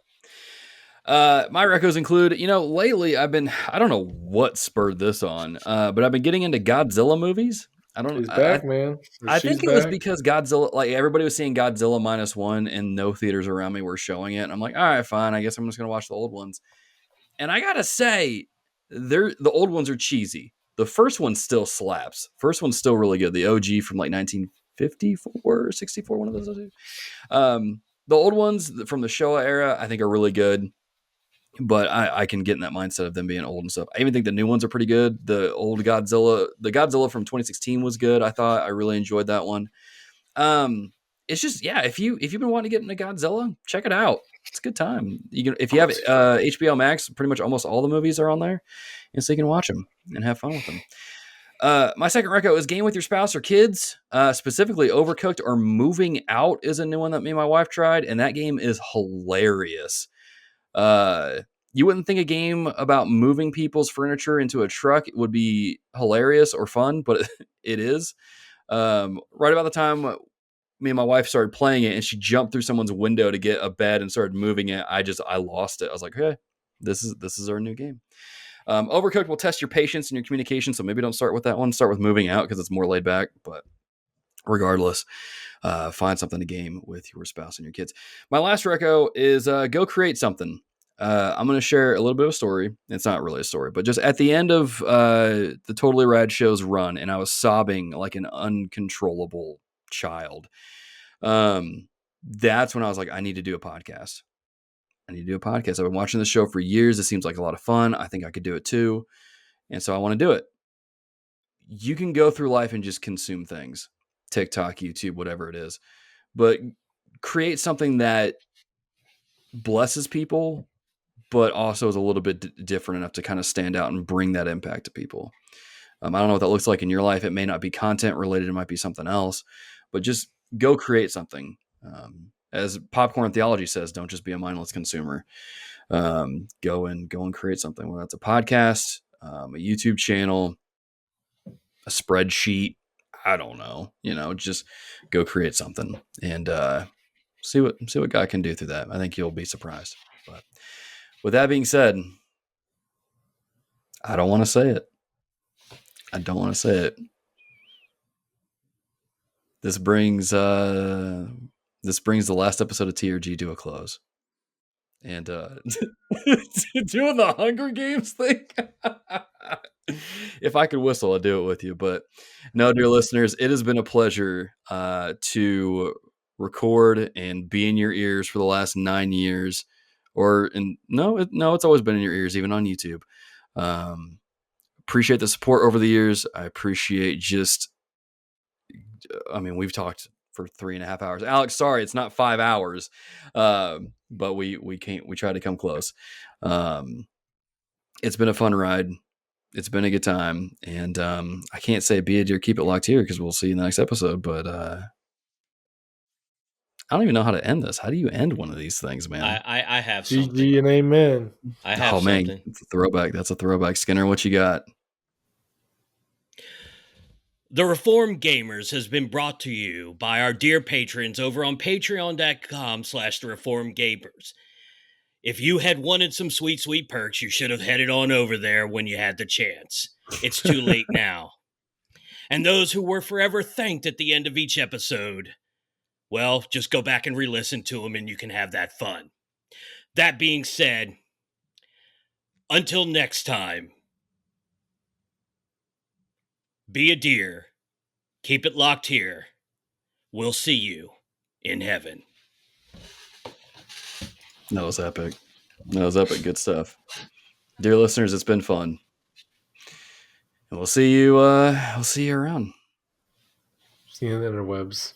Speaker 1: My recos include, lately I don't know what spurred this on, but I've been getting into Godzilla movies.
Speaker 3: He's back, man.
Speaker 1: I think it was because Godzilla, like everybody was seeing Godzilla -1 and no theaters around me were showing it. And I'm like, all right, fine. I guess I'm just going to watch the old ones. And I got to say, the old ones are cheesy. The first one still slaps. First one's still really good. The OG from like 1954 or 64, one of those two. The old ones from the Showa era, I think are really good. But I can get in that mindset of them being old and stuff. I even think the new ones are pretty good. The Godzilla from 2016 was good. I thought I really enjoyed that one. It's just, yeah, if you've been wanting to get into Godzilla, check it out. It's a good time. If you have HBO Max, pretty much almost all the movies are on there, and so you can watch them and have fun with them. My second reco is Game with Your Spouse or Kids. Specifically, Overcooked or Moving Out is a new one that me and my wife tried, and that game is hilarious. You wouldn't think a game about moving people's furniture into a truck would be hilarious or fun, but it is. Right about the time me and my wife started playing it and she jumped through someone's window to get a bed and started moving it, I lost it. I was like, hey, this is our new game. Overcooked will test your patience and your communication, so maybe don't start with that one. Start with Moving Out because it's more laid back, but regardless, find something to game with your spouse and your kids. My last reco is go create something. I'm going to share a little bit of a story. It's not really a story, but just at the end of the Totally Rad show's run, and I was sobbing like an uncontrollable child. That's when I was like, I need to do a podcast. I've been watching the show for years. It seems like a lot of fun. I think I could do it too. And so I want to do it. You can go through life and just consume things. TikTok, YouTube, whatever it is. But create something that blesses people, but also is a little bit different enough to kind of stand out and bring that impact to people. I don't know what that looks like in your life. It may not be content related. It might be something else. But just go create something. As Popcorn Theology says, don't just be a mindless consumer. Go and create something, whether that's a podcast, a YouTube channel, a spreadsheet. I don't know. Just go create something and see what God can do through that. I think you'll be surprised. But with that being said, I don't want to say it. This brings the last episode of TRG to a close. And doing the Hunger Games thing. If I could whistle, I'd do it with you. But no, dear listeners, it has been a pleasure to record and be in your ears for the last 9 years. It's always been in your ears, even on YouTube. Appreciate the support over the years. I appreciate we've talked for 3.5 hours. Alex, sorry, it's not 5 hours. But we try to come close. It's been a fun ride. It's been a good time. And I can't say be a dear, keep it locked here because we'll see you in the next episode. But I don't even know how to end this. How do you end one of these things, man?
Speaker 4: I have something.
Speaker 3: GG and amen.
Speaker 4: I have something. Man,
Speaker 1: it's a throwback. That's a throwback. Skinner, what you got?
Speaker 4: The Reformed Gamers has been brought to you by our dear patrons over on patreon.com/thereformedgamers. If you had wanted some sweet, sweet perks, you should have headed on over there when you had the chance. It's too late now. And those who were forever thanked at the end of each episode, well, just go back and re-listen to them and you can have that fun. That being said, until next time, be a deer. Keep it locked here. We'll see you in heaven.
Speaker 1: That was epic. Good stuff. Dear listeners, it's been fun. And we'll see you around.
Speaker 3: See you in the interwebs.